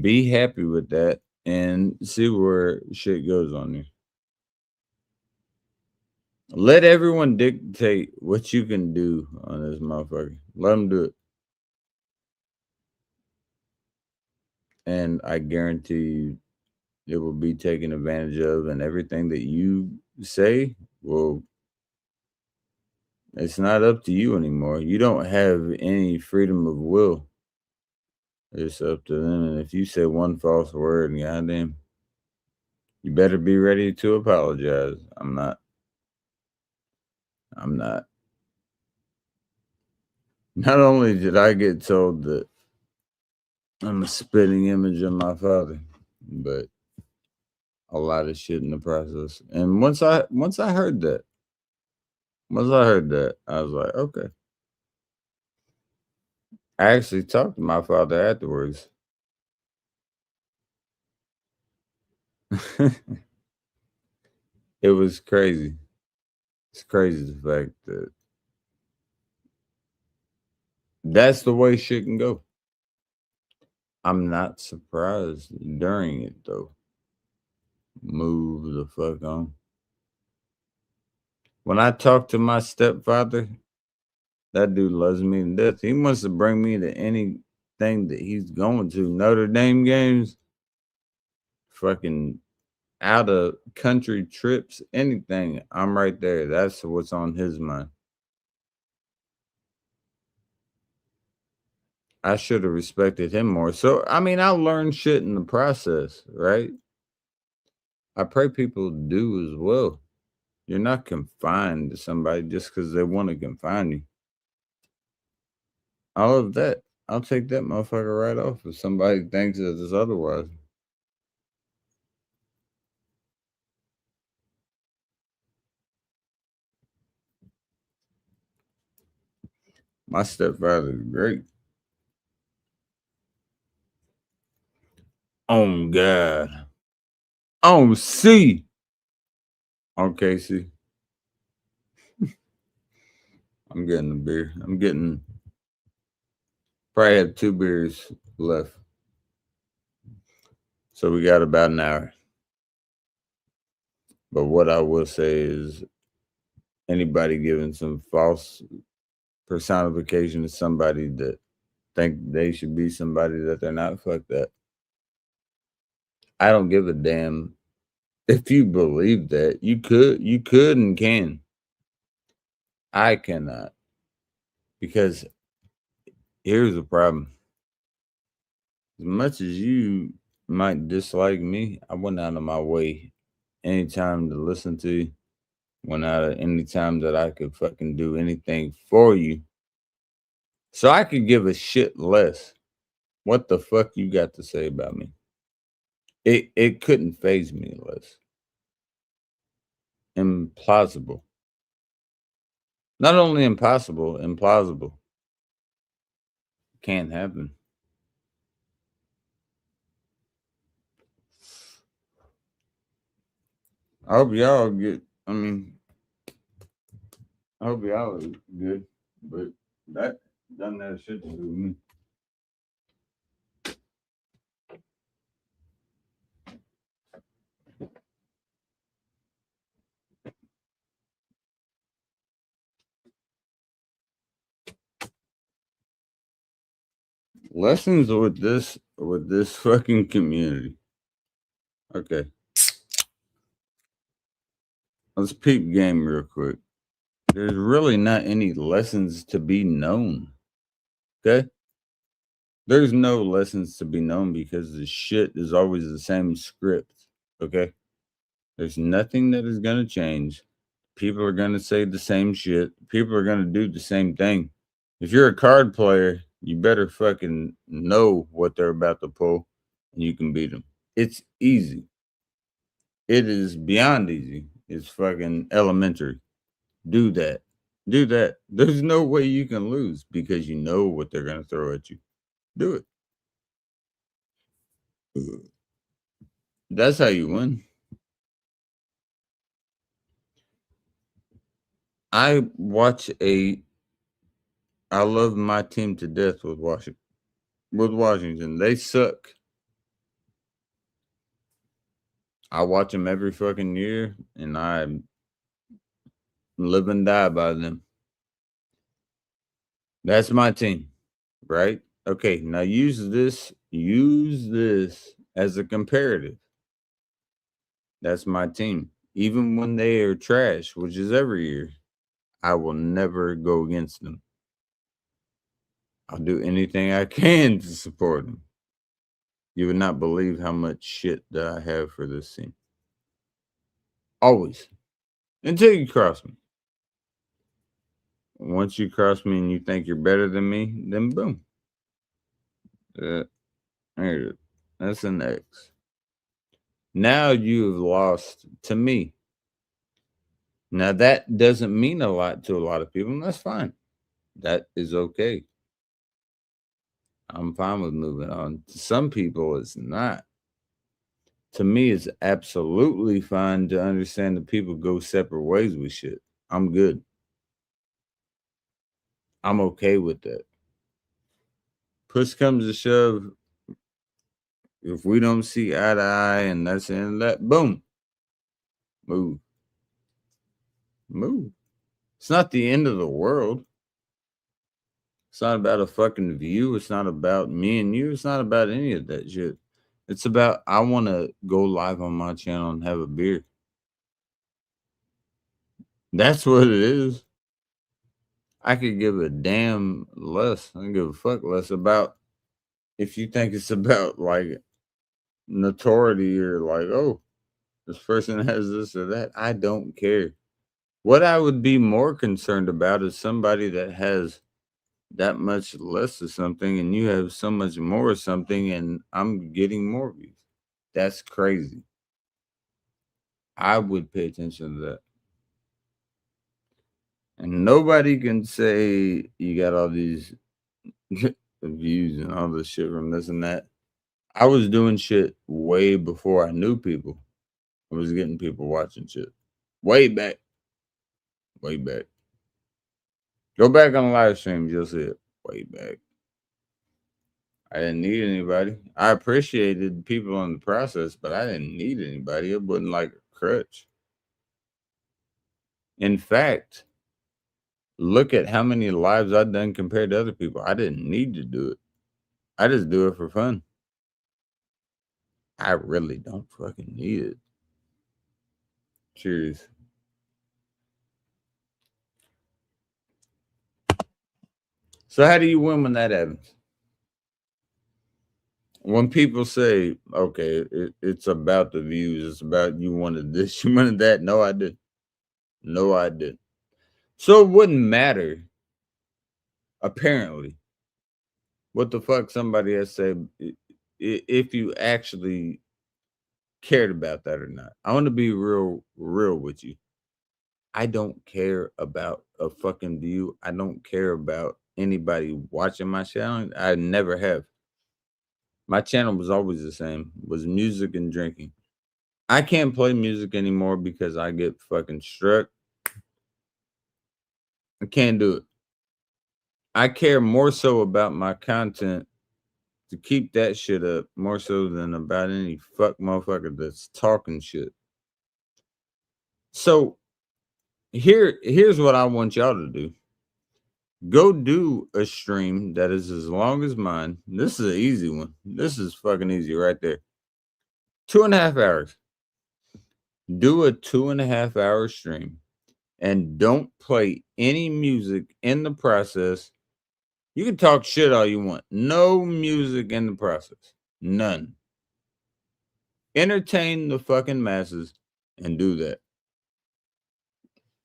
Be happy with that and see where shit goes on you. Let everyone dictate what you can do on this motherfucker. Let them do it. And I guarantee you it will be taken advantage of, and everything that you say will, it's not up to you anymore. You don't have any freedom of will. It's up to them. And if you say one false word, goddamn, you better be ready to apologize. I'm not. Not only did I get told that I'm a spitting image of my father, but a lot of shit in the process. And once I heard that, I was like, okay. I actually talked to my father afterwards. It was crazy. It's crazy the fact that that's the way shit can go. I'm not surprised during it though. Move the fuck on. When I talk to my stepfather, that dude loves me to death. He wants to bring me to anything that he's going to. Notre Dame games, fucking out of country trips, anything. I'm right there. That's what's on his mind. I should have respected him more. So, I mean, I learned shit in the process, right? I pray people do as well. You're not confined to somebody just because they want to confine you. All of that, I'll take that motherfucker right off if somebody thinks that it's otherwise. My stepfather is great. Oh God. Oh C. Okay, see. I'm getting a beer. I'm getting probably have 2 beers left. So we got about an hour. But what I will say is anybody giving some false personification to somebody that think they should be somebody that they're not, fuck that. I don't give a damn if you believe that. You could and can. I cannot. Because here's the problem. As much as you might dislike me, I went out of my way anytime to listen to you. Went out of any time that I could fucking do anything for you. So I could give a shit less. What the fuck you got to say about me? It couldn't phase me less. Implausible. Not only impossible, implausible. Can't happen. I hope y'all get. I mean, I hope y'all are good, but that doesn't have shit to do with me. lessons with this fucking community. Okay, let's peep game real quick. There's really not any lessons to be known. Okay, there's no lessons to be known because the shit is always the same script. Okay, there's nothing that is gonna change. People are gonna say the same shit. People are gonna do the same thing. If you're a card player, you better fucking know what they're about to pull and you can beat them. It's easy. It is beyond easy. It's fucking elementary. Do that. Do that. There's no way you can lose because you know what they're going to throw at you. Do it. That's how you win. I watch a I love my team to death with Washington. With Washington, they suck. I watch them every fucking year, and I live and die by them. That's my team, right? Okay, now use this as a comparative. That's my team. Even when they are trash, which is every year, I will never go against them. I'll do anything I can to support them. You would not believe how much shit that I have for this team. Always. Until you cross me. Once you cross me and you think you're better than me, then boom. There it is. That's an X. Now you have lost to me. Now that doesn't mean a lot to a lot of people, and that's fine. That is okay. I'm fine with moving on. To some people, it's not. To me, it's absolutely fine to understand that people go separate ways with shit. I'm good. I'm okay with that. Push comes to shove. If we don't see eye to eye and that's the end of that, boom. Move. Move. It's not the end of the world. It's not about a fucking view. It's not about me and you. It's not about any of that shit. It's about I want to go live on my channel and have a beer. That's what it is. I could give a damn less. I can give a fuck less about if you think it's about like notoriety or like, oh, this person has this or that. I don't care. What I would be more concerned about is somebody that has that much less of something and you have so much more of something and I'm getting more views. That's crazy. I would pay attention to that. And nobody can say you got all these views and all this shit from this and that. I was doing shit way before I knew people. I was getting people watching shit. Way back. Way back. Go back on the live streams, you'll see it. Way back. I didn't need anybody. I appreciated people in the process, but I didn't need anybody. It wasn't like a crutch. In fact, look at how many lives I've done compared to other people. I didn't need to do it. I just do it for fun. I really don't fucking need it. Cheers. So how do you win when that happens? When people say, okay, it's about the views, it's about you wanted this, you wanted that. No, I didn't. No, I didn't. So it wouldn't matter, apparently, what the fuck somebody has said if you actually cared about that or not. I want to be real with you. I don't care about a fucking view. I don't care about anybody watching my channel. I never have. My channel was always the same. Was music and drinking. I can't play music anymore because I get fucking struck. I can't do it. I care more so about my content to keep that shit up more so than about any fuck motherfucker that's talking shit. So here's what I want y'all to do. Go do a stream that is as long as mine. This is an easy one. This is fucking easy right there. 2.5 hours. Do a 2.5 hour stream and don't play any music in the process. You can talk shit all you want. No music in the process. None. Entertain the fucking masses and do that.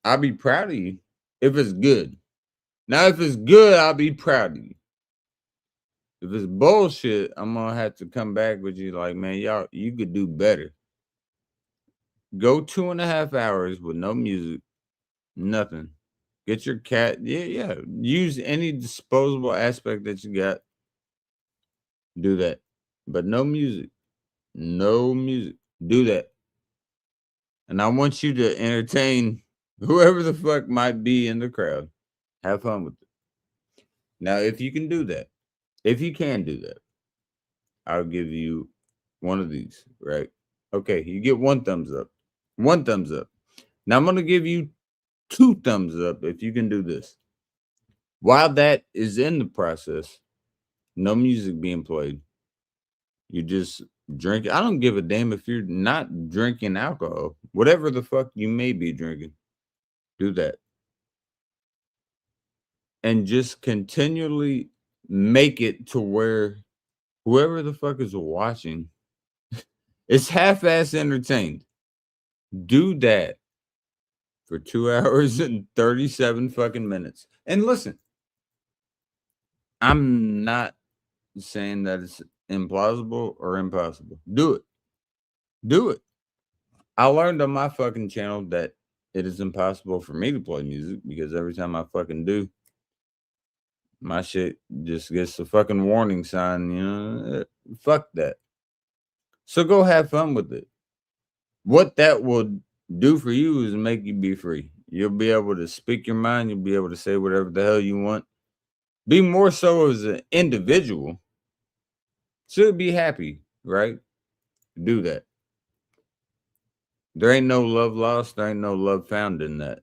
I'll be proud of you if it's good. Now, if it's good, I'll be proud of you. If it's bullshit, I'm gonna have to come back with you like, man, y'all, you could do better. Go 2.5 hours with no music, nothing. Get your cat, yeah. Use any disposable aspect that you got. Do that. But no music. No music. Do that. And I want you to entertain whoever the fuck might be in the crowd. Have fun with it. Now, if you can do that, if you can do that, I'll give you one of these, right? Okay, you get one thumbs up. One thumbs up. Now I'm going to give you 2 thumbs up if you can do this. While that is in the process, no music being played. You just drink. I don't give a damn if you're not drinking alcohol. Whatever the fuck you may be drinking, do that. And just continually make it to where whoever the fuck is watching is half-ass entertained. Do that for 2 hours and 37 fucking minutes. And listen, I'm not saying that it's implausible or impossible. Do it. Do it. I learned on my fucking channel that it is impossible for me to play music because every time I fucking do, my shit just gets a fucking warning sign, you know? Fuck that. So go have fun with it. What that will do for you is make you be free. You'll be able to speak your mind. You'll be able to say whatever the hell you want. Be more so as an individual. Should be happy, right? Do that. There ain't no love lost. There ain't no love found in that.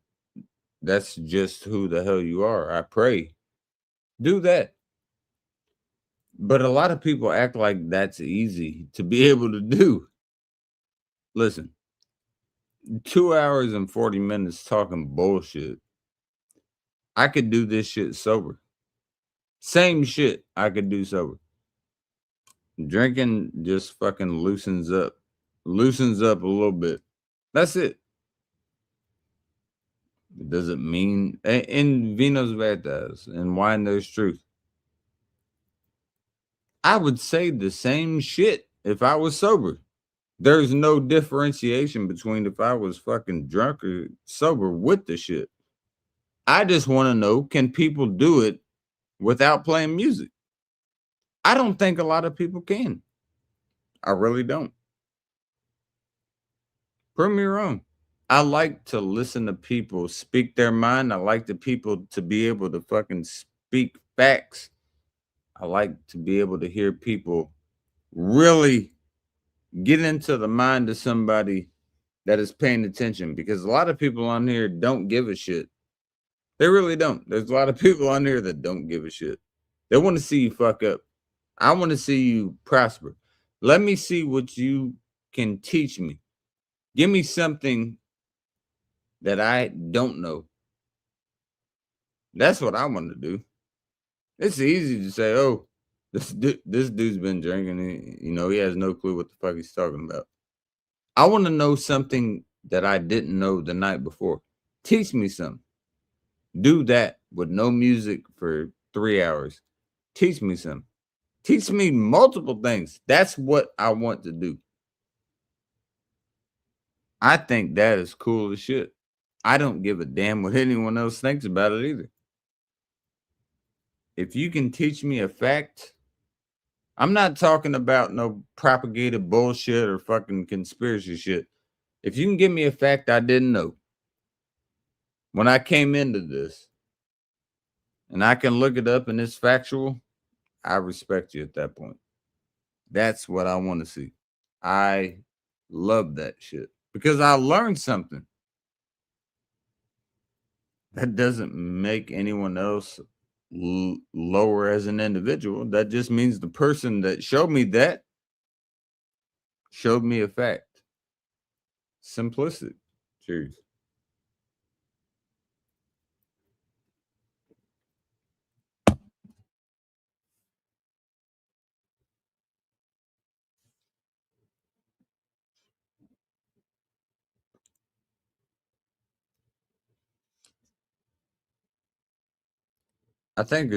That's just who the hell you are. I pray. Do that. But a lot of people act like that's easy to be able to do. Listen, 2 hours and 40 minutes talking bullshit. I could do this shit sober. Same shit I could do sober. Drinking just fucking loosens up a little bit. That's it. It doesn't mean in Vino's Veritas and Wine There's Truth. I would say the same shit if I was sober. There's no differentiation between if I was fucking drunk or sober with the shit. I just want to know, can people do it without playing music? I don't think a lot of people can. I really don't. Prove me wrong. I like to listen to people speak their mind. I like the people to be able to fucking speak facts. I like to be able to hear people really get into the mind of somebody that is paying attention, because a lot of people on here don't give a shit. They really don't. There's a lot of people on here that don't give a shit. They want to see you fuck up. I want to see you prosper. Let me see what you can teach me. Give me something that I don't know. That's what I want to do. It's easy to say, oh, this dude's been drinking. He has no clue what the fuck he's talking about. I want to know something that I didn't know the night before. Teach me something. Do that with no music for 3 hours. Teach me something. Teach me multiple things. That's what I want to do. I think that is cool as shit. I don't give a damn what anyone else thinks about it either. If you can teach me a fact, I'm not talking about no propagated bullshit or fucking conspiracy shit. If you can give me a fact I didn't know when I came into this, and I can look it up and it's factual, I respect you at that point. That's what I want to see. I love that shit because I learned something. That doesn't make anyone else lower as an individual. That just means the person that showed me that showed me a fact. Simplistic. Cheers. I think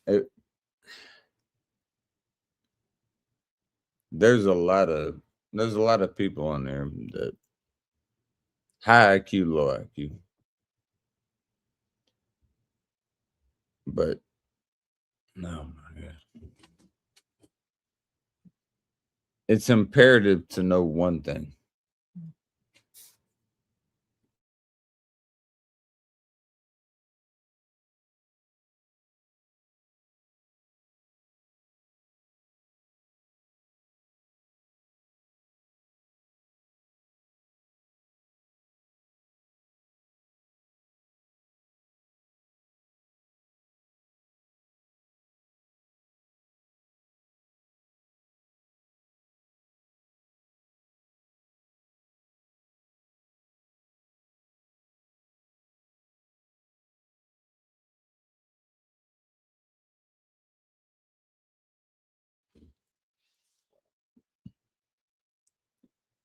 it, there's a lot of people on there that high IQ, low IQ, but no, my God. It's imperative to know one thing.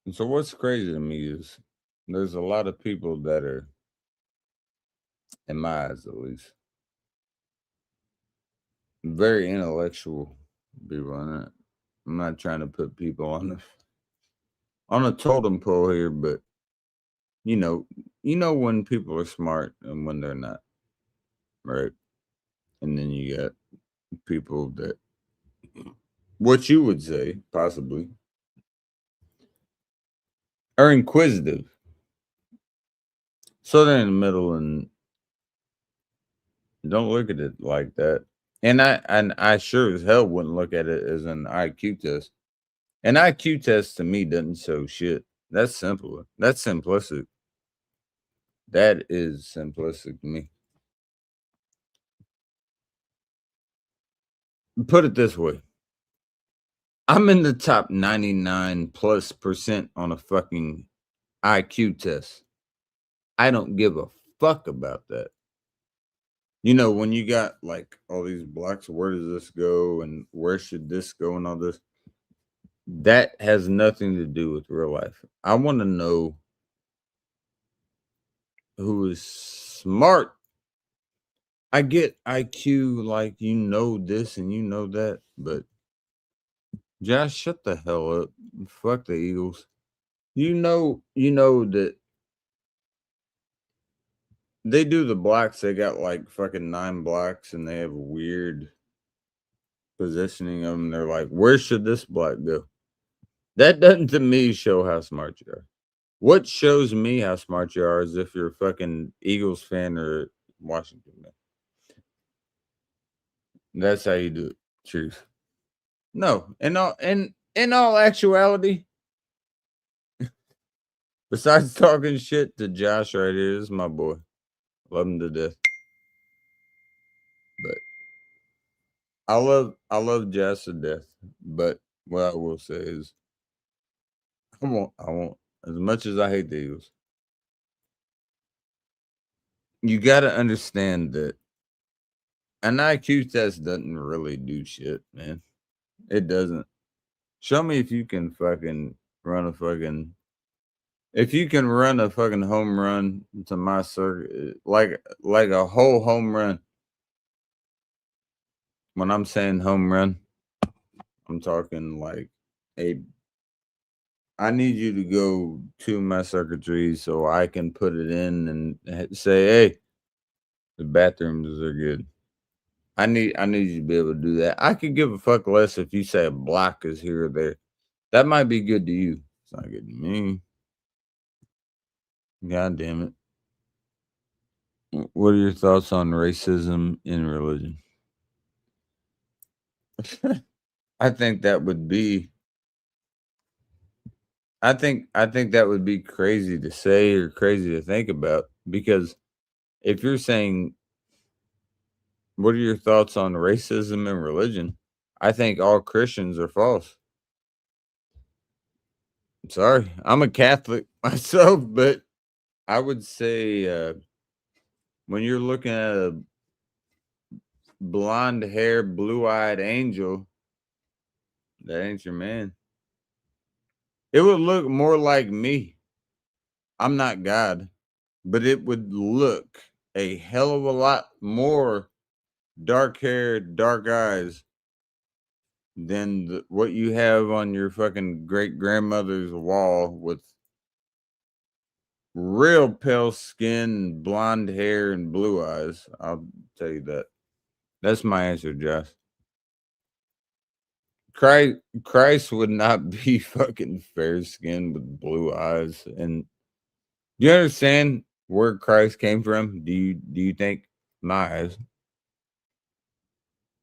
And so what's crazy to me is there's a lot of people that are, in my eyes at least, very intellectual people. And I'm not trying to put people on a totem pole here, but you know, when people are smart and when they're not, right? And then you got people that what you would say possibly are inquisitive. So they're in the middle and don't look at it like that. And I sure as hell wouldn't look at it as an IQ test. An IQ test to me doesn't show shit. That's simple. That's simplistic. That is simplistic to me. Put it this way. I'm in the top 99 plus percent on a fucking IQ test. I don't give a fuck about that. You know, when you got like all these blocks, where does this go and where should this go and all this? That has nothing to do with real life. I want to know who is smart. I get IQ, like you know this and you know that, but Josh, shut the hell up. Fuck the Eagles. You know that they do the blocks. They got like fucking 9 blocks, and they have weird positioning of them. They're like, where should this block go? That doesn't to me show how smart you are. What shows me how smart you are is if you're a fucking Eagles fan or Washington man. That's how you do it. Truth. No, in all actuality, besides talking shit to Josh right here, this is my boy. Love him to death. But I love Josh to death. But what I will say is I won't as much as I hate the Eagles, you gotta understand that an IQ test doesn't really do shit, man. It doesn't. Show me if you can fucking run a fucking if you can run a fucking home run to my circuit, like a whole home run. When I'm saying home run, I'm talking like a. I need you to go to my circuitry so I can put it in and say, "Hey, the bathrooms are good." I need you to be able to do that. I could give a fuck less if you say a block is here or there. That might be good to you. It's not good to me. God damn it. What are your thoughts on racism in religion? I think that would be I think that would be crazy to say or crazy to think about because if you're saying What are your thoughts on racism and religion? I think all Christians are false. Sorry, I'm a Catholic myself, but I would say when you're looking at a blonde hair, blue eyed angel, that ain't your man. It would look more like me. I'm not God, but it would look a hell of a lot more dark hair, dark eyes than what you have on your fucking great grandmother's wall with real pale skin, blonde hair, and blue eyes. I'll tell you that. That's my answer, Josh. Christ would not be fucking fair skinned with blue eyes. And do you understand where Christ came from? Do you think my eyes?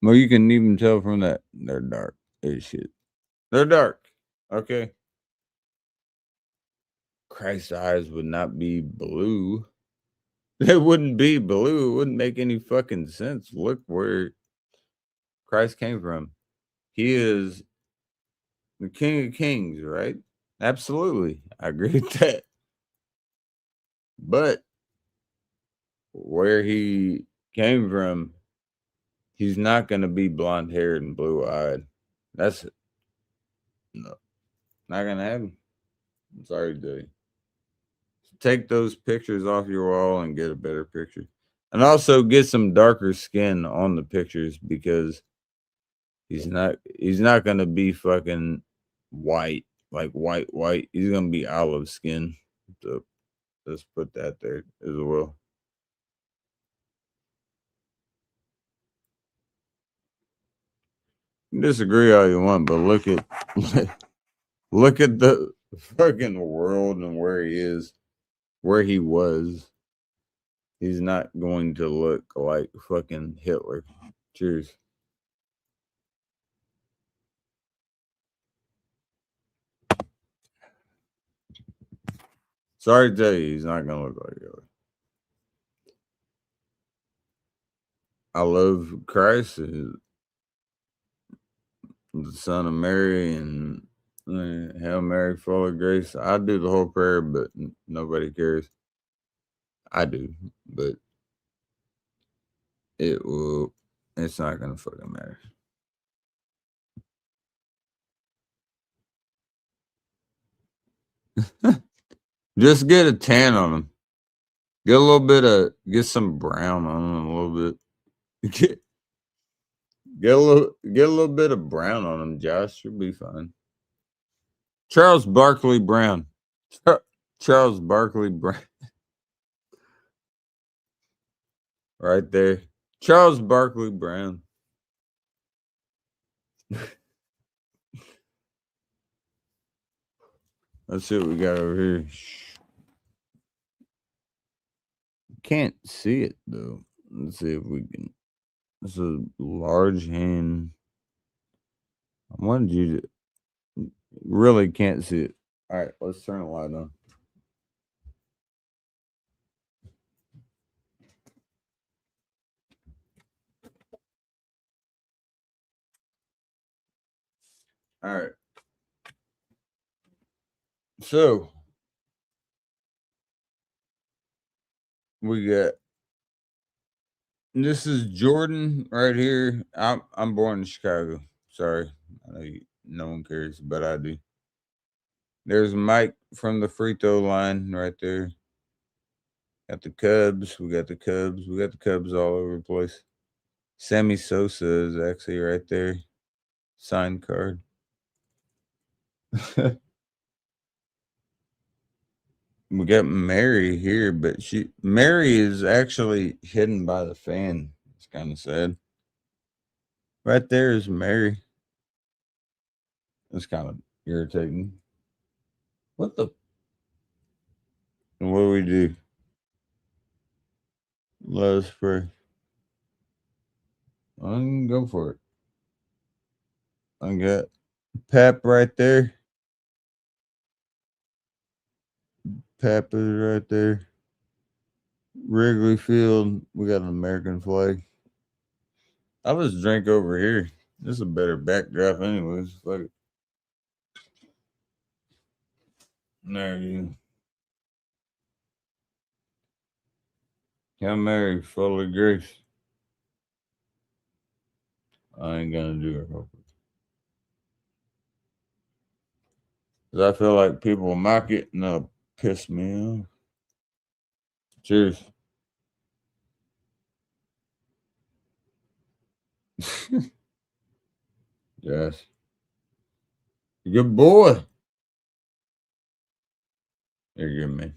Well, you can even tell from that they're dark as shit. They're dark. Okay. Christ's eyes would not be blue. They wouldn't be blue. It wouldn't make any fucking sense. Look where Christ came from. He is the King of Kings, right? Absolutely. I agree with that. But where he came from, he's not going to be blonde haired and blue eyed. That's no, not going to happen. I'm sorry to tell you. Take those pictures off your wall and get a better picture. And also get some darker skin on the pictures because he's not gonna be fucking white, like white. He's gonna be olive skin. So let's put that there as well. Disagree all you want, but look at look at the fucking world and where he is, where he was. He's not going to look like fucking Hitler. Cheers. Sorry to tell you, he's not gonna look like Hitler. I love Christ, the Son of Mary, and Hail Mary, full of grace. I do the whole prayer, but nobody cares. I do, but it will. It's not gonna fucking matter. Just get a tan on them. Get some brown on them a little bit. Get a little bit of brown on them, Josh. You'll be fine. Charles Barkley Brown. Charles Barkley Brown. Right there. Charles Barkley Brown. Let's see what we got over here. Can't see it though. Let's see if we can. It's a large hand. I wanted you to really can't see it. All right, let's turn the light on. All right. So we got this is Jordan right here. I'm born in Chicago. Sorry, I know no one cares, but I do. There's Mike from the free throw line right there. Got the Cubs. We got the Cubs. We got the Cubs all over the place. Sammy Sosa is actually right there. Signed card. We got Mary here, but Mary is actually hidden by the fan. It's kind of sad. Right there is Mary. It's kind of irritating. What the? What do we do? Let us pray. I can go for it. I got Pap right there. Pap is right there. Wrigley Field. We got an American flag. I'll just drink over here. This is a better backdrop, anyways. Fuck it. There you go. Hail Mary, full of grace. I ain't gonna do it real quick. 'Cause I feel like people will mock it and they'll piss me off. Cheers. Yes. Good boy. You're good, man.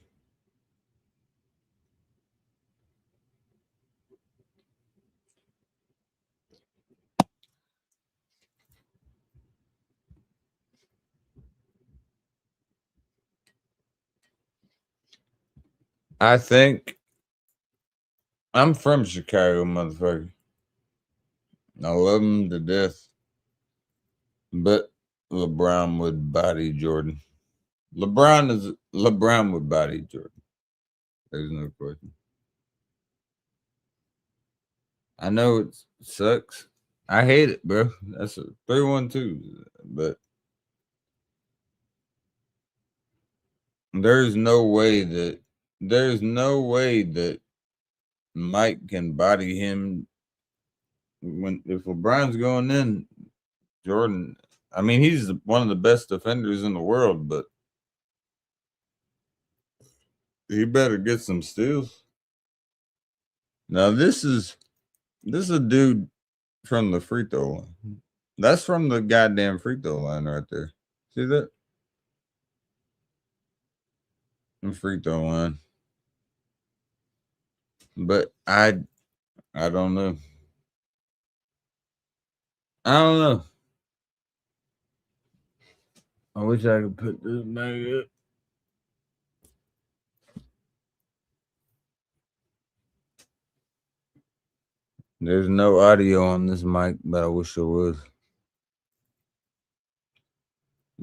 I think I'm from Chicago, motherfucker. I love him to death. But LeBron would body Jordan. LeBron would body Jordan. There's no question. I know it sucks. I hate it, bro. That's a 3-1-2. But there's no way that Mike can body him when if LeBron's going in, Jordan. I mean, he's one of the best defenders in the world, but he better get some steals. Now this is a dude from the free throw line. That's from the goddamn free throw line right there. See that? The free throw line. But I don't know. I don't know. I wish I could put this back up. There's no audio on this mic, but I wish there was.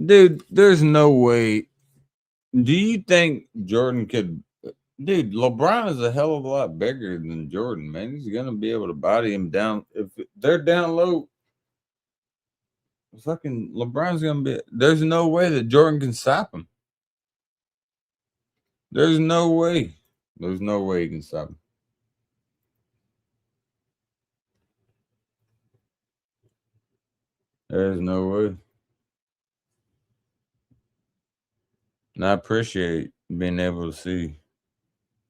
Dude, there's no way. Do you think Jordan could? Dude, LeBron is a hell of a lot bigger than Jordan, man. He's gonna be able to body him down. If they're down low, fucking LeBron's gonna be. There's no way that Jordan can stop him. There's no way. There's no way he can stop him. There's no way. And I appreciate being able to see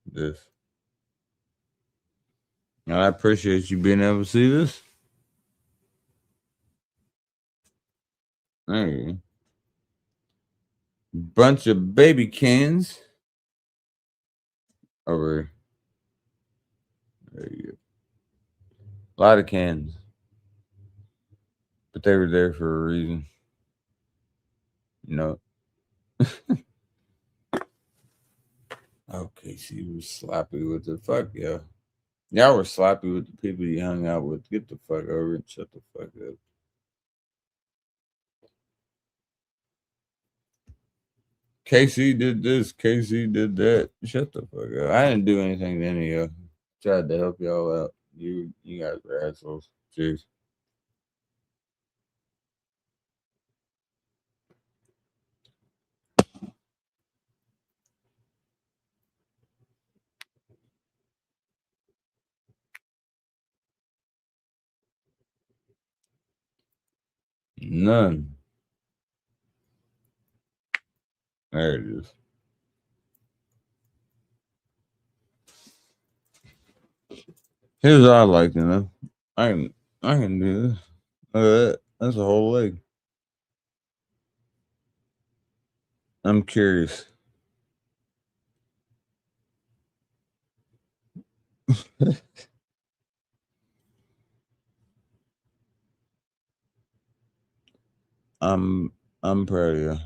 this. And I appreciate you being able to see this. There you go. Bunch of baby cans over here. There you go. A lot of cans. But they were there for a reason. You know. Okay, so you was sloppy with the fuck, yeah. Y'all were sloppy with the people you hung out with. Get the fuck over and shut the fuck up. KC did this. KC did that. Shut the fuck up. I didn't do anything to any of y'all. Tried to help y'all out. You guys were assholes. Cheers. None. There it is. Here's what I like to know. I can do this. Look at that. That's a whole leg. I'm curious. I'm I'm proud of you.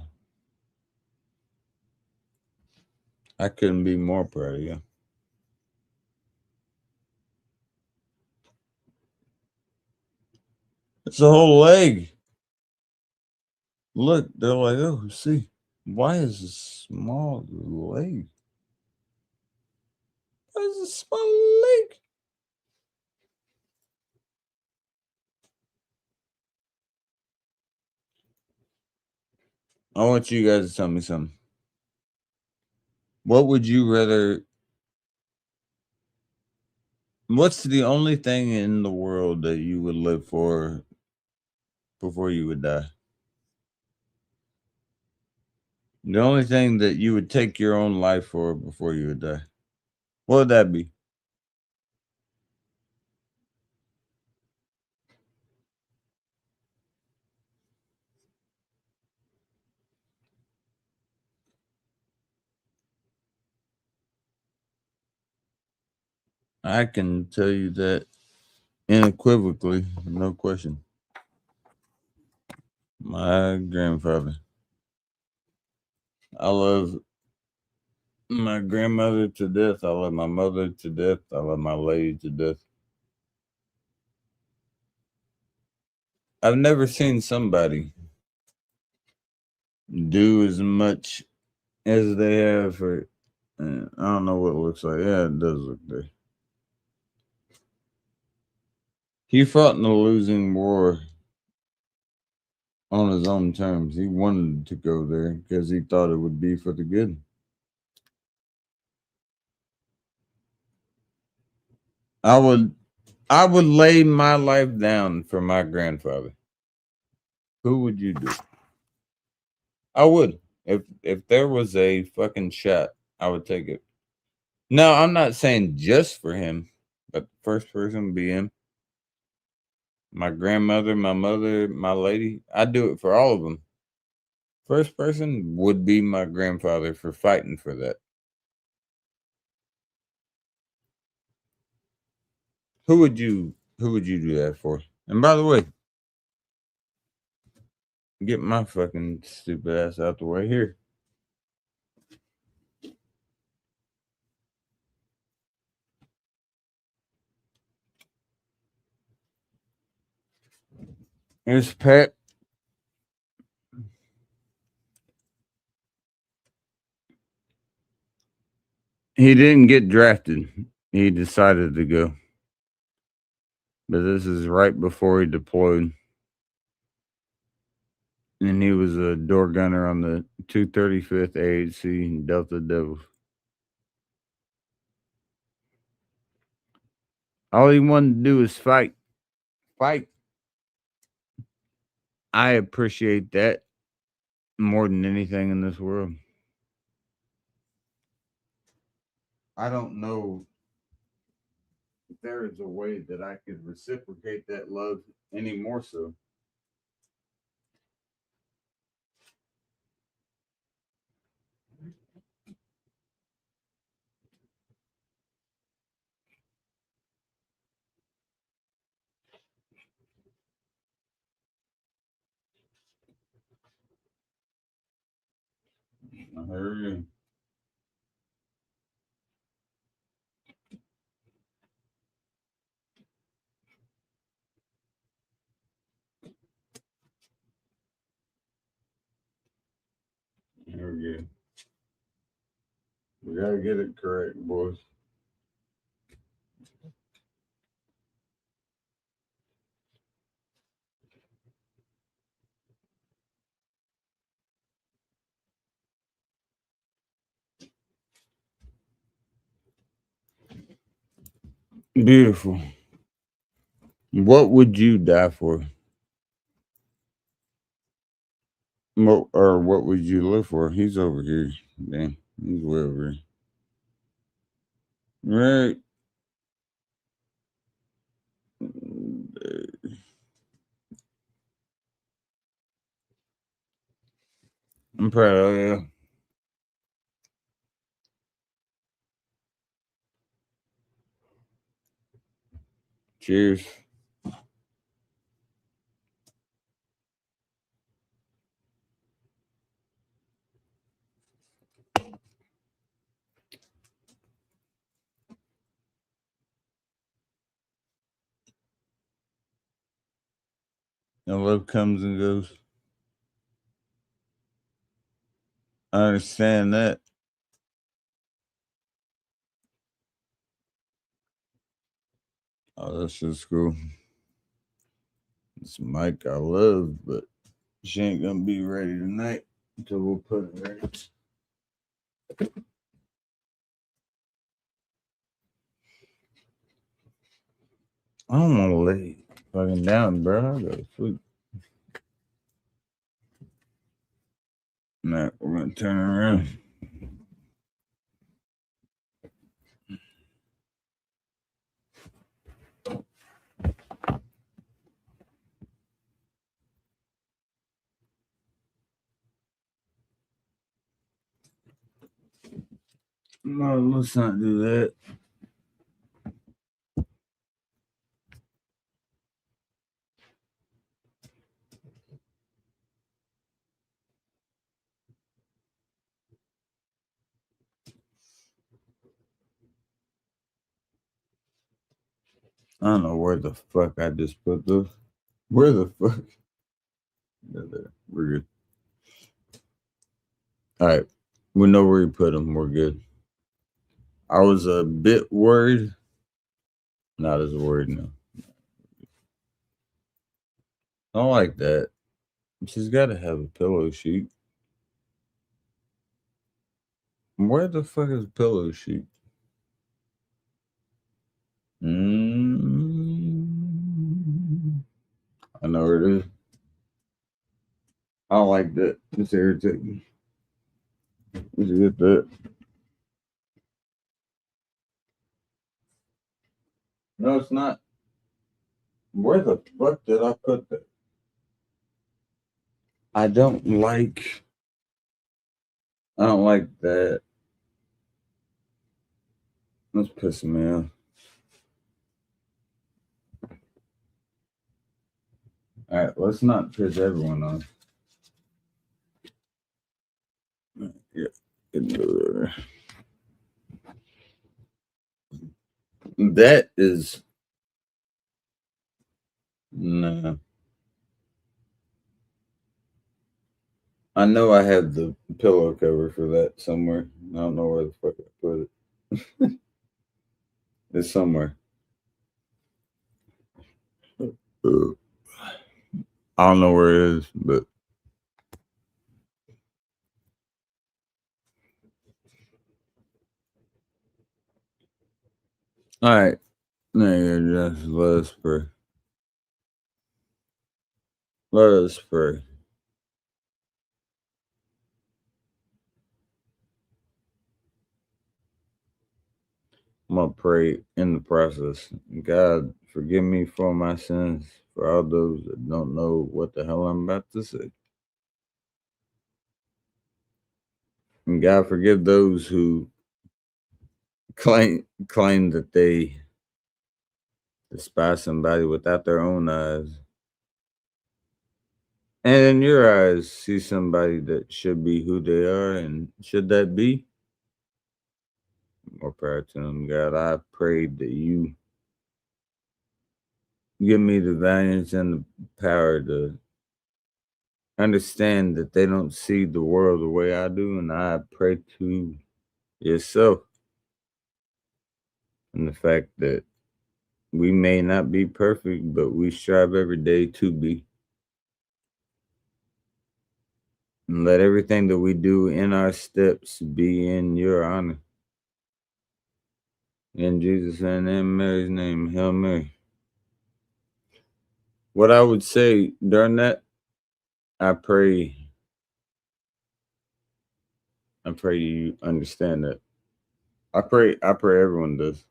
I couldn't be more proud of you. It's a whole leg. Look, they're like, oh, see, why is a small leg? Why is a small leg? I want you guys to tell me something. What would you rather? What's the only thing in the world that you would live for before you would die? The only thing that you would take your own life for before you would die. What would that be? I can tell you that unequivocally, no question. My grandfather. I love my grandmother to death. I love my mother to death. I love my lady to death. I've never seen somebody do as much as they have for. I don't know what it looks like. Yeah, it does look there. He fought in a losing war on his own terms. He wanted to go there because he thought it would be for the good. I would I would lay my life down for my grandfather. Who would you do? I would. If there was a fucking shot, I would take it. No, I'm not saying just for him, but the first person would be him. My grandmother, my mother, my lady. I'd do it for all of them. First person would be my grandfather for fighting for that. Who would you do that for? And by the way, get my fucking stupid ass out the way here. Here's Pat. He didn't get drafted. He decided to go. But this is right before he deployed. And he was a door gunner on the 235th AHC Delta Devils. All he wanted to do was fight. Fight. I appreciate that more than anything in this world. I don't know if there is a way that I could reciprocate that love any more so. I heard you. I heard you. We gotta get it correct, boys. Beautiful. What would you die for? Or what would you live for? He's over here. Damn, he's way over here. Right. I'm proud of you. Cheers. And love comes and goes. I understand that. Oh, that's just cool. This mic I love, but she ain't gonna be ready tonight. So we'll put it right. I don't want to lay fucking down, bro. I go to sleep. Now we're gonna turn around. No, let's not do that. I don't know where the fuck I just put this. Where the fuck? There. We're good. All right. We know where you put them. We're good. I was a bit worried. Not as worried now. I don't like that. She's got to have a pillow sheet. Where the fuck is a pillow sheet? I know where it is. I don't like that. It's irritating. We should get that. No, it's not. Where the fuck did I put that? I don't like that. That's pissing me off. All right, let's not piss everyone off. Yeah. That is nah. I know I have the pillow cover for that somewhere. I don't know where the fuck I put it. It's somewhere. I don't know where it is, but all right. Nigga, just let us pray. Let us pray. I'm gonna pray in the process. God, forgive me for my sins, for all those that don't know what the hell I'm about to say. And God, forgive those who claim that they despise somebody without their own eyes. And in your eyes, see somebody that should be who they are, and should that be? More power to them, God. I pray that you give me the valiance and the power to understand that they don't see the world the way I do, and I pray to yourself and the fact that we may not be perfect, but we strive every day to be. And let everything that we do in our steps be in your honor. In Jesus' and in Mary's name, Hail Mary. What I would say during that, I pray you understand that. I pray everyone does.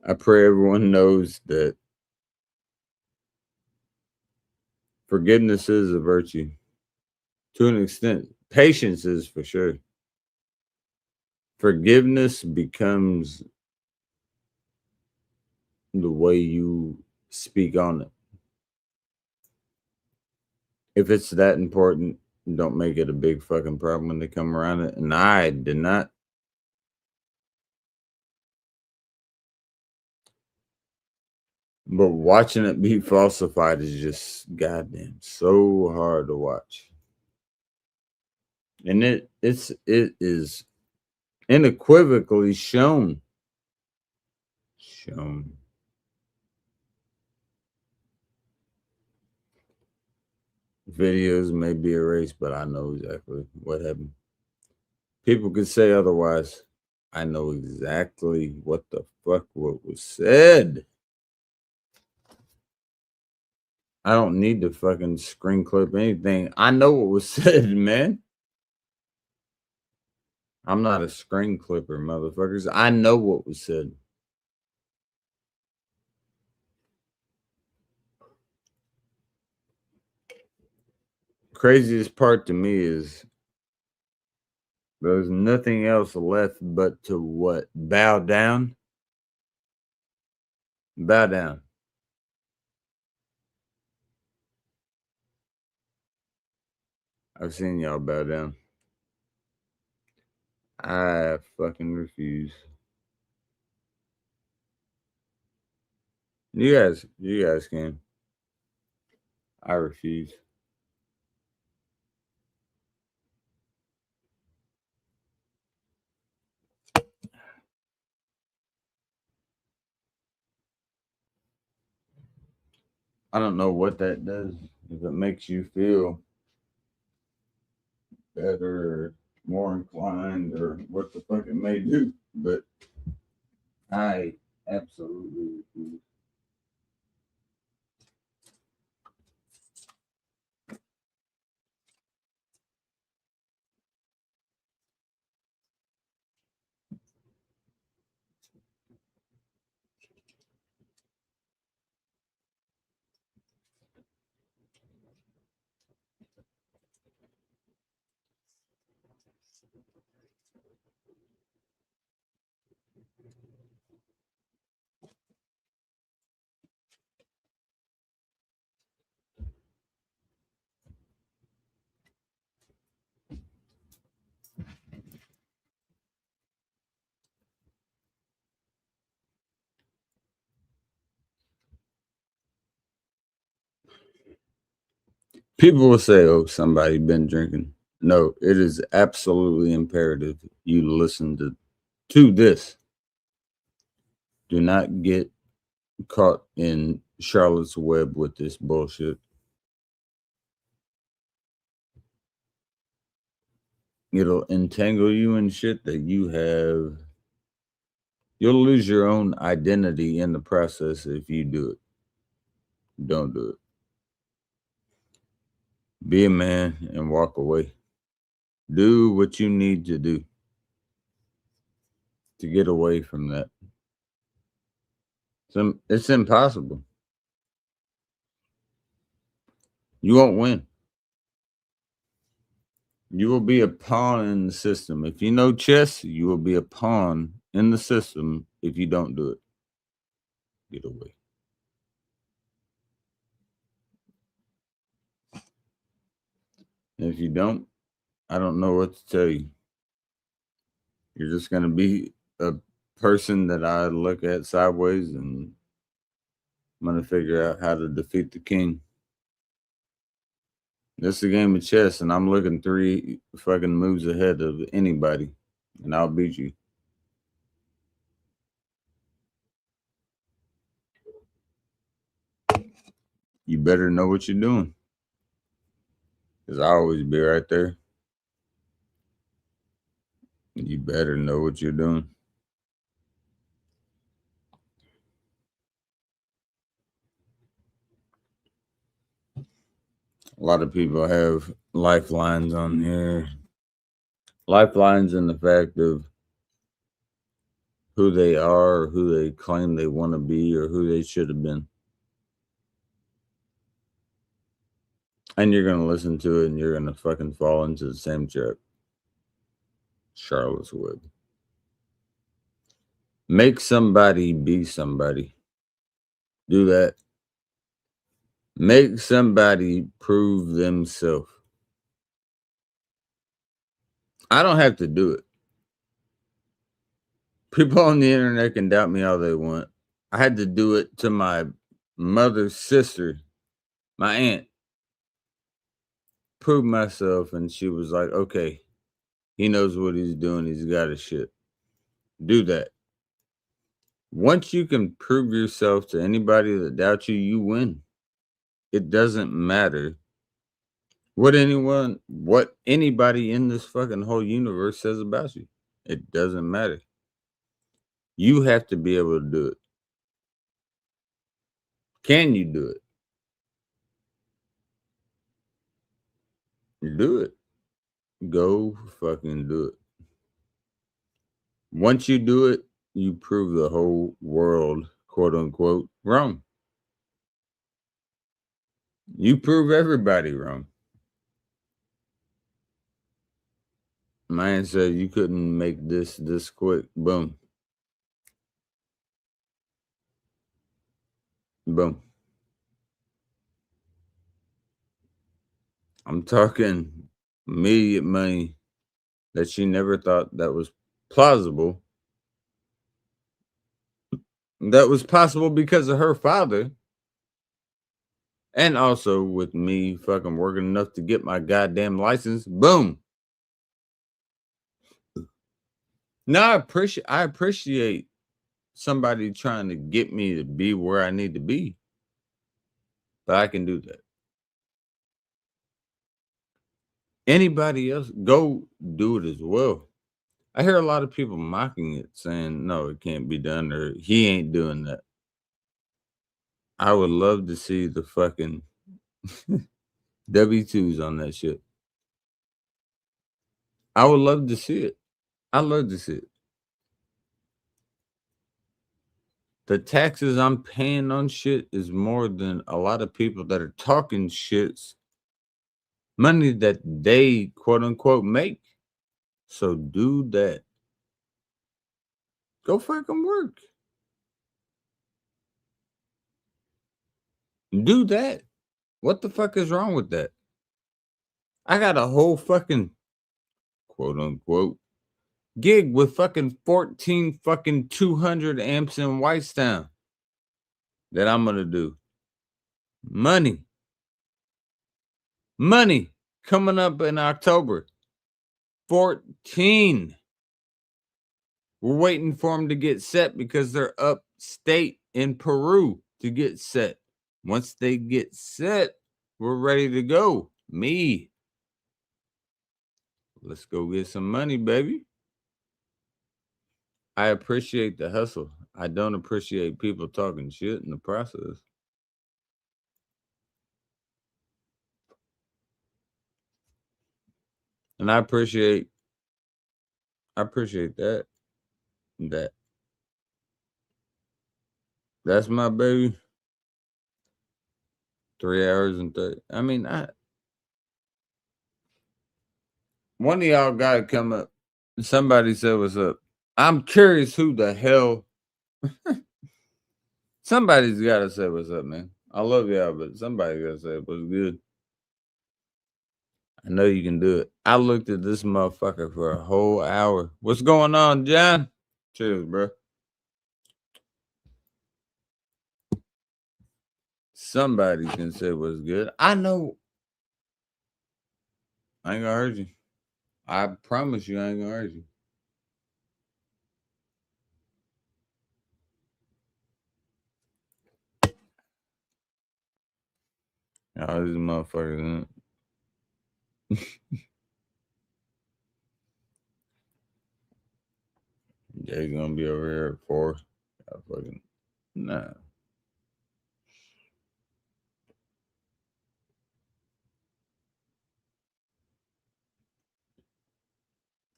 I pray everyone knows that forgiveness is a virtue. To an extent, patience is for sure. Forgiveness becomes the way you speak on it. If it's that important, don't make it a big fucking problem when they come around it. And I did not. But watching it be falsified is just goddamn so hard to watch. And it is unequivocally shown. Videos may be erased, but I know exactly what happened. People could say otherwise. I know exactly what the fuck what was said. I don't need to fucking screen clip anything. I know what was said, man. I'm not a screen clipper, motherfuckers. I know what was said. Craziest part to me is there's nothing else left but to what? Bow down? Bow down. I've seen y'all bow down. I fucking refuse. You guys can. I refuse. I don't know what that does. If it makes you feel better or more inclined or what the fuck it may do, but I absolutely refuse. People will say, "Oh, somebody been drinking." No, it is absolutely imperative you listen to this. Do not get caught in Charlotte's Web with this bullshit. It'll entangle you in shit that you have. You'll lose your own identity in the process if you do it. Don't do it. Be a man and walk away. Do what you need to do to get away from that. It's impossible. You won't win. You will be a pawn in the system. If you know chess, you will be a pawn in the system if you don't do it. Get away. And if you don't, I don't know what to tell you. You're just going to be a person that I look at sideways and I'm going to figure out how to defeat the king. This is a game of chess, and I'm looking 3 fucking moves ahead of anybody, and I'll beat you. You better know what you're doing, because I always be right there. You better know what you're doing. A lot of people have lifelines on here. Lifelines in the fact of who they are, or who they claim they want to be, or who they should have been. And you're going to listen to it and you're going to fucking fall into the same trap. Charlotte's Web. Make somebody be somebody. Do that. Make somebody prove themselves. I don't have to do it. People on the internet can doubt me all they want. I had to do it to my mother's sister, my aunt. Prove myself, and she was like, okay, he knows what he's doing. He's got his shit. Do that. Once you can prove yourself to anybody that doubts you, you win. It doesn't matter what anybody in this fucking whole universe says about you. It doesn't matter. You have to be able to do it. Can you do it? Do it. Go fucking do it. Once you do it, you prove the whole world, quote unquote, wrong. You prove everybody wrong. Man said you couldn't make this quick. Boom. Boom. I'm talking immediate money that she never thought that was plausible. That was possible because of her father. And also with me fucking working enough to get my goddamn license. Boom. Now I appreciate somebody trying to get me to be where I need to be. But I can do that. Anybody else, go do it as well. I hear a lot of people mocking it, saying, no, it can't be done, or he ain't doing that. I would love to see the fucking W-2s on that shit. I would love to see it. I love to see it. The taxes I'm paying on shit is more than a lot of people that are talking shits money that they quote unquote make. So do that. Go fucking work. Do that. What the fuck is wrong with that? I got a whole fucking quote unquote gig with fucking 14 fucking 200 amps in Whitestown that I'm gonna do. Money. Money coming up in October. 14. We're waiting for them to get set because they're upstate in Peru to get set. Once they get set, we're ready to go. Me. Let's go get some money, baby. I appreciate the hustle. I don't appreciate people talking shit in the process. And I appreciate that. That. That's my baby. 3 hours and 30. I mean, one of y'all gotta come up. Somebody said what's up. I'm curious who the hell. Somebody's gotta say what's up, man. I love y'all, but somebody gotta say what's good. I know you can do it. I looked at this motherfucker for a whole hour. What's going on, John? Cheers, bro. Somebody can say what's good. I know. I ain't gonna hurt you. I promise you I ain't gonna hurt you. All these motherfuckers. Jay's gonna be over here at 4. I fucking nah.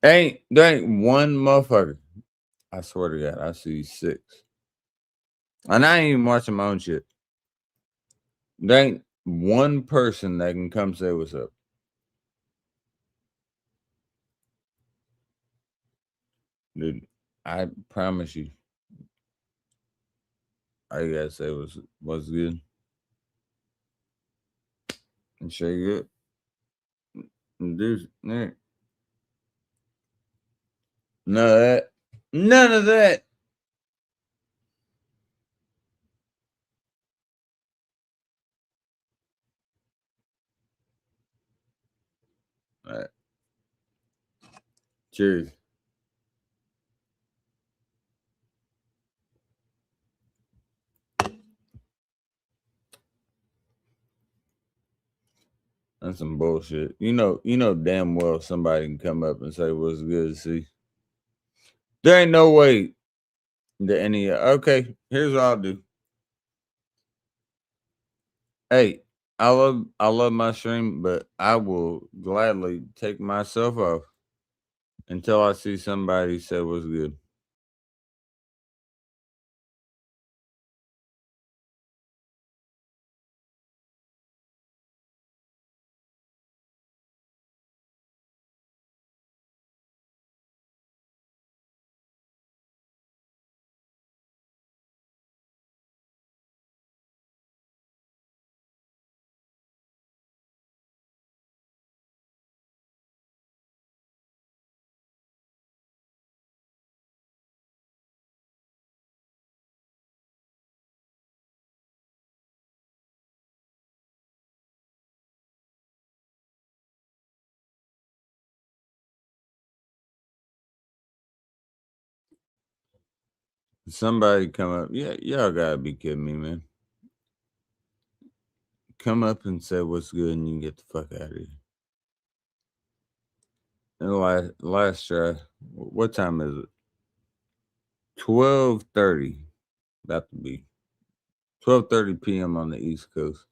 There ain't one motherfucker. I swear to God, I see 6. And I ain't even watching my own shit. There ain't one person that can come say what's up. Dude, I promise you. I gotta say what's good. And shake it. Dude, Nick. None of that. None of that. All right. Cheers. That's some bullshit. You know damn well somebody can come up and say what's good. See, there ain't no way that any. Okay, here's what I'll do. Hey, I love my stream, but I will gladly take myself off until I see somebody say what's good. Somebody come up. Yeah, y'all gotta be kidding me, man. Come up and say what's good, and you can get the fuck out of here. And last try. What time is it? 12:30. About to be 12:30 p.m. on the East Coast.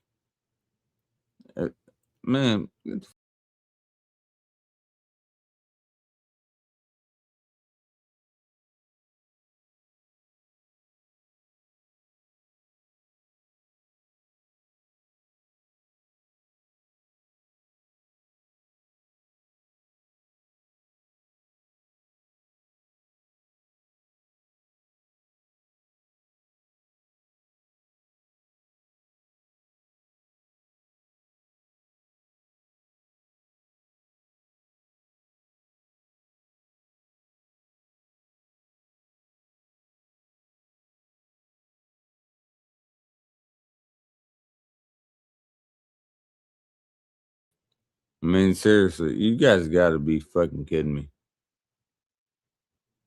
Man, seriously, you guys gotta be fucking kidding me.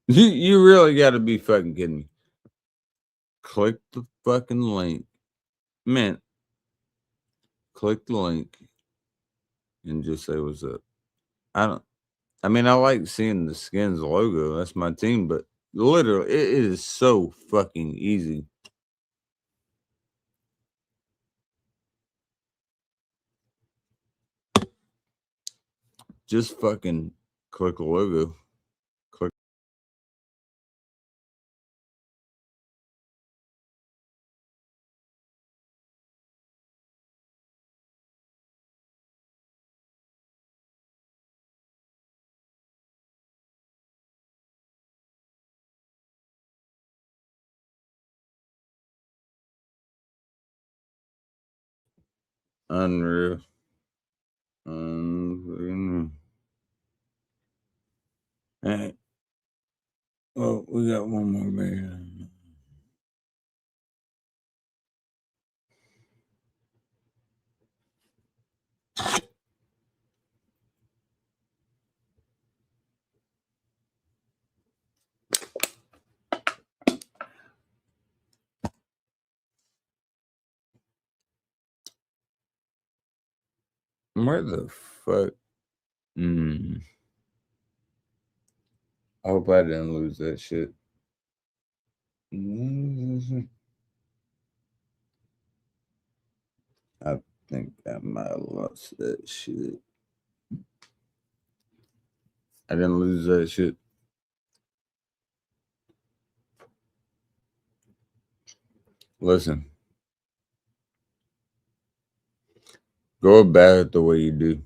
You really gotta be fucking kidding me. Click the fucking link. Man, click the link and just say what's up. I mean, I like seeing the Skins logo. That's my team, but literally, it is so fucking easy. Just fucking click the logo. Click. Unreal. Unreal. All right. Well, we got one more man. Where the fuck? I hope I didn't lose that shit. I think I might have lost that shit. I didn't lose that shit. Listen, go about it the way you do.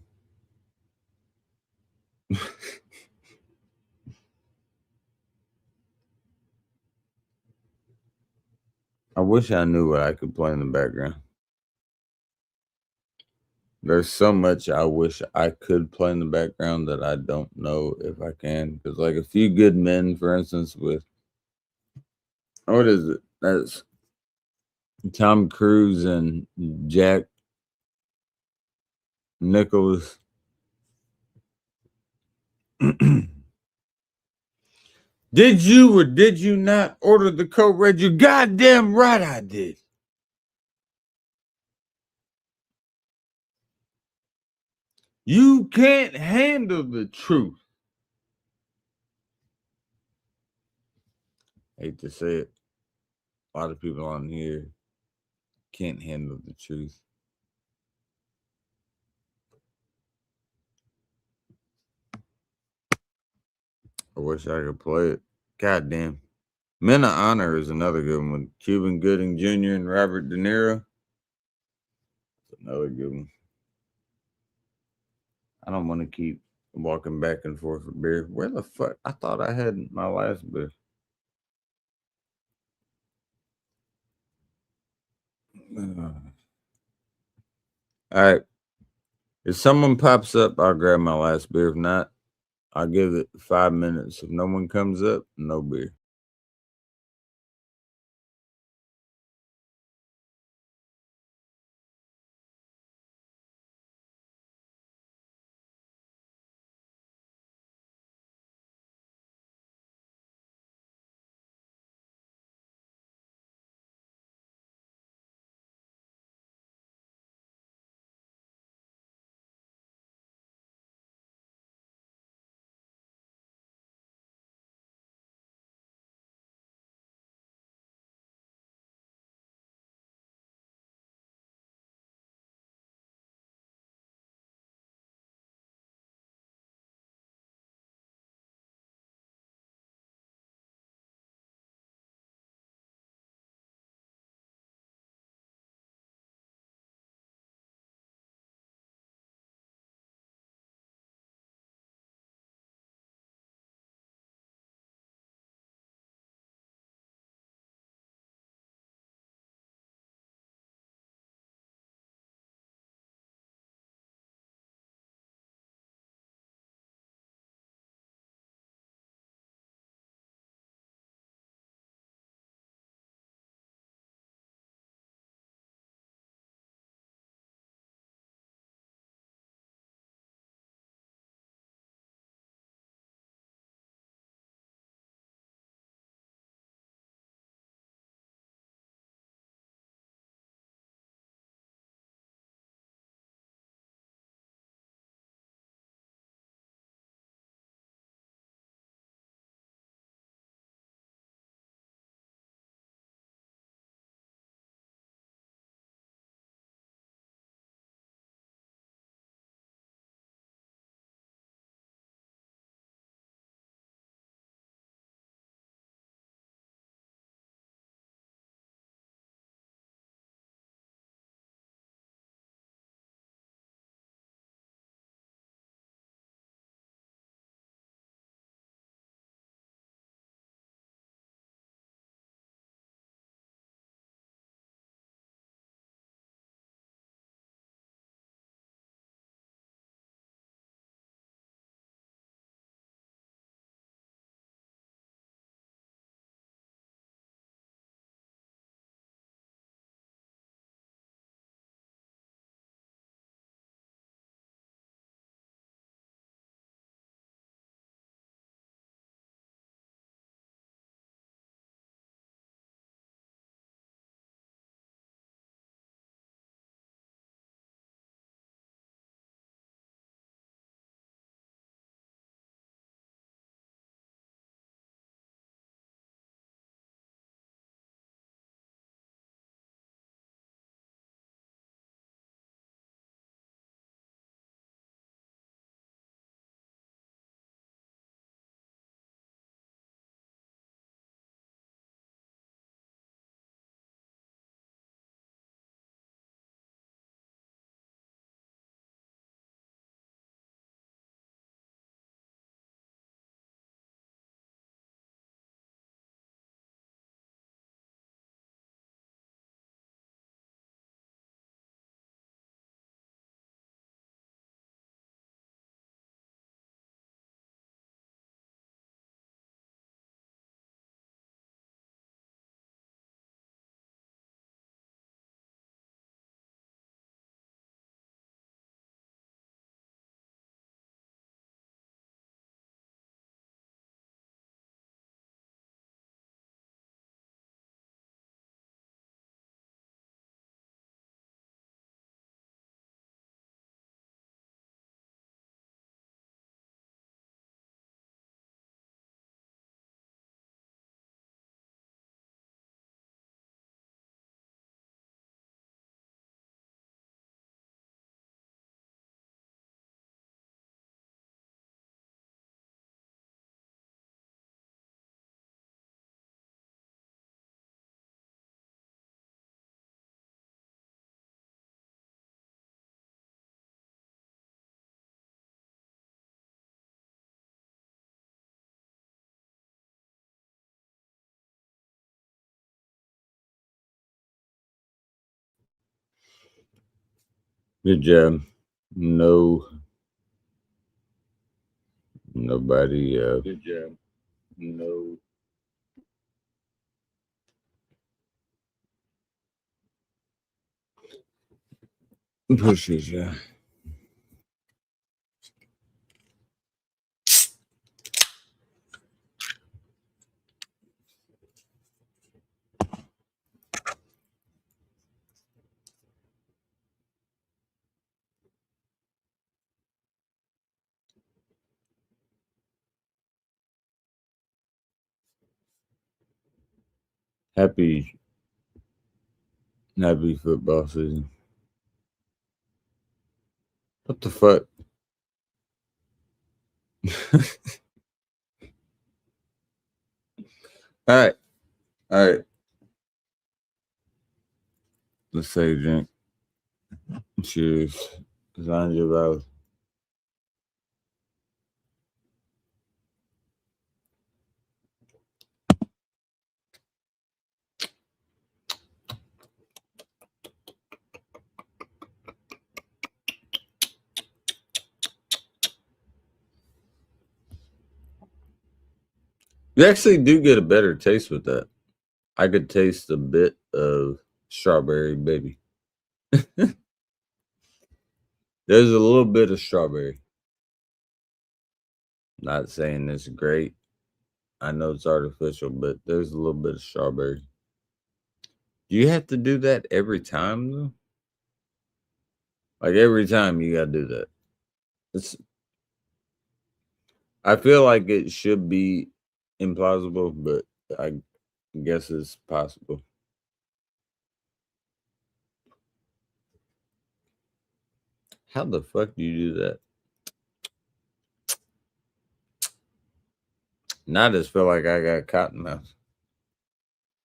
I wish I knew what I could play in the background. There's so much I wish I could play in the background that I don't know if I can. Because, like, A Few Good Men, for instance, with what is it? That's Tom Cruise and Jack Nicholas. Did you or did you not order the Code Red? You goddamn right I did. You can't handle the truth. Hate to say it. A lot of people on here can't handle the truth. I wish I could play it. God damn. Men of Honor is another good one. Cuban Gooding Jr. and Robert De Niro. That's another good one. I don't want to keep walking back and forth for beer. Where the fuck? I thought I had my last beer. All right. If someone pops up, I'll grab my last beer. If not, I'll give it 5 minutes. If no one comes up, no beer. Good job. No, nobody. Good job. No. Pushes you. Happy football season. What the fuck? All right. All right. Let's say drink. Cheers. Zanja Valley. You actually do get a better taste with that. I could taste a bit of strawberry, baby. There's a little bit of strawberry. Not saying it's great. I know it's artificial, but there's a little bit of strawberry. Do you have to do that every time though? Like every time you gotta do that. It's I feel like it should be implausible, but I guess it's possible. How the fuck do you do that? Now I just feel like I got cotton mouth.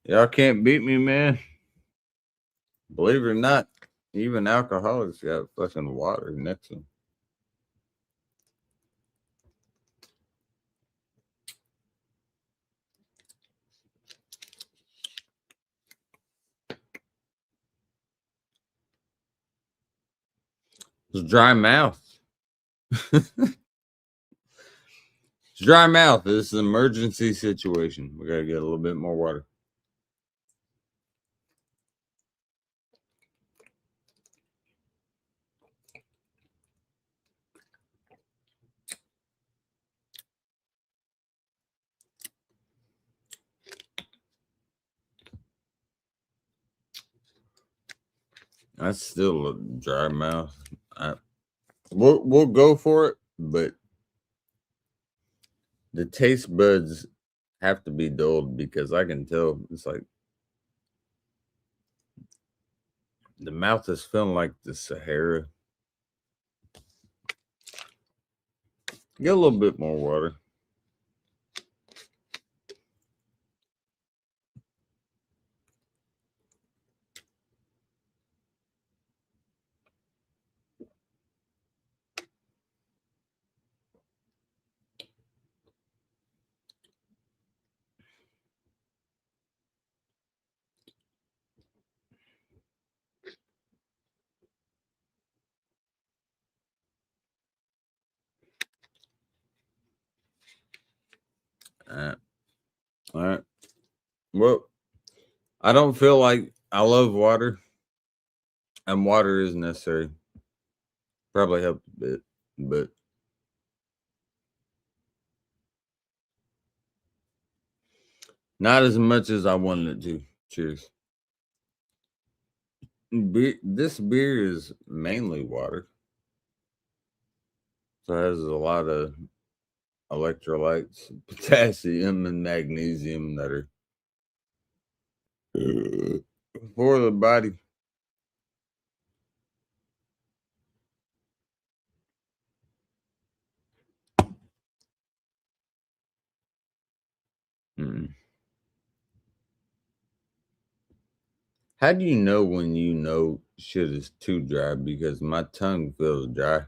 Y'all can't beat me, man. Believe it or not, even alcoholics got fucking water next to them. It's dry mouth. It's dry mouth. This is an emergency situation. We gotta get a little bit more water. That's still a dry mouth. We'll go for it, but the taste buds have to be dulled because I can tell it's like the mouth is feeling like the Sahara. Get a little bit more water. All right. Well, I don't feel like I love water, and water is necessary. Probably helped a bit, but not as much as I wanted it to. Cheers. This beer is mainly water, so it has a lot of electrolytes, potassium, and magnesium that are for the body. Mm. How do you know when you know shit is too dry? Because my tongue feels dry,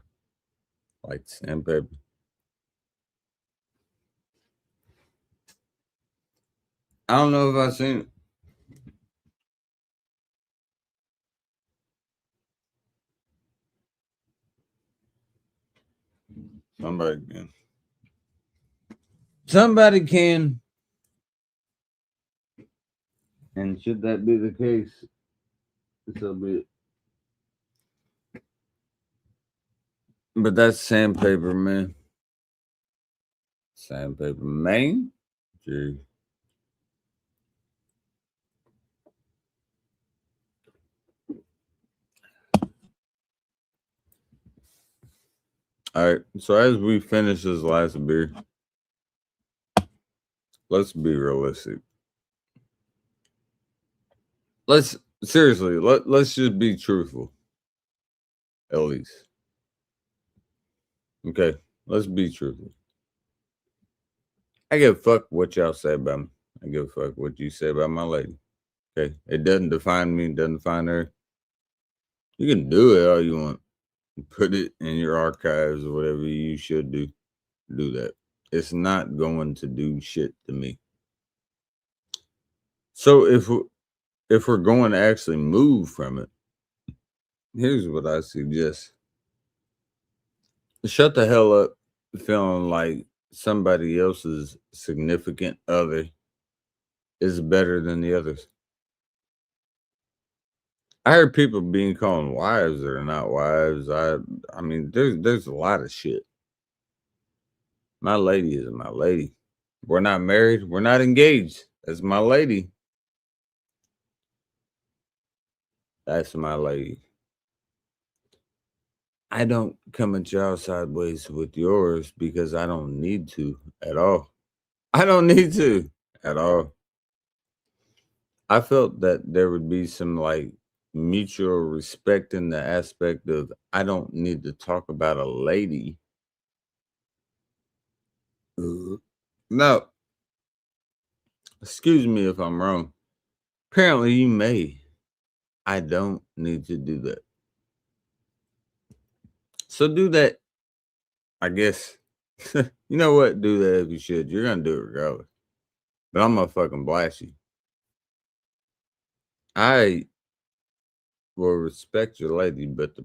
like sandpaper. I don't know if I've seen it. Somebody can. Somebody can. And should that be the case, so be it. But that's sandpaper, man. Sandpaper, man. Gee. All right. So as we finish this last beer, let's be realistic. Let's seriously, let's just be truthful. At least. Okay. Let's be truthful. I give a fuck what y'all say about me. I give a fuck what you say about my lady. Okay. It doesn't define me, it doesn't define her. You can do it all you want. Put it in your archives or whatever you should do. Do that. It's not going to do shit to me. So if we're going to actually move from it, here's what I suggest. Shut the hell up feeling like somebody else's significant other is better than the others. I heard people being called wives that are not wives. I mean, there's a lot of shit. My lady is my lady. We're not married. We're not engaged. That's my lady. That's my lady. I don't come at y'all sideways with yours because I don't need to at all. I don't need to at all. I felt that there would be some like mutual respect in the aspect of I don't need to talk about a lady. No, excuse me if I'm wrong. Apparently, you may. I don't need to do that. So do that. I guess. You know what? Do that if you should. You're gonna do it regardless. But I'm gonna fucking blast you. I will respect your lady, but the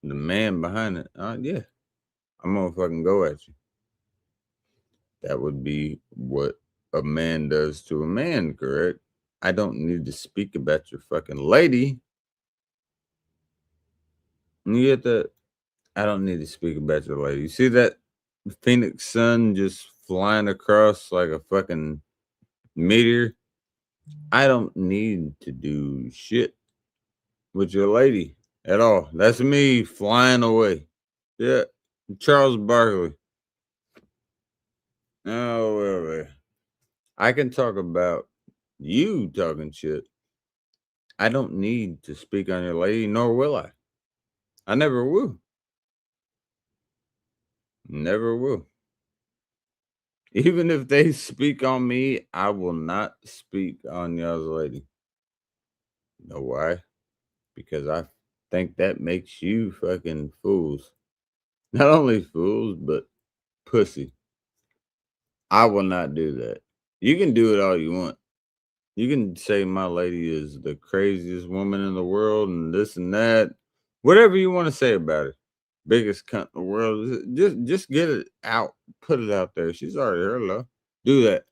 man behind it, yeah, I'm gonna fucking go at you. That would be what a man does to a man, correct? I don't need to speak about your fucking lady. You get that? I don't need to speak about your lady. You see that Phoenix sun just flying across like a fucking meteor? I don't need to do shit with your lady at all. That's me flying away. Yeah, Charles Barkley. Oh, well. I can talk about you talking shit. I don't need to speak on your lady, nor will I. I never will. Never will. Even if they speak on me, I will not speak on y'all's lady. Know why? Because I think that makes you fucking fools. Not only fools, but pussy. I will not do that. You can do it all you want. You can say my lady is the craziest woman in the world and this and that. Whatever you want to say about her. Biggest cunt in the world. Just get it out. Put it out there. She's already heard love. Do that.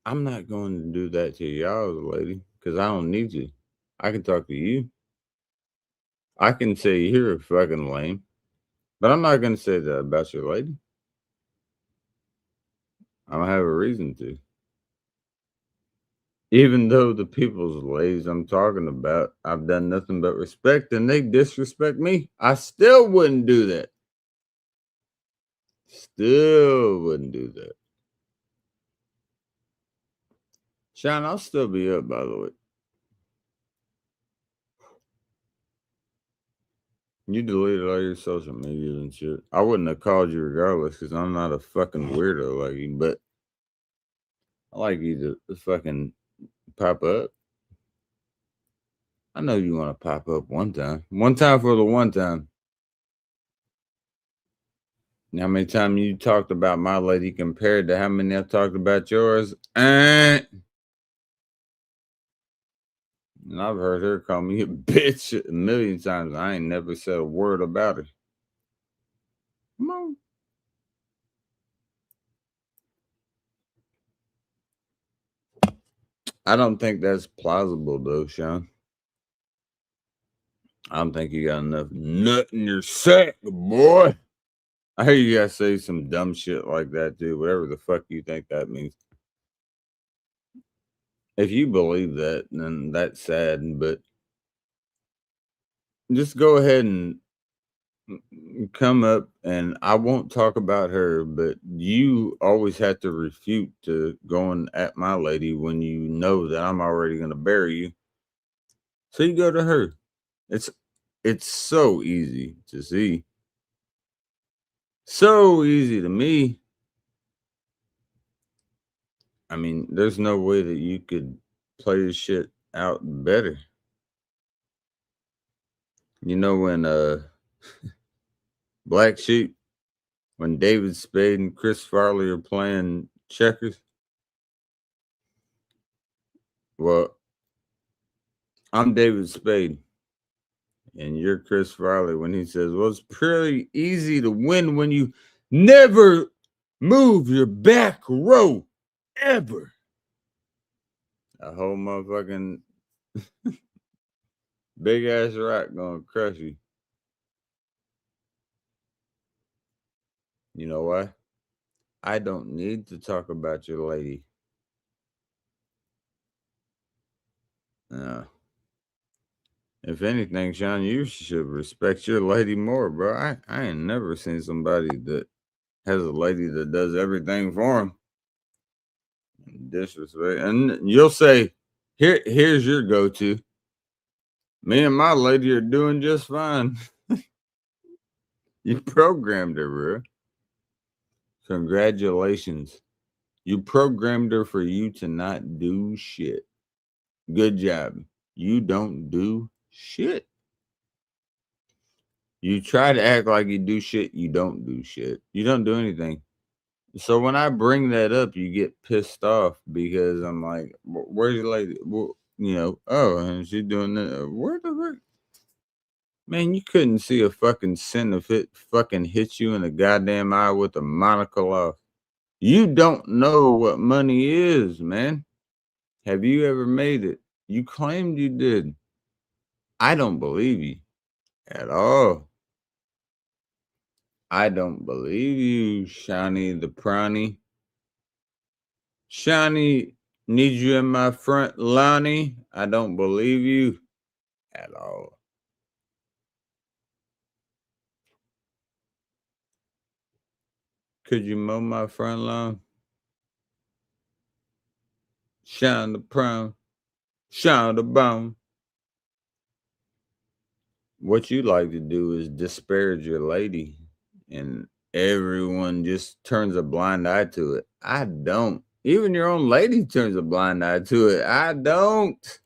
I'm not going to do that to y'all's lady because I don't need to. I can talk to you. I can say you're fucking lame, but I'm not going to say that about your lady. I don't have a reason to. Even though the people's ladies I'm talking about, I've done nothing but respect and they disrespect me, I still wouldn't do that. Still wouldn't do that. Sean, I'll still be up, by the way. You deleted all your social media and shit. I wouldn't have called you regardless because I'm not a fucking weirdo like you, but I like you to fucking pop up. I know you want to pop up one time. One time for the one time. How many times you talked about my lady compared to how many I've talked about yours? And I've heard her call me a bitch a million times. I ain't never said a word about her. Come on. I don't think that's plausible though, Sean. I don't think you got enough nut in your sack, boy. I hear you guys say some dumb shit like that too, whatever the fuck you think that means. If you believe that, then that's sad, but just go ahead and come up, and I won't talk about her, but you always have to refute to going at my lady when you know that I'm already gonna bury you. So you go to her. It's it's so easy to see. So easy to me. I mean, there's no way that you could play this shit out better. You know when Black Sheep, when David Spade and Chris Farley are playing checkers? Well, I'm David Spade and you're Chris Farley when he says, well, it's pretty easy to win when you never move your back row ever. A whole motherfucking big ass rock gonna crush you. You know why? I don't need to talk about your lady. If anything, Sean, you should respect your lady more, bro. I ain't never seen somebody that has a lady that does everything for him. Disrespect. And you'll say, here's your go-to. Me and my lady are doing just fine. You programmed her, bro. Congratulations. You programmed her for you to not do shit. Good job. You don't do shit. You try to act like you do shit. You don't do shit. You don't do anything. So when I bring that up, you get pissed off because I'm like, where's your lady? Well, oh, and she's doing that. Where the fuck? Man, you couldn't see a fucking sin if it fucking hit you in the goddamn eye with a monocle off. You don't know what money is, man. Have you ever made it? You claimed you did. I don't believe you at all. I don't believe you, Shani the Prawny. Shani, need you in my front, Lonnie. I don't believe you at all. Could you mow my front lawn? Shine the Prawn, shine the bone. What you like to do is disparage your lady, and everyone just turns a blind eye to it. I don't. Even your own lady turns a blind eye to it. I don't.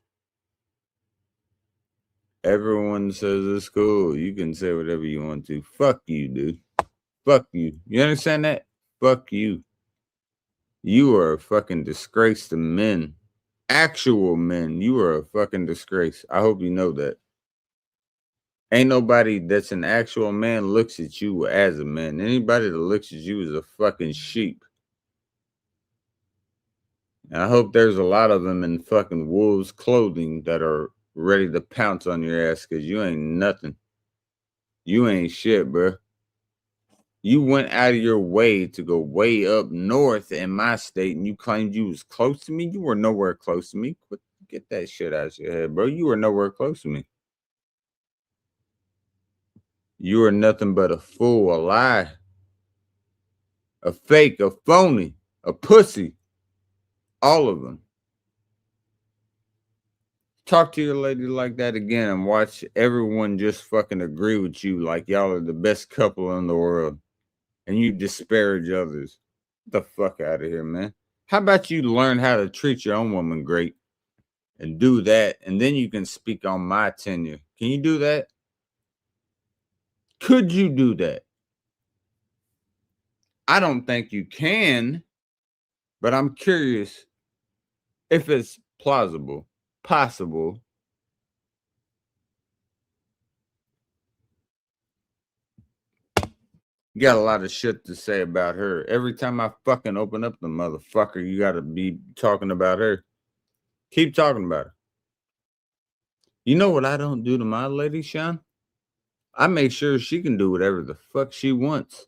Everyone says it's cool. You can say whatever you want to. Fuck you, dude. Fuck you. You understand that? Fuck you. You are a fucking disgrace to men. Actual men. You are a fucking disgrace. I hope you know that. Ain't nobody that's an actual man looks at you as a man. Anybody that looks at you is a fucking sheep. And I hope there's a lot of them in fucking wolves' clothing that are ready to pounce on your ass because you ain't nothing. You ain't shit, bro. You went out of your way to go way up north in my state and you claimed you was close to me. You were nowhere close to me. Get that shit out of your head, bro. You were nowhere close to me. You are nothing but a fool, a lie, a fake, a phony, a pussy. All of them. Talk to your lady like that again and watch everyone just fucking agree with you like y'all are the best couple in the world and you disparage others. Get the fuck out of here, man. How about you learn how to treat your own woman great and do that, and then you can speak on my tenure? Can you do that? Could you do that? I don't think you can, but I'm curious if it's plausible, possible. You got a lot of shit to say about her. Every time I fucking open up the motherfucker, you gotta be talking about her. Keep talking about her. You know what I don't do to my lady, Sean? I make sure she can do whatever the fuck she wants.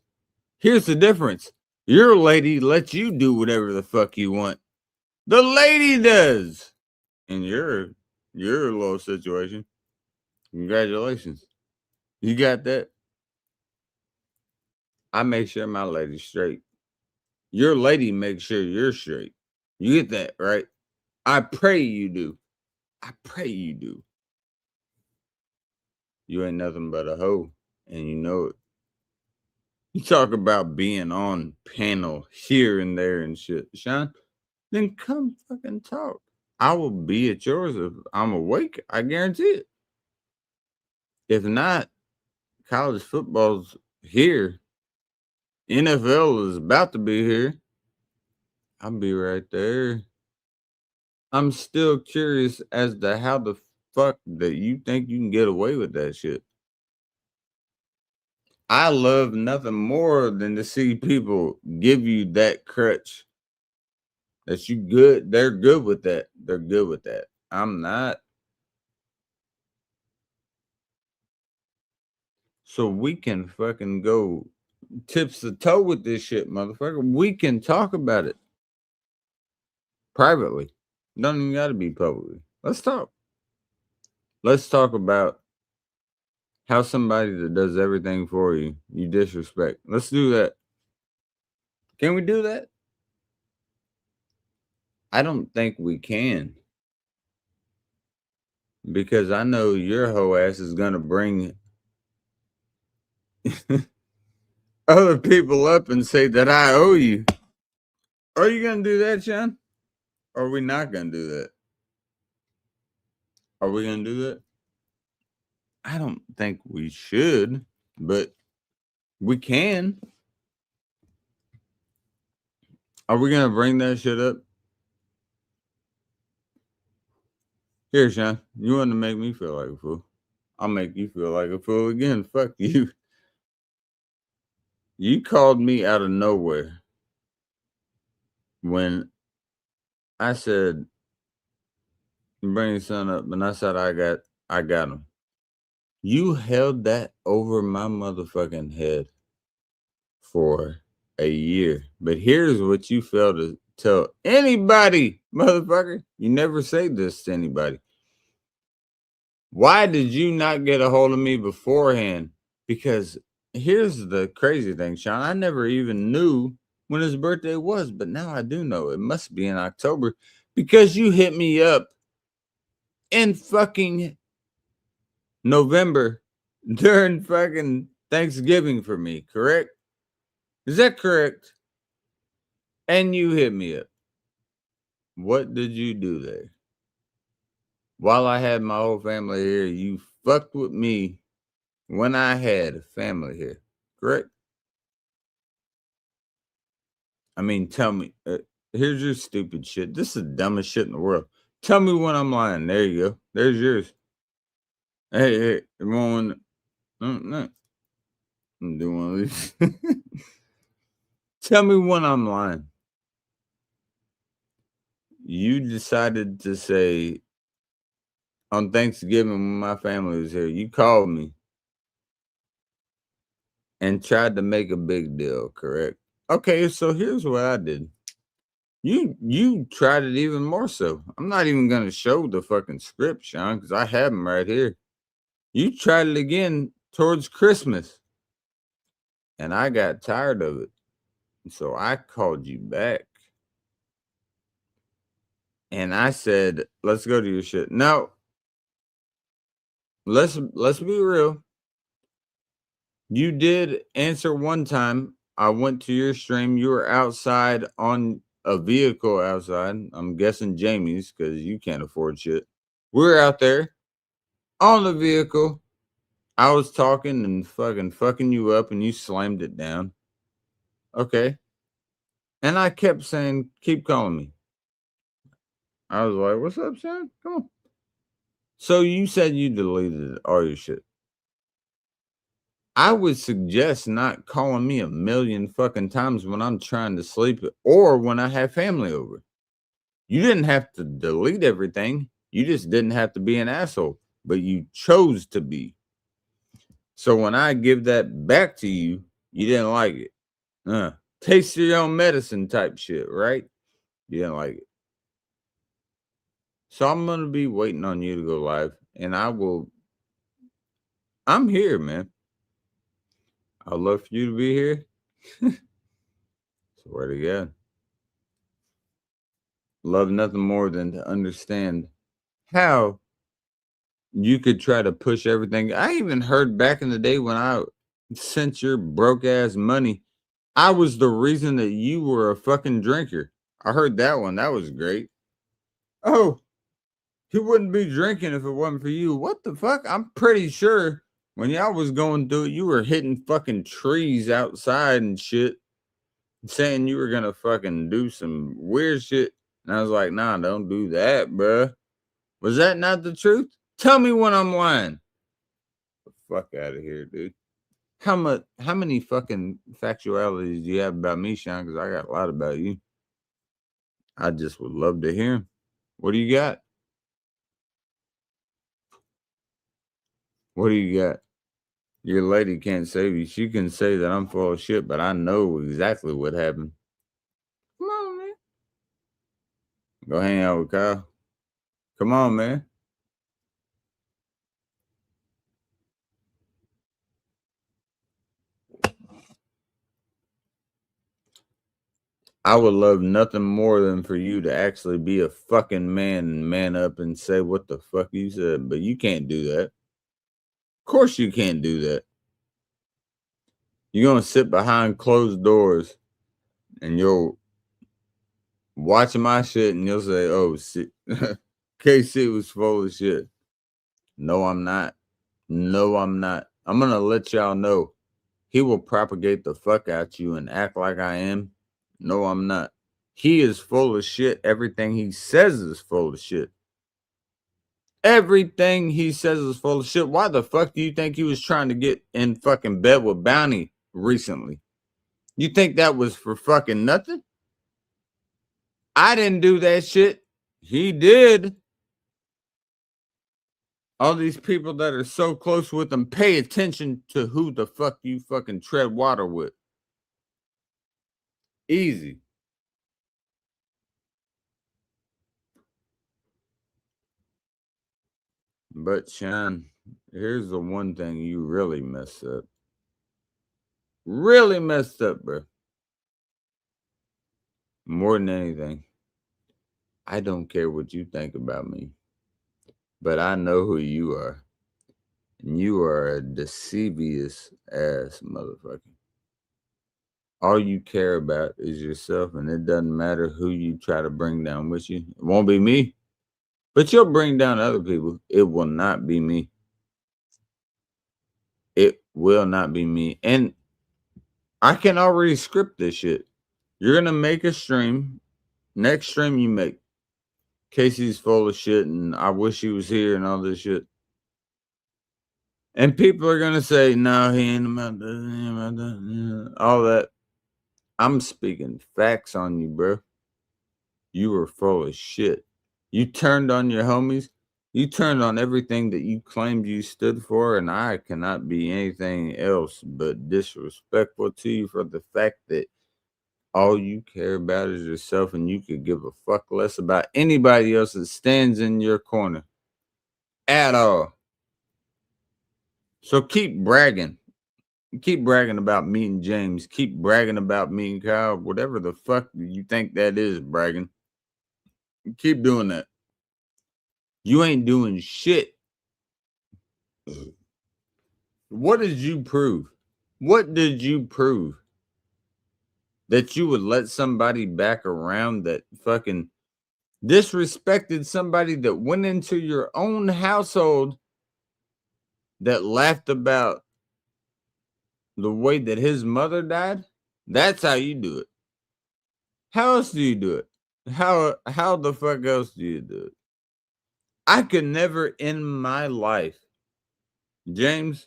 Here's the difference. Your lady lets you do whatever the fuck you want. The lady does. In your little situation. Congratulations. You got that? I make sure my lady's straight. Your lady makes sure you're straight. You get that, right? I pray you do. I pray you do. You ain't nothing but a hoe, and you know it. You talk about being on panel here and there and shit, Sean. Then come fucking talk. I will be at yours if I'm awake. I guarantee it. If not, college football's here. NFL is about to be here. I'll be right there. I'm still curious as to how the fuck that you think you can get away with that shit. I love nothing more than to see people give you that crutch. That you good. They're good with that. They're good with that. I'm not. So we can fucking go tips to toe with this shit, motherfucker. We can talk about it privately. Don't even got to be publicly. Let's talk. Let's talk about how somebody that does everything for you, you disrespect. Let's do that. Can we do that? I don't think we can. Because I know your hoe ass is going to bring other people up and say that I owe you. Are you going to do that, Sean? Or are we not going to do that? Are we going to do that? I don't think we should, but we can. Are we going to bring that shit up? Here, Sean, you want to make me feel like a fool? I'll make you feel like a fool again. Fuck you. You called me out of nowhere when I said, bring your son up, and I said, I got him. You held that over my motherfucking head for a year. But here's what you failed to tell anybody, motherfucker. You never say this to anybody. Why did you not get a hold of me beforehand? Because here's the crazy thing, Sean. I never even knew when his birthday was, but now I do know. It must be in October because you hit me up in fucking November during fucking Thanksgiving for me, correct? Is that correct? And you hit me up. What did you do there? While I had my whole family here, you fucked with me when I had a family here, correct? I mean, tell me, here's your stupid shit. This is the dumbest shit in the world. Tell me when I'm lying. There you go. There's yours. Hey, everyone. No. I'm doing one of these. Tell me when I'm lying. You decided to say on Thanksgiving when my family was here, you called me and tried to make a big deal, correct? Okay, so here's what I did. You tried it even more so. I'm not even gonna show the fucking script, Sean, because I have them right here. You tried it again towards Christmas, and I got tired of it. So I called you back. And I said, let's go to your shit. Now, let's be real. You did answer one time. I went to your stream. You were outside on a vehicle outside. I'm guessing Jamie's because you can't afford shit. We're out there on the vehicle. I was talking and fucking you up and you slammed it down. Okay. And I kept saying, keep calling me. I was like, what's up, son? Come on. So you said you deleted all your shit. I would suggest not calling me a million fucking times when I'm trying to sleep or when I have family over. You didn't have to delete everything. You just didn't have to be an asshole, but you chose to be. So when I give that back to you, you didn't like it. Taste your own medicine type shit, right? You didn't like it. So I'm going to be waiting on you to go live, and I'm here, man. I'd love for you to be here. Swear to God. Love nothing more than to understand how you could try to push everything. I even heard back in the day when I sent your broke ass money, I was the reason that you were a fucking drinker. I heard that one. That was great. Oh, he wouldn't be drinking if it wasn't for you. What the fuck? I'm pretty sure when y'all was going through it, you were hitting fucking trees outside and shit, saying you were gonna fucking do some weird shit. And I was like, nah, don't do that, bruh. Was that not the truth? Tell me when I'm lying. The fuck out of here, dude. How many fucking factualities do you have about me, Sean? Because I got a lot about you. I just would love to hear 'em. What do you got? What do you got? Your lady can't save you. She can say that I'm full of shit, but I know exactly what happened. Come on, man. Go hang out with Kyle. Come on, man. I would love nothing more than for you to actually be a fucking man and man up and say what the fuck you said, but you can't do that. Of course you can't do that. You're gonna sit behind closed doors and you'll watch my shit and you'll say, "Oh, KC was full of shit." No, I'm not. No, I'm not. I'm gonna let y'all know. He will propagate the fuck out you and act like I am. No, I'm not. He is full of shit. Everything he says is full of shit. Everything he says is full of shit. Why the fuck do you think he was trying to get in fucking bed with Bounty recently? You think that was for fucking nothing? I didn't do that shit. He did. All these people that are so close with him, pay attention to who the fuck you fucking tread water with. Easy. But Sean, here's the one thing you really messed up. Really messed up, bro. More than anything. I don't care what you think about me, but I know who you are. And you are a deceivious ass motherfucker. All you care about is yourself, and it doesn't matter who you try to bring down with you. It won't be me, but you'll bring down other people. It will not be me. It will not be me. And I can already script this shit. You're going to make a stream. Next stream you make, Casey's full of shit, and I wish he was here and all this shit. And people are going to say, no, he ain't about this, he ain't about that, all that. I'm speaking facts on you, bro. You were full of shit. You turned on your homies. You turned on everything that you claimed you stood for, and I cannot be anything else but disrespectful to you for the fact that all you care about is yourself, and you could give a fuck less about anybody else that stands in your corner at all. So keep bragging. Keep bragging about meeting James. Keep bragging about meeting Kyle. Whatever the fuck you think that is, bragging. Keep doing that. You ain't doing shit. What did you prove? What did you prove? That you would let somebody back around that fucking disrespected somebody that went into your own household, that laughed about the way that his mother died? That's how you do it. How else do you do it? How the fuck else do you do it? I could never in my life, James,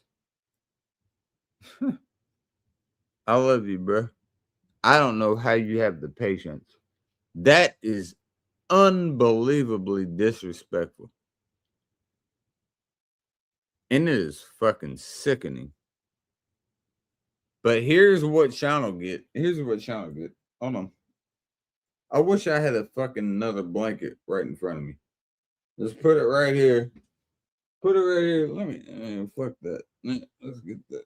I love you, bro. I don't know how you have the patience. That is unbelievably disrespectful. And it is fucking sickening. But here's what Sean will get. Here's what Sean will get. Hold on. I wish I had a fucking another blanket right in front of me. Just put it right here. Put it right here. Let me fuck that. Let's get that.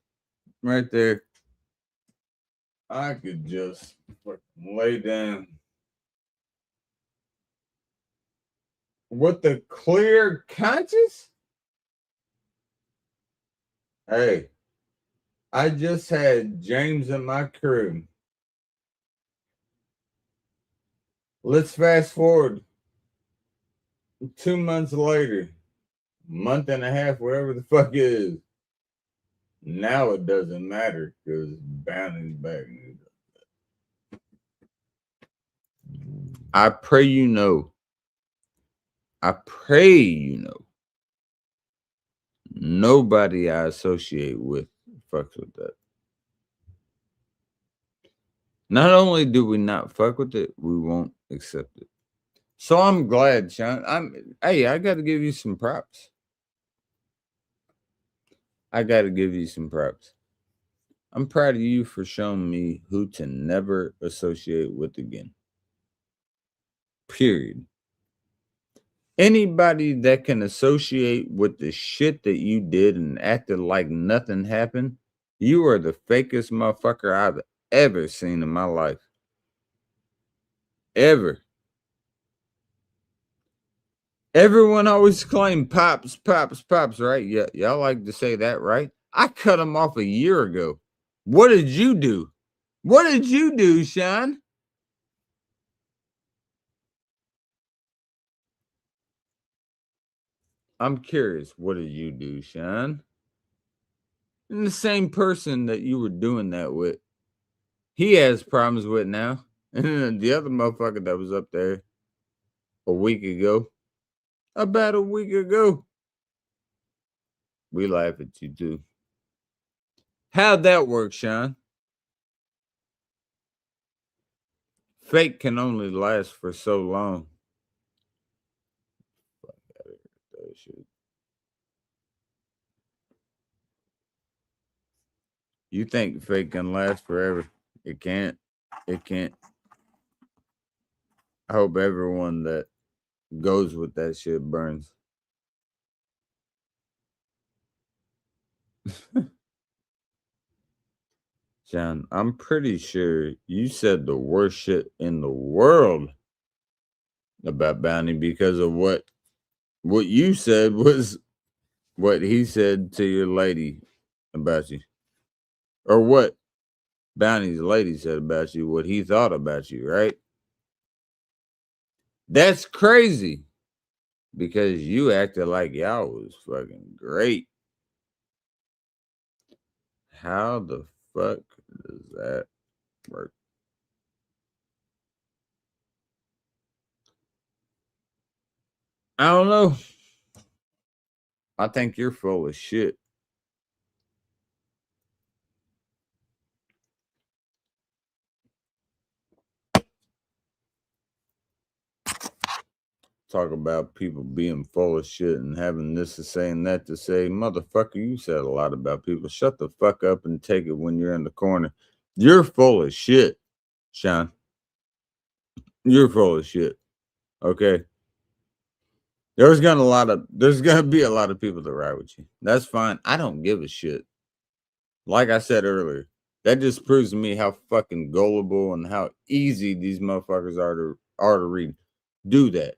Right there. I could just fucking lay down. With the clear conscience? Hey, I just had James in my crew. Let's fast forward 2 months later, month and a half, whatever the fuck it is. Now it doesn't matter because Bounty's back. I pray you know. I pray you know. Nobody I associate with fucks with that. Not only do we not fuck with it, we won't accept it. So I'm glad, Sean. I got to give you some props. I got to give you some props. I'm proud of you for showing me who to never associate with again. Period. Anybody that can associate with the shit that you did and acted like nothing happened, you are the fakest motherfucker I've ever seen in my life. Ever. Everyone always claimed pops, right? Yeah, y'all like to say that, right? I cut him off a year ago. What did you do? What did you do, Sean? I'm curious. What did you do, Sean? And the same person that you were doing that with, he has problems with now. And then the other motherfucker that was up there a week ago, about a week ago, we laugh at you too. How'd that work, Sean? Fake can only last for so long. You think fake can last forever? It can't. It can't. I hope everyone that goes with that shit burns. John, I'm pretty sure you said the worst shit in the world about Bounty because of what you said was what he said to your lady about you. Or what Bounty's lady said about you, what he thought about you, right? That's crazy because you acted like y'all was fucking great. How the fuck does that work? I don't know. I think you're full of shit. Talk about people being full of shit and having this to say and that to say. Motherfucker, you said a lot about people. Shut the fuck up and take it when you're in the corner. You're full of shit, Sean. You're full of shit. Okay. There's gonna be a lot of people that ride with you. That's fine. I don't give a shit. Like I said earlier, that just proves to me how fucking gullible and how easy these motherfuckers are to read. Do that.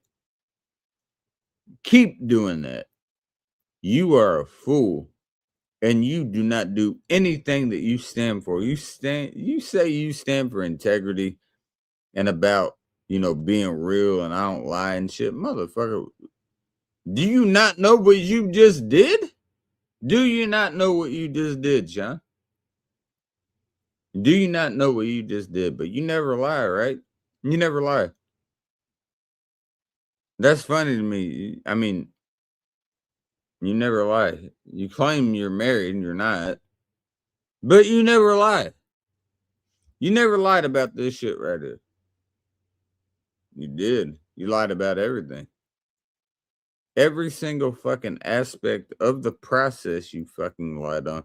Keep doing that. You are a fool and you do not do anything that you stand for. You say you stand for integrity and about, being real and I don't lie and shit. Motherfucker, do you not know what you just did? Do you not know what you just did, John? Do you not know what you just did? But you never lie, right? You never lie. That's funny to me. I mean, you never lie. You claim you're married and you're not. But you never lied. You never lied about this shit right here. You did. You lied about everything. Every single fucking aspect of the process you fucking lied on.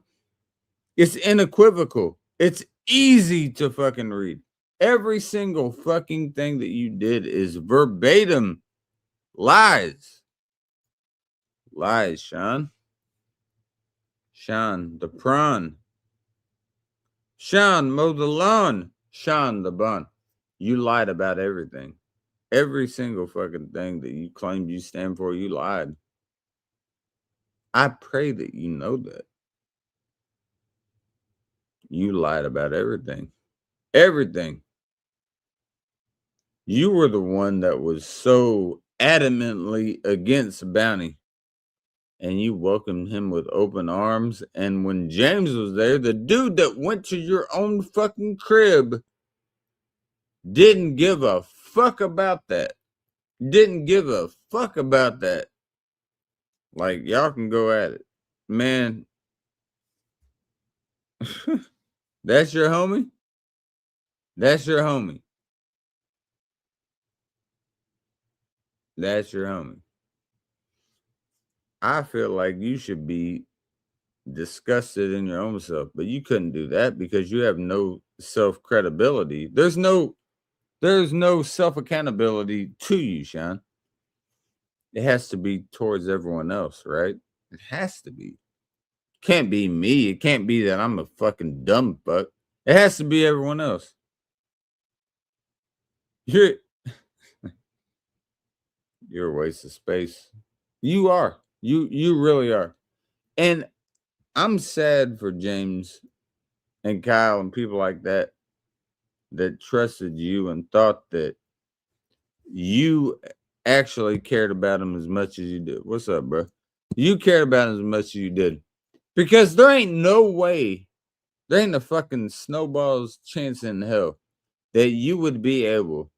It's unequivocal. It's easy to fucking read. Every single fucking thing that you did is verbatim lies. Lies, Sean. Sean the prawn. Sean mow the lawn. Sean the bun. You lied about everything. Every single fucking thing that you claimed you stand for, you lied. I pray that you know that. You lied about everything. Everything. You were the one that was so adamantly against Bounty, and you welcomed him with open arms. And when James was there, the dude that went to your own fucking crib didn't give a fuck about that. Didn't give a fuck about that. Like, y'all can go at it. Man, that's your homie? That's your homie. That's your homie. I feel like you should be disgusted in your own self, but you couldn't do that because you have no self credibility. There's no self accountability to you, Sean. It has to be towards everyone else, right? It has to be. Can't be me. It can't be that I'm a fucking dumb fuck. It has to be everyone else. You're you're a waste of space. You are. You really are. And I'm sad for James and Kyle and people like that that trusted you and thought that you actually cared about him as much as you did. What's up, bro? You cared about him as much as you did. Because there ain't no way, there ain't a fucking snowball's chance in hell that you would be able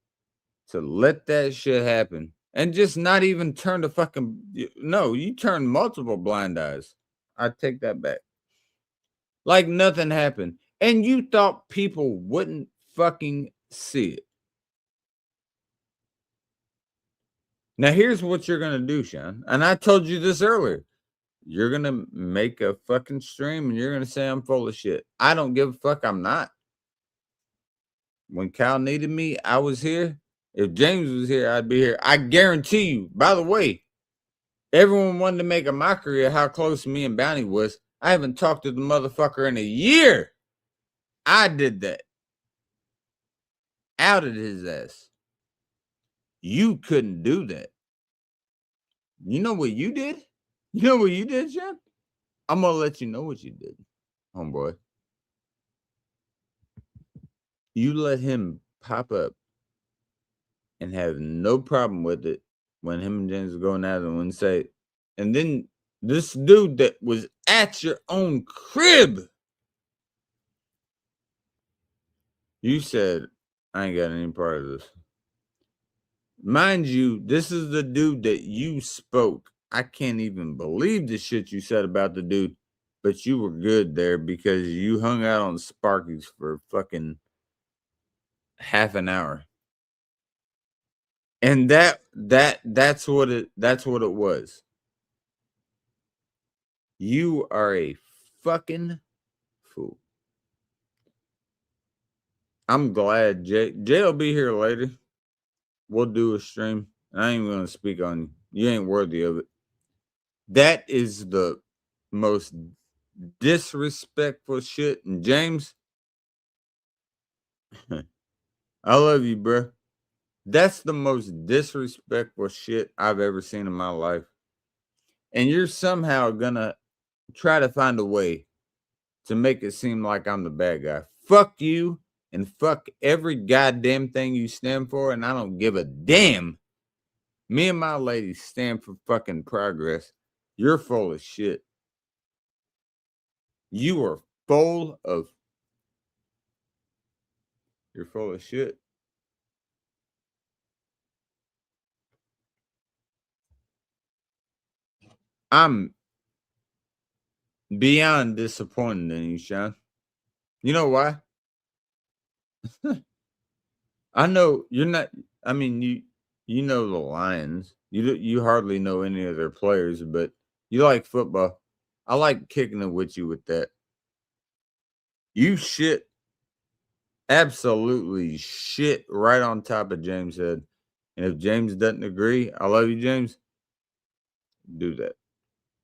to let that shit happen and just not even turn the fucking, no, you turn multiple blind eyes. I take that back. Like nothing happened. And you thought people wouldn't fucking see it. Now, here's what you're going to do, Sean. And I told you this earlier. You're going to make a fucking stream and you're going to say I'm full of shit. I don't give a fuck. I'm not. When Kyle needed me, I was here. If James was here, I'd be here. I guarantee you. By the way, everyone wanted to make a mockery of how close me and Bounty was. I haven't talked to the motherfucker in a year. I did that. Outed his ass. You couldn't do that. You know what you did? You know what you did, Sean? I'm going to let you know what you did, homeboy. You let him pop up and have no problem with it when him and James were going at it and say, and then this dude that was at your own crib, you said, I ain't got any part of this. Mind you, this is the dude that you spoke. I can't even believe the shit you said about the dude, but you were good there because you hung out on Sparky's for fucking half an hour. And that's what it was. You are a fucking fool. I'm glad Jay will be here later. We'll do a stream. I ain't gonna speak on you. You ain't worthy of it. That is the most disrespectful shit. And James, I love you, bro. That's the most disrespectful shit I've ever seen in my life. And you're somehow gonna try to find a way to make it seem like I'm the bad guy. Fuck you and fuck every goddamn thing you stand for, and I don't give a damn. Me and my lady stand for fucking progress. You're full of shit. You are full of. You're full of shit. I'm beyond disappointed in you, Sean. You know why? I know you're not. I mean, you know the Lions. You hardly know any of their players, but you like football. I like kicking it with you with that. You shit, absolutely shit right on top of James' head. And if James doesn't agree, I love you, James. Do that.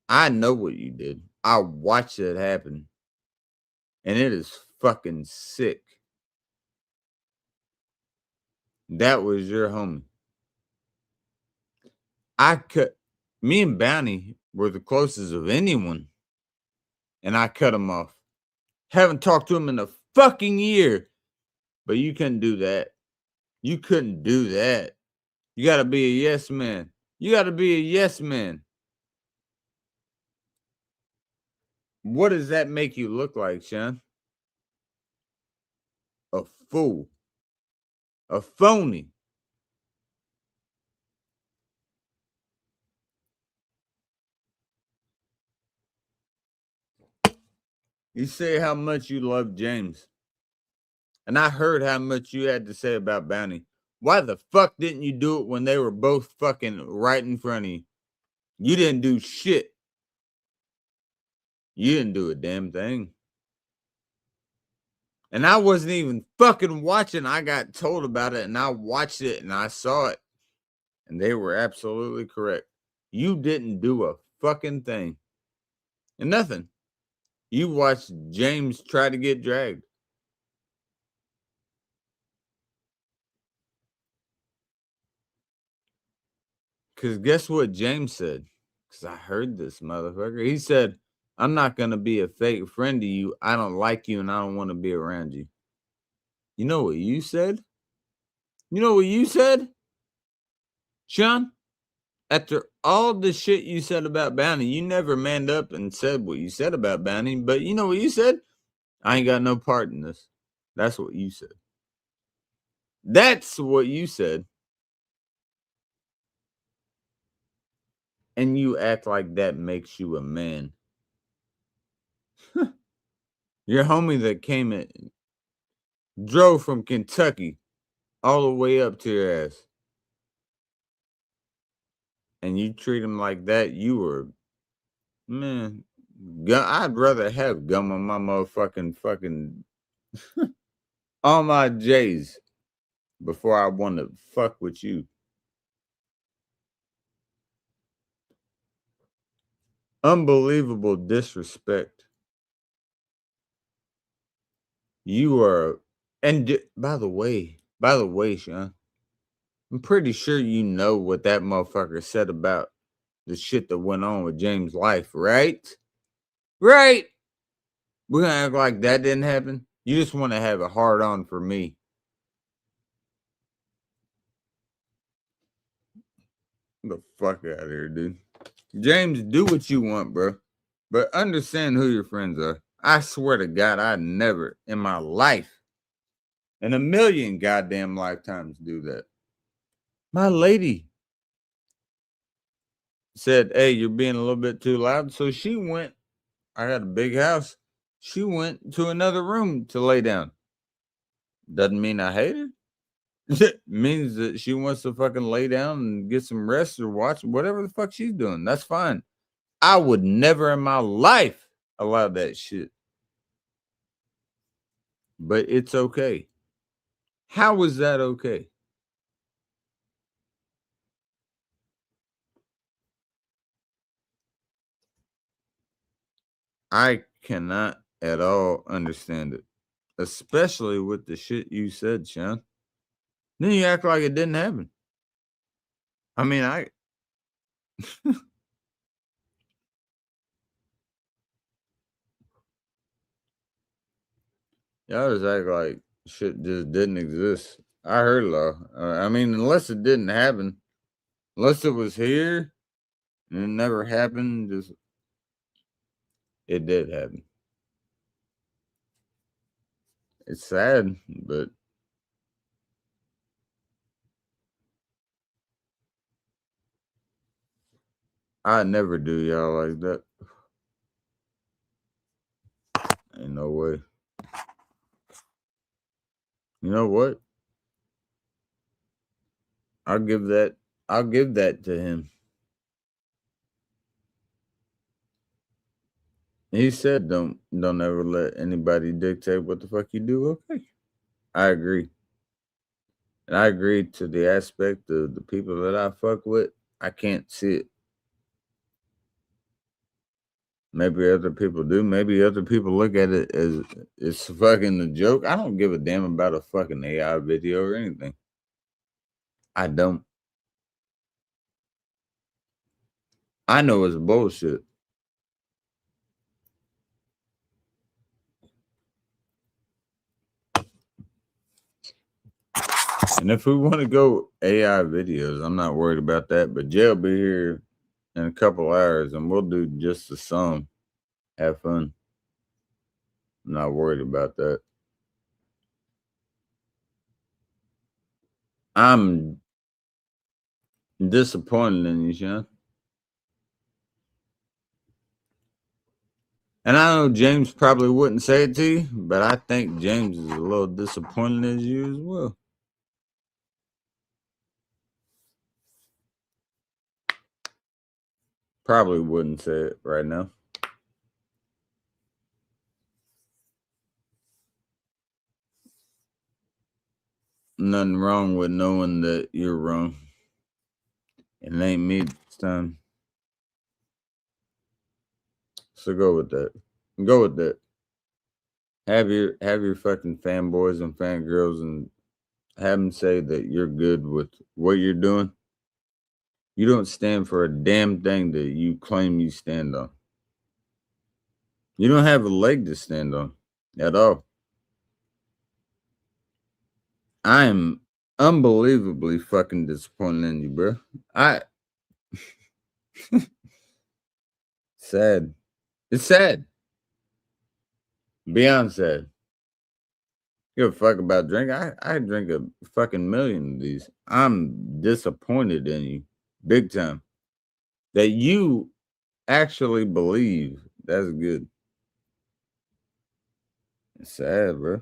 I know what you did. I watched it happen, and it is fucking sick. That was your homie. I cut me and Bounty were the closest of anyone, and I cut him off. Haven't talked to him in a fucking year, but you couldn't do that. You couldn't do that. You got to be a yes man. You got to be a yes man. What does that make you look like, Sean? A fool. A phony. You say how much you love James. And I heard how much you had to say about Bounty. Why the fuck didn't you do it when they were both fucking right in front of you? You didn't do shit. You didn't do a damn thing. And I wasn't even fucking watching. I got told about it and I watched it and I saw it. And they were absolutely correct. You didn't do a fucking thing. And nothing. You watched James try to get dragged. Because guess what James said? Because I heard this motherfucker. He said, I'm not going to be a fake friend to you. I don't like you and I don't want to be around you. You know what you said? You know what you said? Sean? After all the shit you said about Bounty, you never manned up and said what you said about Bounty. But you know what you said? I ain't got no part in this. That's what you said. That's what you said. And you act like that makes you a man. Your homie that came in, drove from Kentucky all the way up to your ass. And you treat him like that, you were, man, I'd rather have gum on my motherfucking fucking on my J's before I want to fuck with you. Unbelievable disrespect. You are, and by the way, Sean, I'm pretty sure you know what that motherfucker said about the shit that went on with James' life, right? Right? We're gonna act like that didn't happen. You just want to have a hard on for me. Get the fuck out of here, dude. James, do what you want, bro. But understand who your friends are. I swear to God, I never in my life, in a million goddamn lifetimes, do that. My lady said, hey, you're being a little bit too loud. So she went, I got a big house. She went to another room to lay down. Doesn't mean I hate her. It means that she wants to fucking lay down and get some rest or watch whatever the fuck she's doing. That's fine. I would never in my life allow that shit. But it's okay. How is that okay? I cannot at all understand it, especially with the shit you said, Sean. Then you act like it didn't happen. I mean, y'all just act like shit just didn't exist. I heard it all. I mean, unless it didn't happen, unless it was here and it never happened, just it did happen. It's sad, but I never do y'all like that. Ain't no way. You know what? I'll give that. I'll give that to him. He said, "Don't ever let anybody dictate what the fuck you do." Okay, I agree, and I agree to the aspect of the people that I fuck with. I can't see it. Maybe other people do. Maybe other people look at it as it's fucking a joke. I don't give a damn about a fucking AI video or anything. I don't. I know it's bullshit. And if we want to go AI videos, I'm not worried about that. But Jay will be here in a couple hours and we'll do just the song. Have fun. I'm not worried about that. I'm disappointed in you, Sean. And I know James probably wouldn't say it to you, but I think James is a little disappointed as you as well. Probably wouldn't say it right now. Nothing wrong with knowing that you're wrong. It ain't me this time. So go with that. Go with that. Have your fucking fanboys and fangirls and have them say that you're good with what you're doing. You don't stand for a damn thing that you claim you stand on. You don't have a leg to stand on at all. I am unbelievably fucking disappointed in you, bro. I sad. It's sad. Beyond sad. Give a fuck about drink. I drink a fucking million of these. I'm disappointed in you, big time. That you actually believe. That's good. It's sad, bro.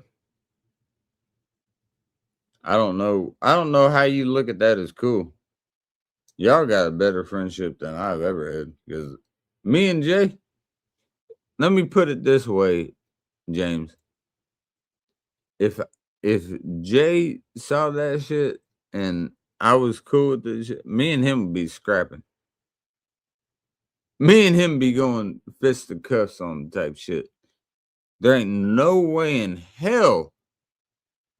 I don't know. I don't know how you look at that as cool. Y'all got a better friendship than I've ever had. Because me and Jay, let me put it this way, James. If if Jay saw that shit and I was cool with this shit, me and him would be scrapping. Me and him be going fist to cuffs on type shit. There ain't no way in hell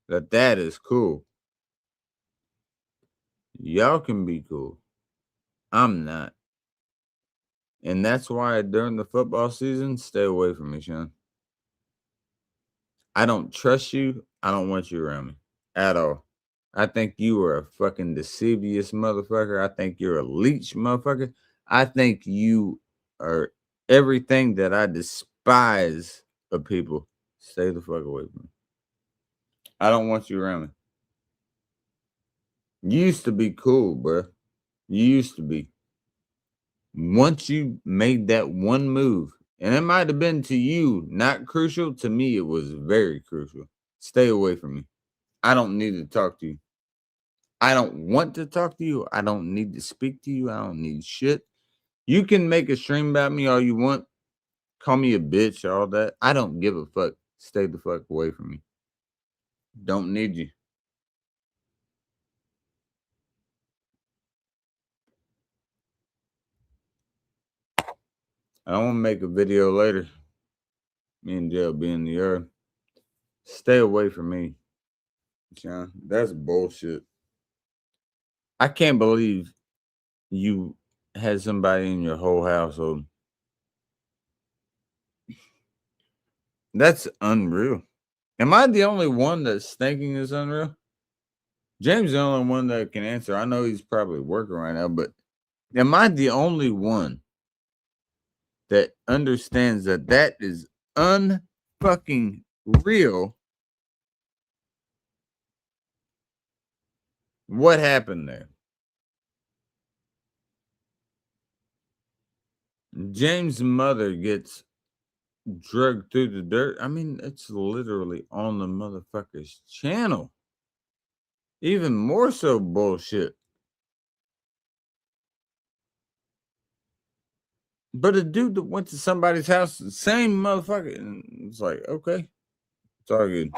that is cool. Y'all can be cool. I'm not. And that's why during the football season, stay away from me, Sean. I don't trust you. I don't want you around me at all. I think you are a fucking deceivious motherfucker. I think you're a leech motherfucker. I think you are everything that I despise of people. Stay the fuck away from me. I don't want you around me. You used to be cool, bro. You used to be. Once you made that one move, and it might have been to you not crucial, to me, it was very crucial. Stay away from me. I don't need to talk to you. I don't want to talk to you. I don't need to speak to you. I don't need shit. You can make a stream about me all you want. Call me a bitch, all that. I don't give a fuck. Stay the fuck away from me. Don't need you. I want to make a video later. Me and Jay will be in the yard. Stay away from me, John. That's bullshit. I can't believe you had somebody in your whole household. That's unreal. Am I the only one that's thinking is unreal? James is the only one that can answer. I know he's probably working right now, but am I the only one that understands that is unfucking real? What happened there? James' mother gets Drug through the dirt. I mean, it's literally on the motherfucker's channel. Even more so bullshit. But a dude that went to somebody's house, the same motherfucker, and it's like, okay, it's all good.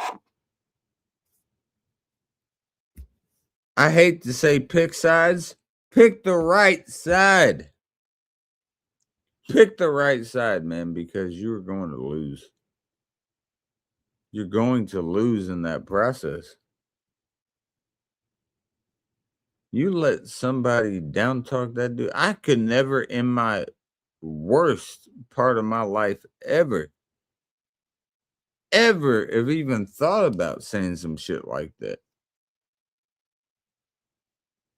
I hate to say pick sides. Pick the right side. Pick the right side, man, because you're going to lose. You're going to lose in that process. You let somebody down talk that dude. I could never in my worst part of my life ever have even thought about saying some shit like that.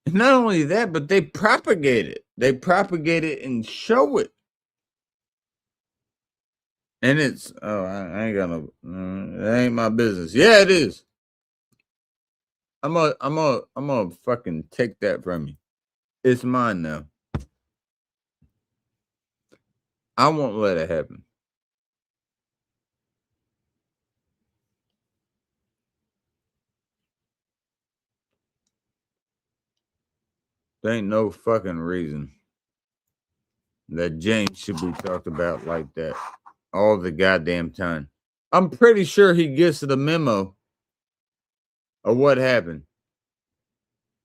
And not only that, but they propagate it. They propagate it and show it. And it's I ain't got no it ain't my business. Yeah, it is. I'm gonna fucking take that from you. It's mine now. I won't let it happen. There ain't no fucking reason that James should be talked about like that all the goddamn time. I'm pretty sure he gets the memo of what happened.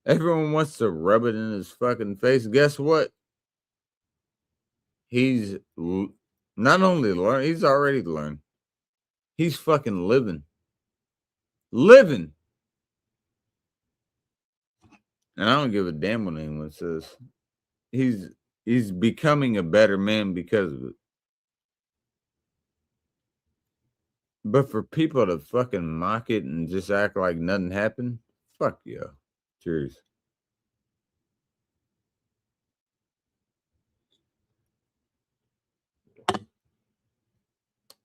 Everyone wants to rub it in his fucking face. Guess what? He's not only learned, he's already learned. He's fucking living. Living. And I don't give a damn what anyone says. He's becoming a better man because of it. But for people to fucking mock it and just act like nothing happened, fuck yeah. Cheers.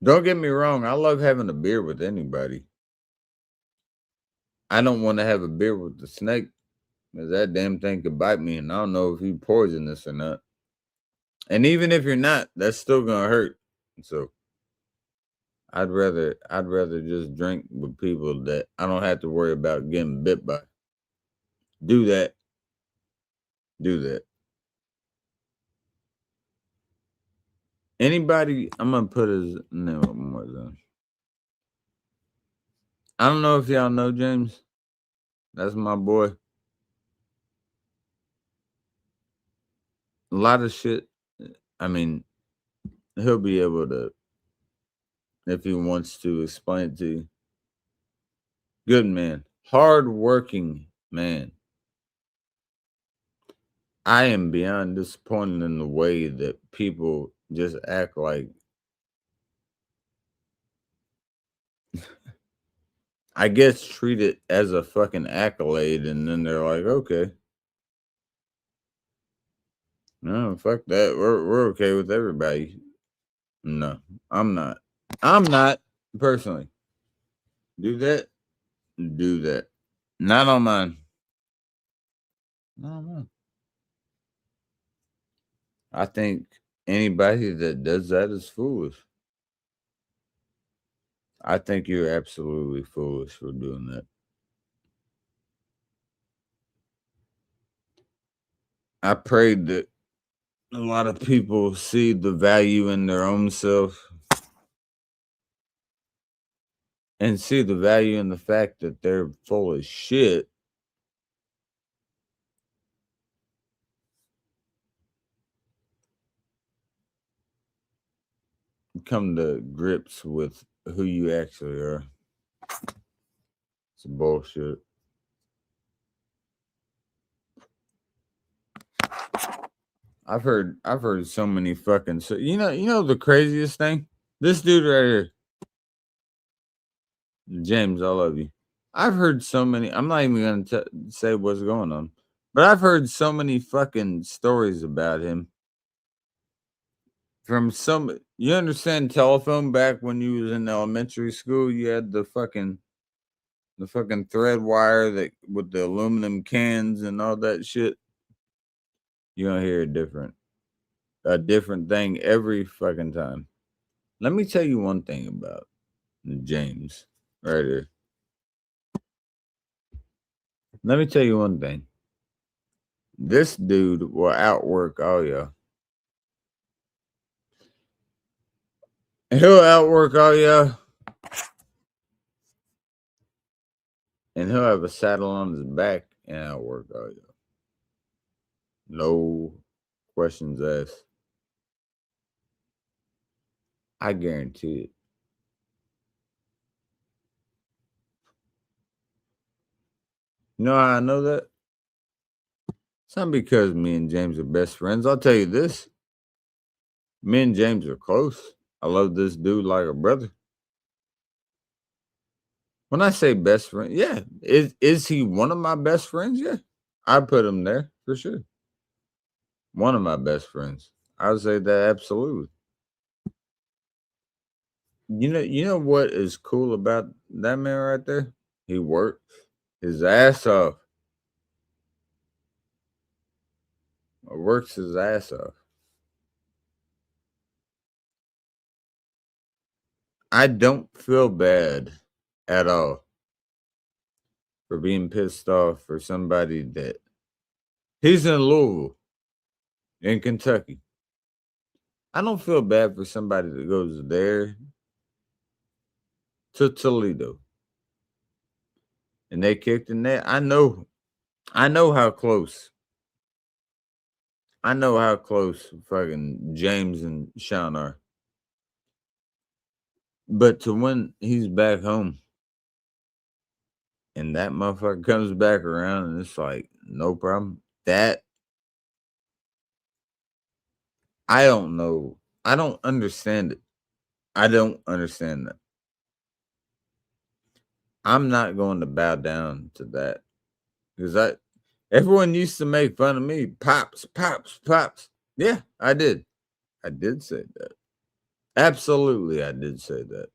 Don't get me wrong, I love having a beer with anybody. I don't want to have a beer with the snake, because that damn thing could bite me, and I don't know if he's poisonous or not. And even if you're not, that's still gonna hurt. So I'd rather just drink with people that I don't have to worry about getting bit by. Do that. Do that. Anybody, I'm gonna put his name up more than. I don't know if y'all know James. That's my boy. A lot of shit. I mean, he'll be able to, if he wants to, explain it to you. Good man. Hard working man. I am beyond disappointed in the way that people just act like, I guess, treat it as a fucking accolade, and then they're like, okay. No, fuck that. We're okay with everybody. No, I'm not. I'm not personally. Do that. Do that. Not on mine. Not on mine. I think anybody that does that is foolish. I think you're absolutely foolish for doing that. I prayed that a lot of people see the value in their own self and see the value in the fact that they're full of shit. Come to grips with who you actually are. It's bullshit. I've heard so many fucking you know the craziest thing? This dude right here. James, I love you. I've heard so many. I'm not even gonna say what's going on, but I've heard so many fucking stories about him from some. You understand telephone back when you was in elementary school? You had the fucking thread wire that with the aluminum cans and all that shit. You're gonna hear a different thing every fucking time. Let me tell you one thing about James right here. Let me tell you one thing. This dude will outwork all y'all. He'll outwork all y'all. And he'll have a saddle on his back and outwork all y'all. No questions asked. I guarantee it. You know how I know that? It's not because me and James are best friends. I'll tell you this. Me and James are close. I love this dude like a brother. When I say best friend, yeah. Is he one of my best friends? Yeah. I put him there for sure. One of my best friends. I would say that absolutely. You know what is cool about that man right there? He works his ass off. Works his ass off. I don't feel bad at all for being pissed off for somebody that he's in Louisville in Kentucky. I don't feel bad for somebody that goes there to Toledo and they kicked in there. I know how close. I know how close fucking James and Sean are. But to when he's back home and that motherfucker comes back around and it's like, no problem. That I don't know. I don't understand it. I don't understand that. I'm not going to bow down to that. Because everyone used to make fun of me. Pops, pops, pops. Yeah, I did. I did say that. Absolutely, I did say that.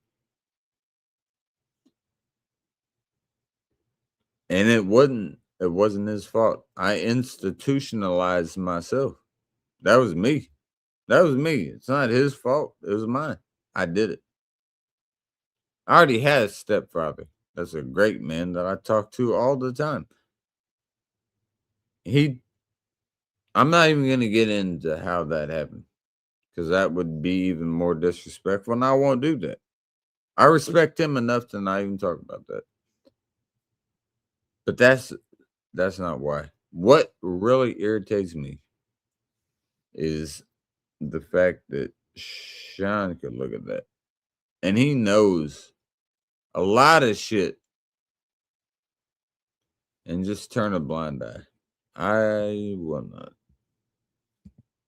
And it wasn't his fault. I institutionalized myself. That was me. That was me. It's not his fault. It was mine. I did it. I already had a stepfather. That's a great man that I talk to all the time. I'm not even gonna get into how that happened. Because that would be even more disrespectful, and I won't do that. I respect him enough to not even talk about that. But that's not why. What really irritates me is the fact that Sean could look at that. And he knows a lot of shit and just turn a blind eye. I will not.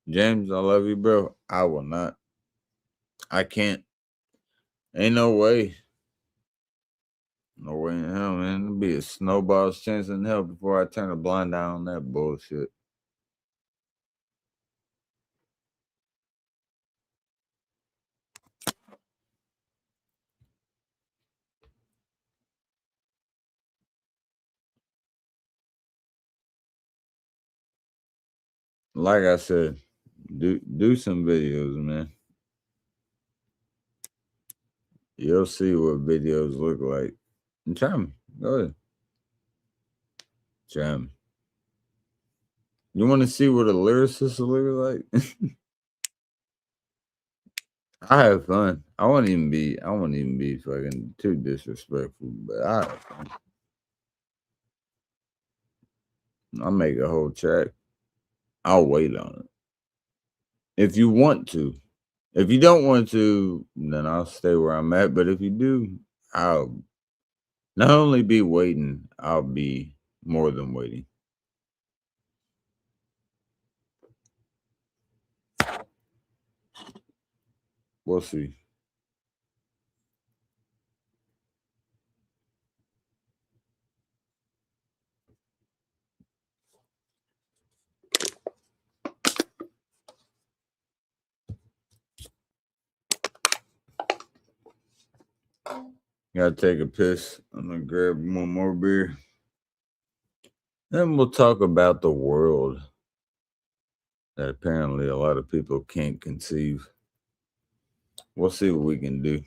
James, I love you, bro. I will not. I can't. Ain't no way. No way in hell, man. It'll be a snowball's chance in hell before I turn a blind eye on that bullshit. Like I said, do some videos, man. You'll see what videos look like. And try them. Go ahead. Try them. You want to see what a lyricist look like? I have fun. I won't even be fucking too disrespectful, but I have fun. I'll make a whole track. I'll wait on it. If you want to. If you don't want to, then I'll stay where I'm at. But if you do, I'll not only be waiting, I'll be more than waiting. We'll see. Gotta take a piss. I'm gonna grab one more beer. Then we'll talk about the world that apparently a lot of people can't conceive. We'll see what we can do.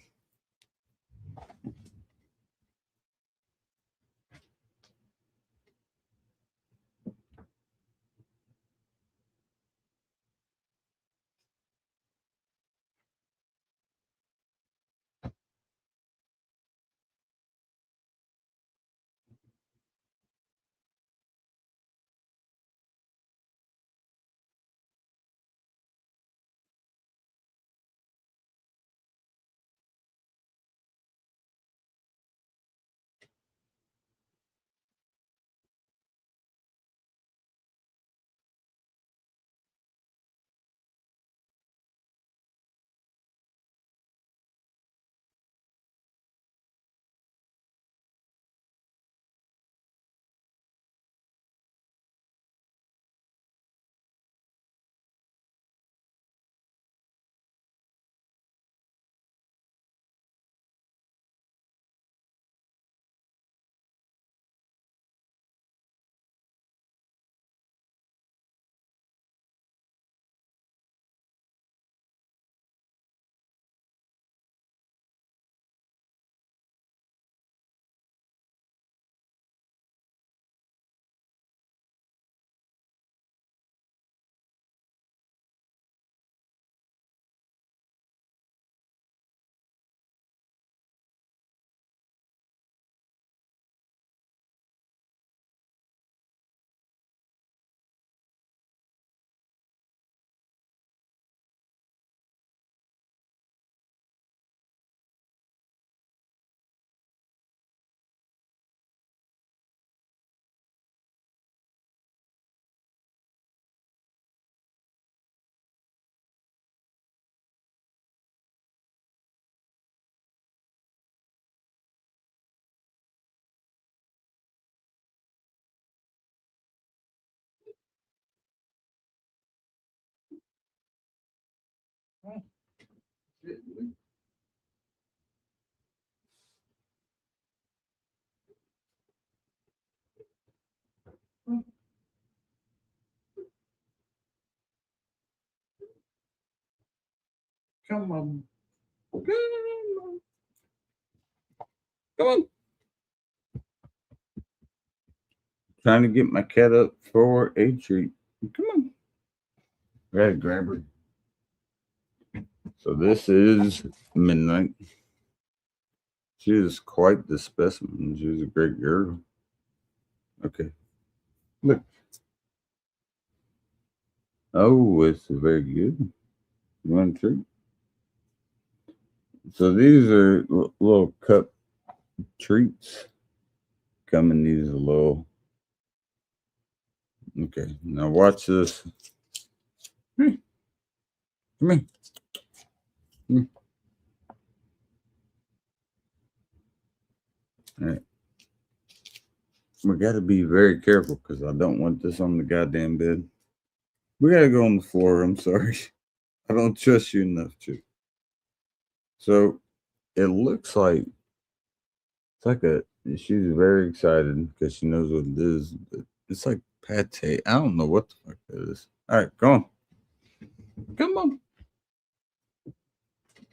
Come on. Come on. Come on. Trying to get my cat up for a treat. Come on. Gotta grab her. So this is Midnight. She is quite the specimen. She's a great girl. Okay. Look. Oh, it's very good. You want a treat? So these are little cup treats. Come in these little. Okay. Now watch this. Come here. Come here. Come here. All right. We got to be very careful because I don't want this on the goddamn bed. We got to go on the floor. I'm sorry. I don't trust you enough to. So it looks like it's like a. She's very excited because she knows what it is. But it's like pate. I don't know what the fuck that is. All right, come on. Come on.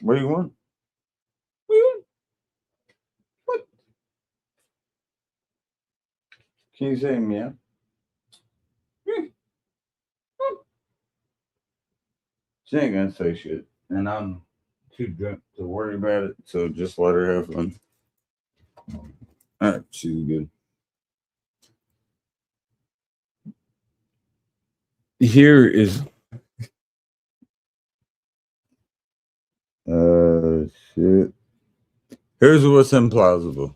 What do you want? What do you want? What? Can you say meow? Hmm, hmm. She ain't gonna say shit. And I'm too drunk to worry about it. So just let her have fun. All right, she's good. Here is shit. Here's what's implausible.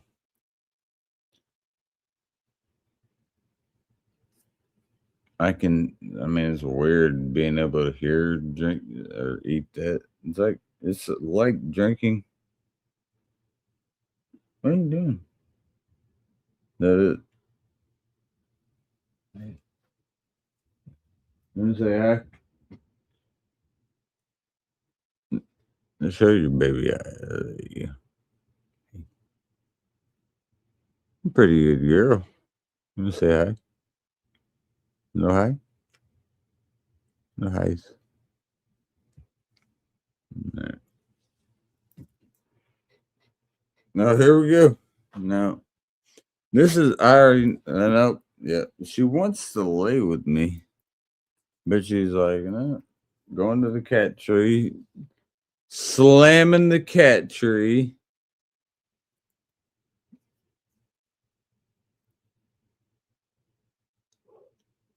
I mean it's weird being able to hear drink or eat that. It's like drinking. What are you doing? That it let me say hi. Let's show you baby yeah. Pretty good girl. Let me say hi. No hi? No highs. Nah. Now here we go. Now this is I already know. Yeah, she wants to lay with me, but she's like, no, going to the cat tree, slamming the cat tree.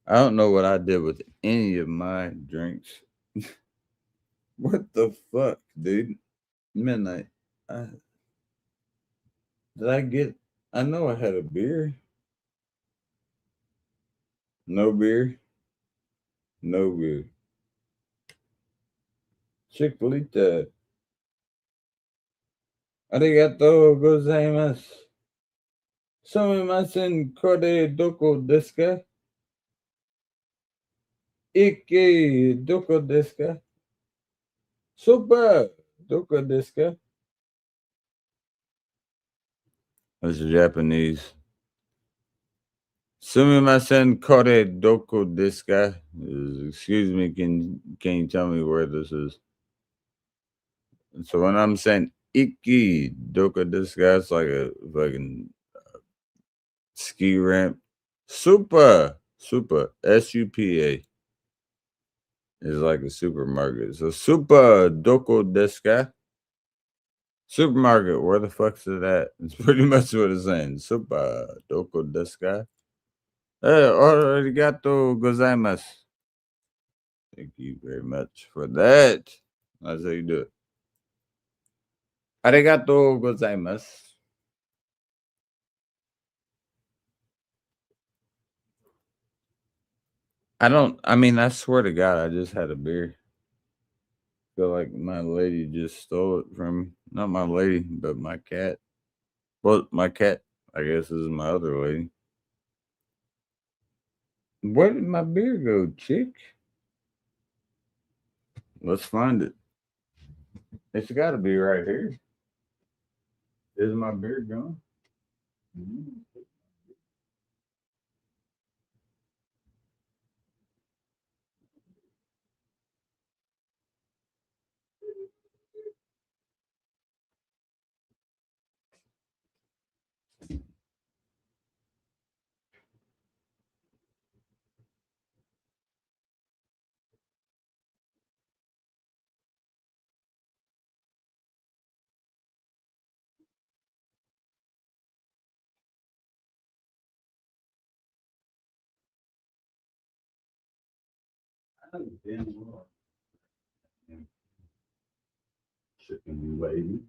I don't know what I did with any of my drinks. What the fuck, dude? Midnight. I, did I get? I know I had a beer. No beer. No beer. Chick-fil-A. Arigato gozaimasu. Sumimasen kore doko desu ka? Ikke doko desu ka? Super doko desu ka? That's Japanese. Sumimasen kore doko desu ka? Excuse me, can you tell me where this is? So when I'm saying Iki Doka this guy's like a fucking ski ramp. Super SUPA is like a supermarket. So Super Doko Deska supermarket. Where the fuck's it at? It's pretty much what it's saying. Super Doko Deska. Hey, arigato gozaimasu. Thank you very much for that. That's how you do it. Arigato gozaimasu. I mean, I swear to God, I just had a beer. Feel like my lady just stole it from me. Not my lady, but my cat. Well, my cat, I guess, is my other lady. Where did my beer go, chick? Let's find it. It's got to be right here. Is my beer gone? Mhm. Oh, damn well. Chicken lady.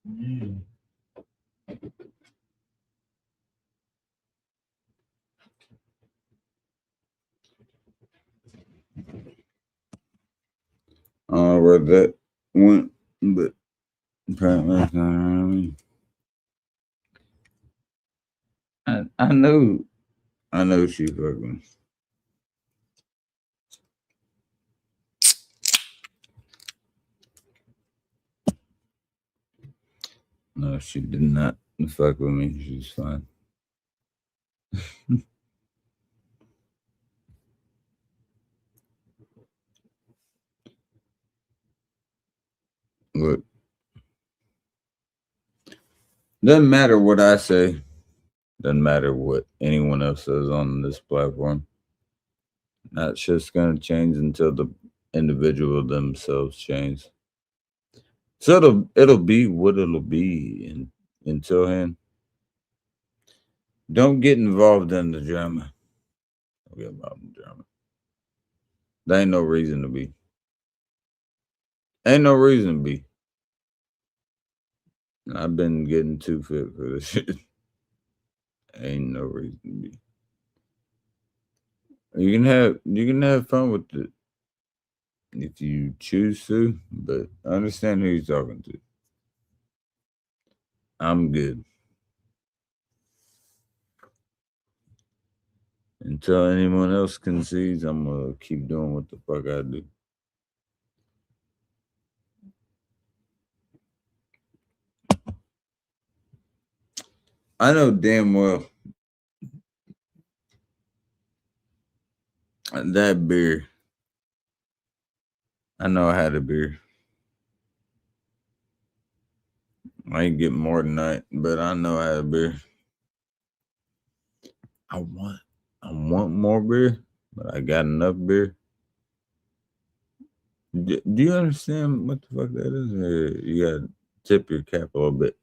Yeah. I don't know where that went, but apparently it's not around me. I know. I know she fucking. No, she did not fuck with me. She's fine. Look, doesn't matter what I say. Doesn't matter what anyone else says on this platform. That shit's gonna change until the individual themselves change. So it'll be what it'll be, and until then, don't get involved in the drama. Don't get involved in the drama. There ain't no reason to be. Ain't no reason to be. I've been getting too fit for this shit. Ain't no reason to be. You can have fun with it if you choose to, but understand who you're talking to. I'm good. Until anyone else concedes, I'm gonna keep doing what the fuck I do. I know damn well that beer. I know I had a beer. I ain't getting more tonight, but I know I had a beer. I want more beer, but I got enough beer. Do you understand what the fuck that is? Or you gotta tip your cap a little bit.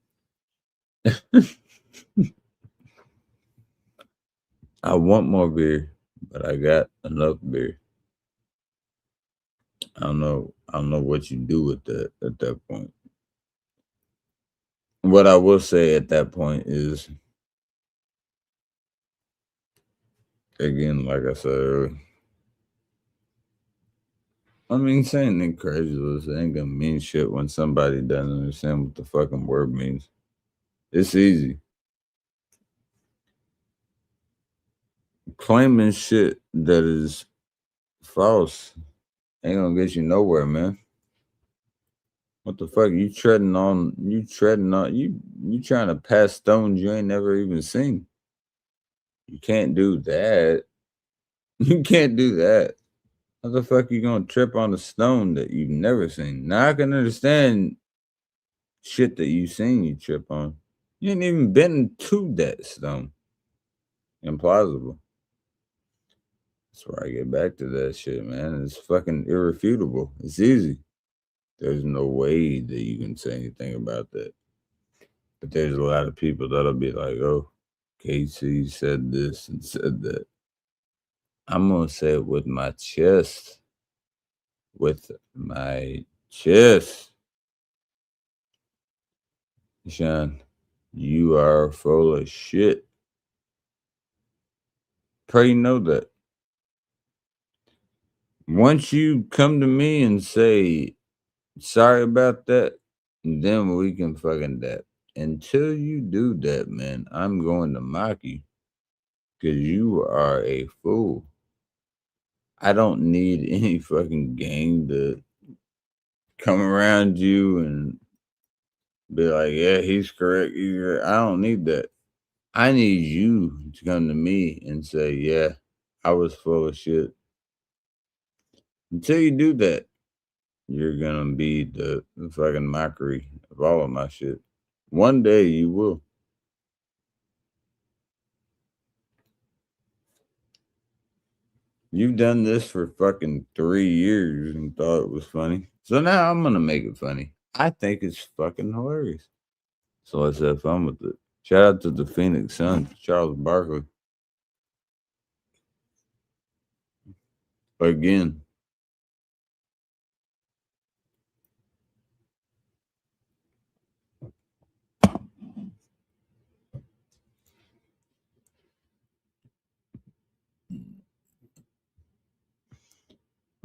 I want more beer, but I got enough beer. I don't know. I don't know what you do with that at that point. What I will say at that point is, again, like I said earlier, I mean, saying incredulous ain't gonna mean shit when somebody doesn't understand what the fucking word means. It's easy. Claiming shit that is false ain't gonna get you nowhere, man. What the fuck? You trying to pass stones you ain't never even seen. You can't do that. You can't do that. How the fuck you gonna trip on a stone that you've never seen? Now I can understand shit that you seen you trip on. You ain't even been to that stone. Implausible. That's where I get back to that shit, man. It's fucking irrefutable. It's easy. There's no way that you can say anything about that. But there's a lot of people that'll be like, oh, Casey said this and said that. I'm gonna say it with my chest. With my chest. Sean, you are full of shit. Pray you know that. Once you come to me and say sorry about that, then we can fucking that. Until you do that, man, I'm going to mock you because you are a fool. I don't need any fucking gang to come around you and be like, yeah, he's correct. I don't need that. I need you to come to me and say, yeah, I was full of shit. Until you do that, you're gonna be the fucking mockery of all of my shit. One day you will. You've done this for fucking 3 years and thought it was funny. So now I'm gonna make it funny. I think it's fucking hilarious. So let's have fun with it. Shout out to the Phoenix Suns, Charles Barkley. Again.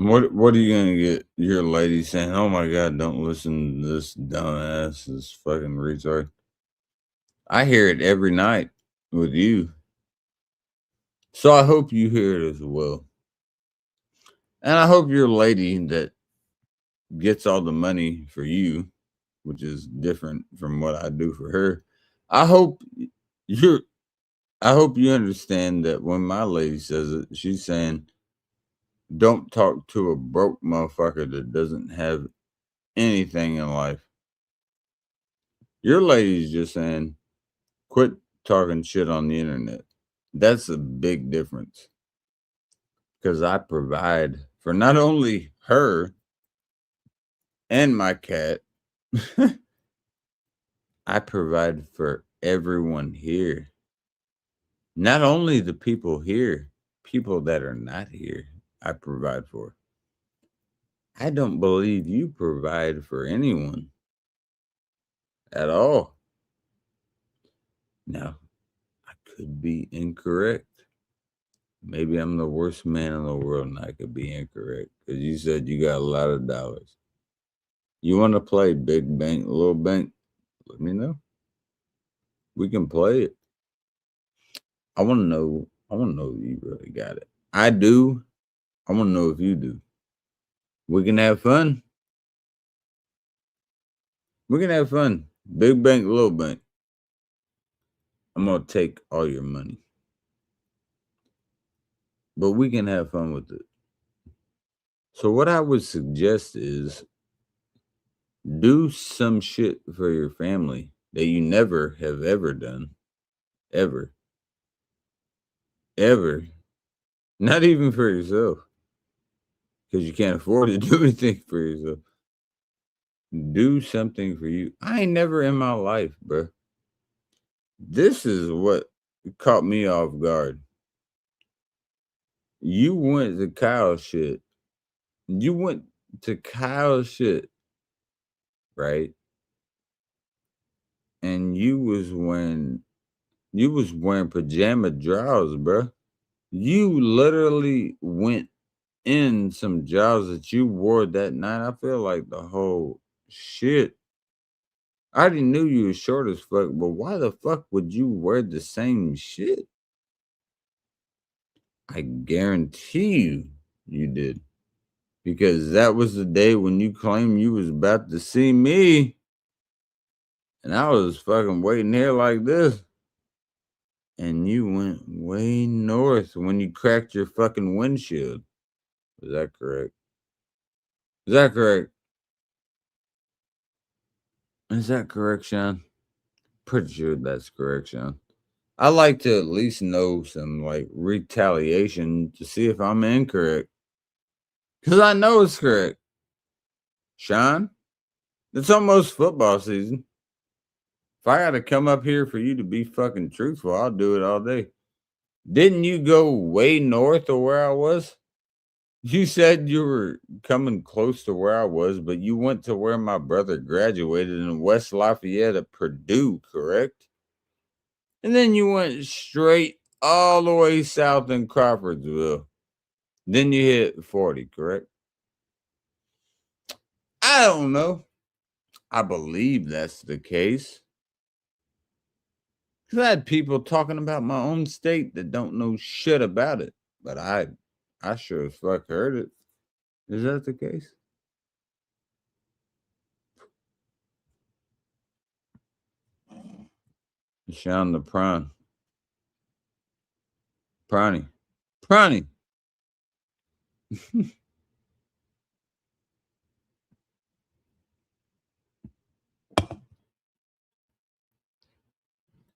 What are you gonna get your lady saying? Oh my god, don't listen to this dumbass, this fucking retard. I hear it every night with you. So I hope you hear it as well. And I hope your lady that gets all the money for you, which is different from what I do for her. I hope you're I hope you understand that when my lady says it, she's saying, don't talk to a broke motherfucker that doesn't have anything in life. Your lady's just saying, quit talking shit on the internet. That's a big difference. Because I provide for not only her and my cat, I provide for everyone here. Not only the people here, people that are not here, I provide for. I don't believe you provide for anyone at all. Now, I could be incorrect. Maybe I'm the worst man in the world and I could be incorrect because you said you got a lot of dollars. You want to play big bank, little bank? Let me know. We can play it. I want to know. I want to know if you really got it. I do. I want to know if you do. We can have fun. We can have fun. Big bank, little bank. I'm gonna take all your money. But we can have fun with it. So what I would suggest is do some shit for your family that you never have ever done. Ever. Ever. Not even for yourself. Because you can't afford to do anything for yourself. Do something for you. I ain't never in my life, bro. This is what caught me off guard. You went to Kyle shit. You went to Kyle shit, right? And you was wearing pajama drawers, bro. You literally went in some drawers that you wore that night. I feel like the whole shit. I already knew you was short as fuck, but why the fuck would you wear the same shit? I guarantee you did. Because that was the day when you claimed you was about to see me. And I was fucking waiting here like this. And you went way north when you cracked your fucking windshield. Is that correct? Is that correct? Is that correct, Sean? Pretty sure that's correct, Sean. I like to at least know some like retaliation to see if I'm incorrect. Because I know it's correct. Sean, it's almost football season. If I got to come up here for you to be fucking truthful, I'll do it all day. Didn't you go way north of where I was? You said you were coming close to where I was, but you went to where my brother graduated in West Lafayette at Purdue, correct? And then you went straight all the way south in Crawfordsville. Then you hit 40, correct? I don't know. I believe that's the case. Because I had people talking about my own state that don't know shit about it. But I sure as fuck heard it. Is that the case? Sean the Prawn. Prawny. Prawny.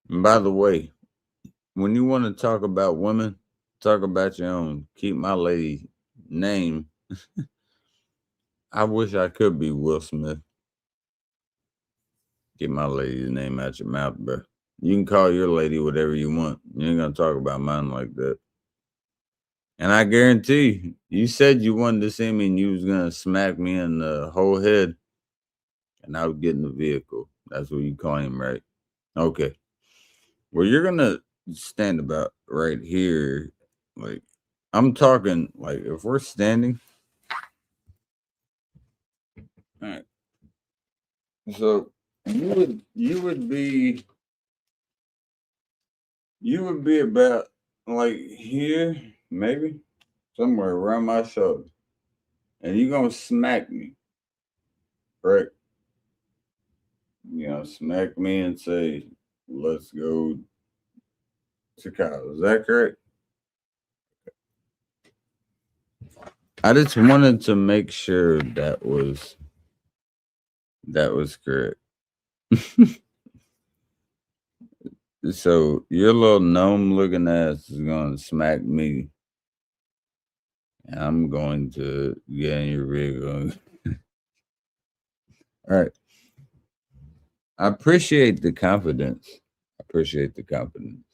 And by the way, when you want to talk about women, talk about your own. Keep my lady name. I wish I could be Will Smith. Get my lady's name out your mouth, bro. You can call your lady whatever you want. You ain't gonna talk about mine like that. And I guarantee you said you wanted to see me and you was gonna smack me in the whole head, and I would get in the vehicle. That's what you claim, right? Okay. Well, you're gonna stand about right here. Like I'm talking like if we're standing. All right. So you would be about like here, maybe somewhere around my shoulder, and you gonna smack me, right? You know, smack me and say, "Let's go to Kyle." Is that correct? I just wanted to make sure that was correct. So your little gnome looking ass is gonna smack me, and I'm going to get in your vehicle. All right. I appreciate the confidence. I appreciate the confidence.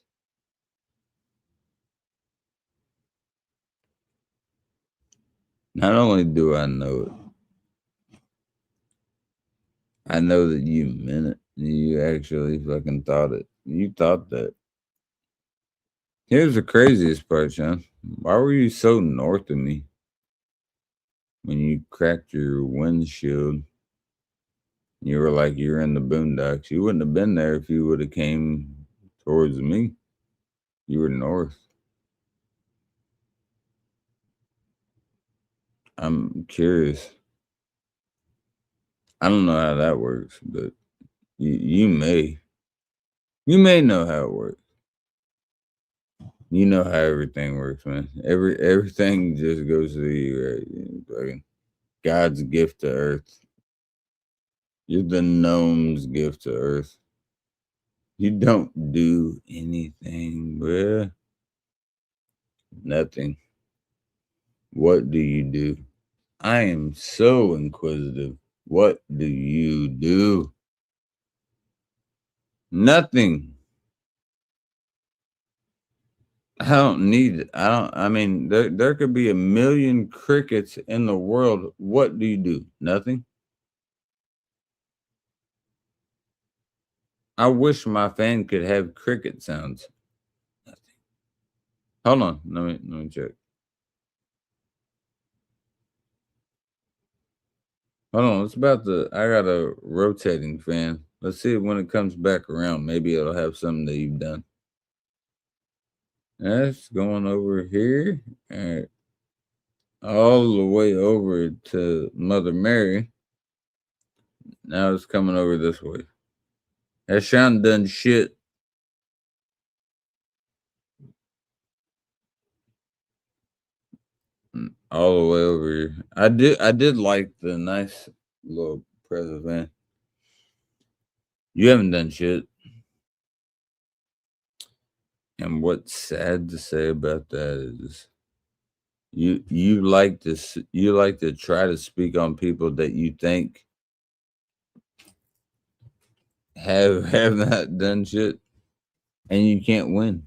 Not only do I know it, I know that you meant it. You actually fucking thought it. You thought that. Here's the craziest part, Sean. Why were you so north of me when you cracked your windshield? You were like you're in the boondocks. You wouldn't have been there if you would have came towards me. You were north. I'm curious. I don't know how that works, but you may know how it works. You know how everything works, man. Everything just goes to you, right? Fucking God's gift to Earth. You're the gnome's gift to Earth. You don't do anything, bruh. Nothing. What do you do? I am so inquisitive. What do you do? Nothing. I don't need it. I mean, there could be a million crickets in the world. What do you do? Nothing. I wish my fan could have cricket sounds. Nothing. Hold on. Let me check. Hold on. It's about the I got a rotating fan. Let's see when it comes back around. Maybe it'll have something that you've done. That's going over here. All right. All the way over to Mother Mary. Now it's coming over this way. That Sean done shit. All the way over here. I did like the nice little present van. You haven't done shit. And what's sad to say about that is you like to try to speak on people that you think have not done shit and you can't win.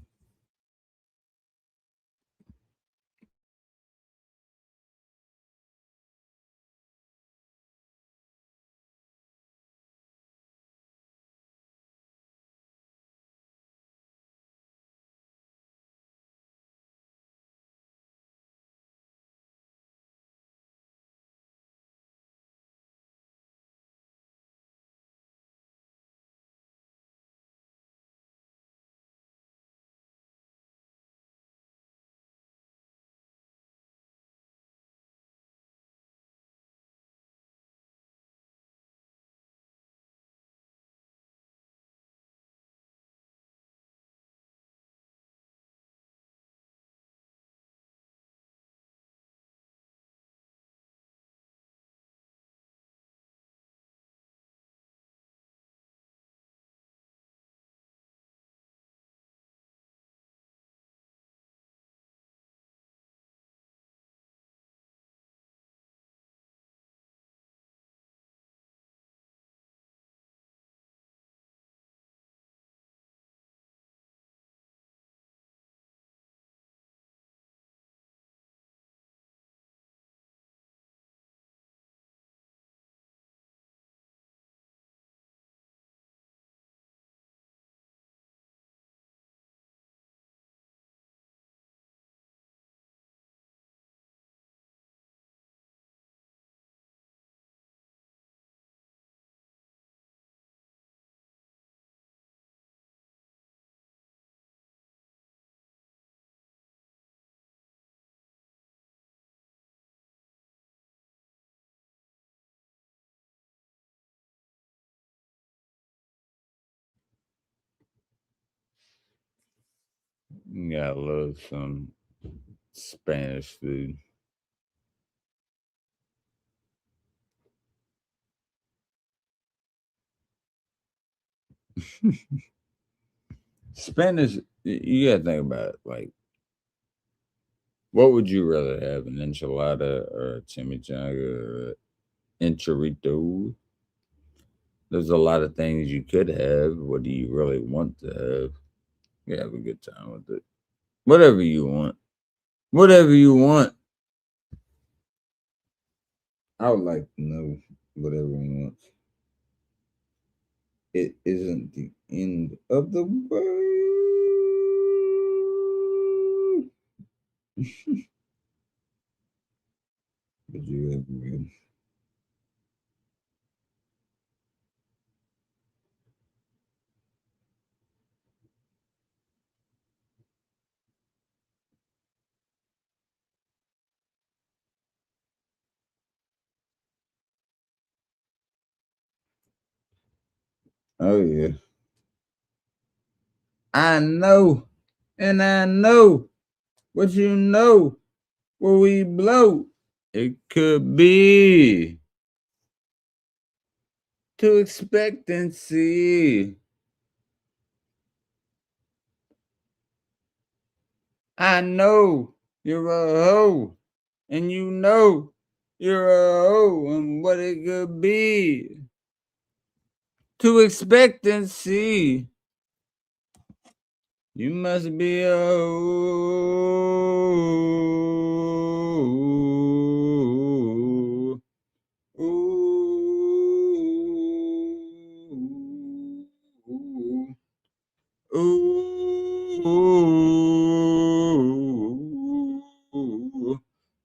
You gotta love some Spanish food. Spanish, you gotta think about it. Like, what would you rather have, an enchilada or a chimichanga or an enchilito? There's a lot of things you could have. What do you really want to have? You have a good time with it. Whatever you want. Whatever you want. I would like to know what everyone wants. It isn't the end of the world. But you have good. Oh yeah. I know. And I know what you know where we blow. It could be to expectancy. I know you're a hoe, and you know you're a hoe, and what it could be to expect and see. You must be a hoe. Ooh. Ooh.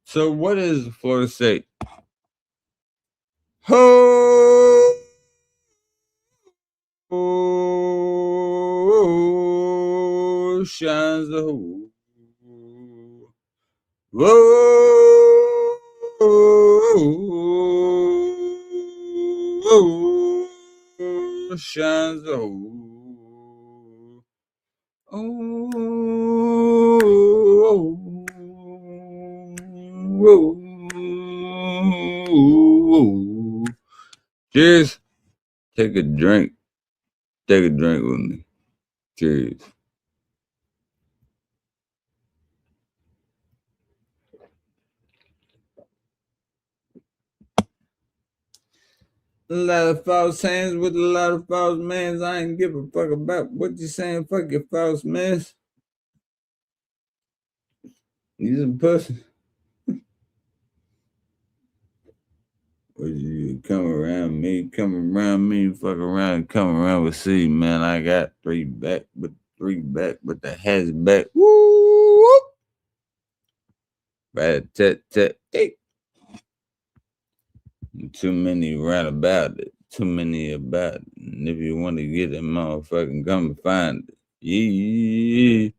So what is Florida State? Ho! Shines the ho. Whoa, shines the ho. Oh, cheers. Take a drink. Take a drink with me. Cheers. A lot of false hands with a lot of false mans. I ain't give a fuck about what you saying. Fuck your false mans. He's a pussy. Would you come around me, fuck around, come around with C, man. I got three back with the heads back. Woo! Rat tat tat tat. Too many round about it. Too many about it. And if you want to get it, motherfucking come and find it. Yeah.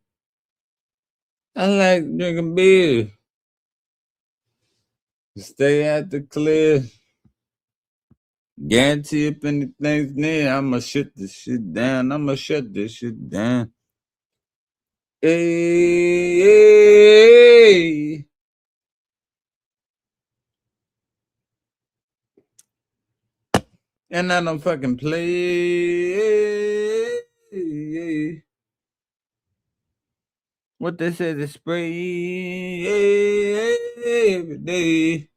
I like drinking beer. Stay out the clear. Guarantee if anything's near, I'ma shut this shit down. Hey. And I don't fucking play. What they say, the spray every day.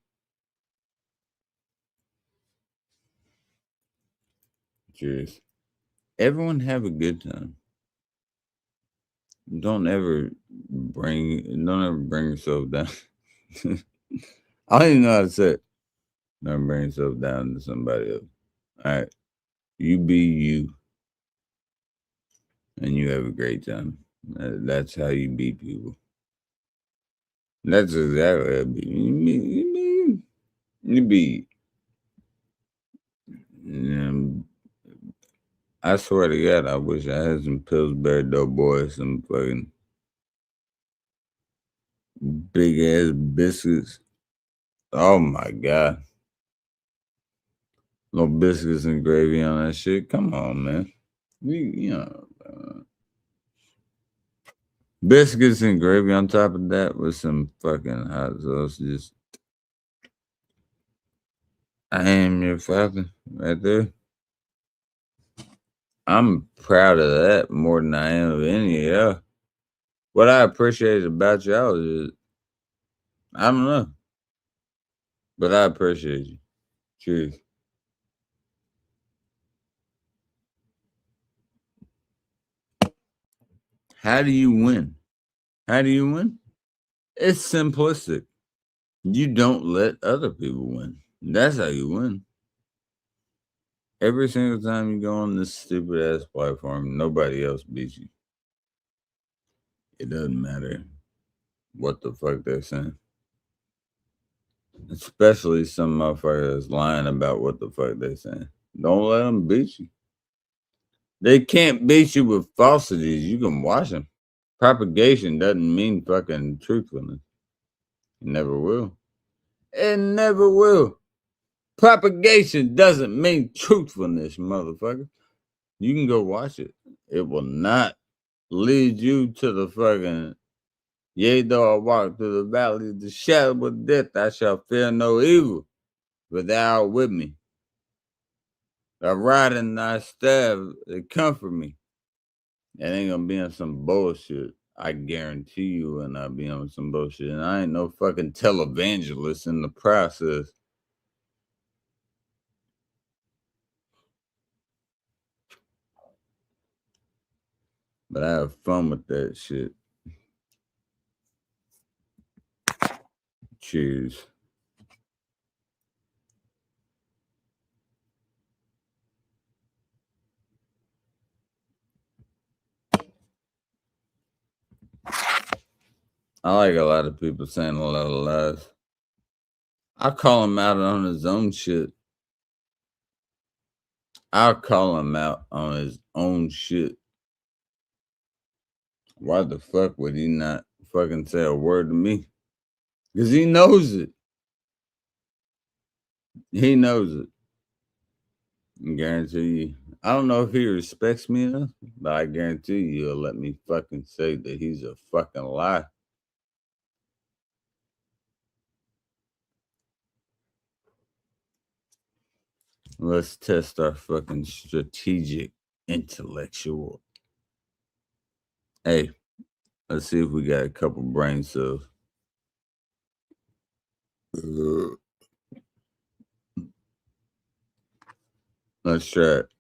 Cheers. Everyone have a good time. Don't ever bring yourself down. I don't even know how to say it. Don't bring yourself down to somebody else. All right. You be you. And you have a great time. That's how you beat people. That's exactly how you beat. You beat. I swear to God, I wish I had some Pillsbury Doughboy, some fucking big ass biscuits. Oh my God. No biscuits and gravy on that shit. Come on, man. Biscuits and gravy on top of that with some fucking hot sauce. Just, I am your father right there. I'm proud of that more than I am of any of y'all. What I appreciate about y'all is, I don't know, but I appreciate you. Cheers. How do you win? How do you win? It's simplistic. You don't let other people win. That's how you win. Every single time you go on this stupid ass platform, nobody else beats you. It doesn't matter what the fuck they're saying. Especially some motherfuckers lying about what the fuck they're saying. Don't let them beat you. They can't beat you with falsities. You can watch them. Propagation doesn't mean fucking truthfulness. It never will. It never will. Propagation doesn't mean truthfulness, motherfucker. You can go watch it. It will not lead you to the fucking, yea, though I walk through the valley of the shadow of death, I shall fear no evil, for thou art with me. Thy rod and thy staff, they comfort me. That ain't gonna be on some bullshit. I guarantee you and I be on some bullshit. And I ain't no fucking televangelist in the process. But I have fun with that shit. Cheers. I like a lot of people saying a lot of lies. I call him out on his own shit. I'll call him out on his own shit. Why the fuck would he not fucking say a word to me? Because he knows it. He knows it. I guarantee you. I don't know if he respects me enough, but I guarantee you he'll let me fucking say that he's a fucking lie. Let's test our fucking strategic intellectual. Hey, let's see if we got a couple brain cells. Let's try it.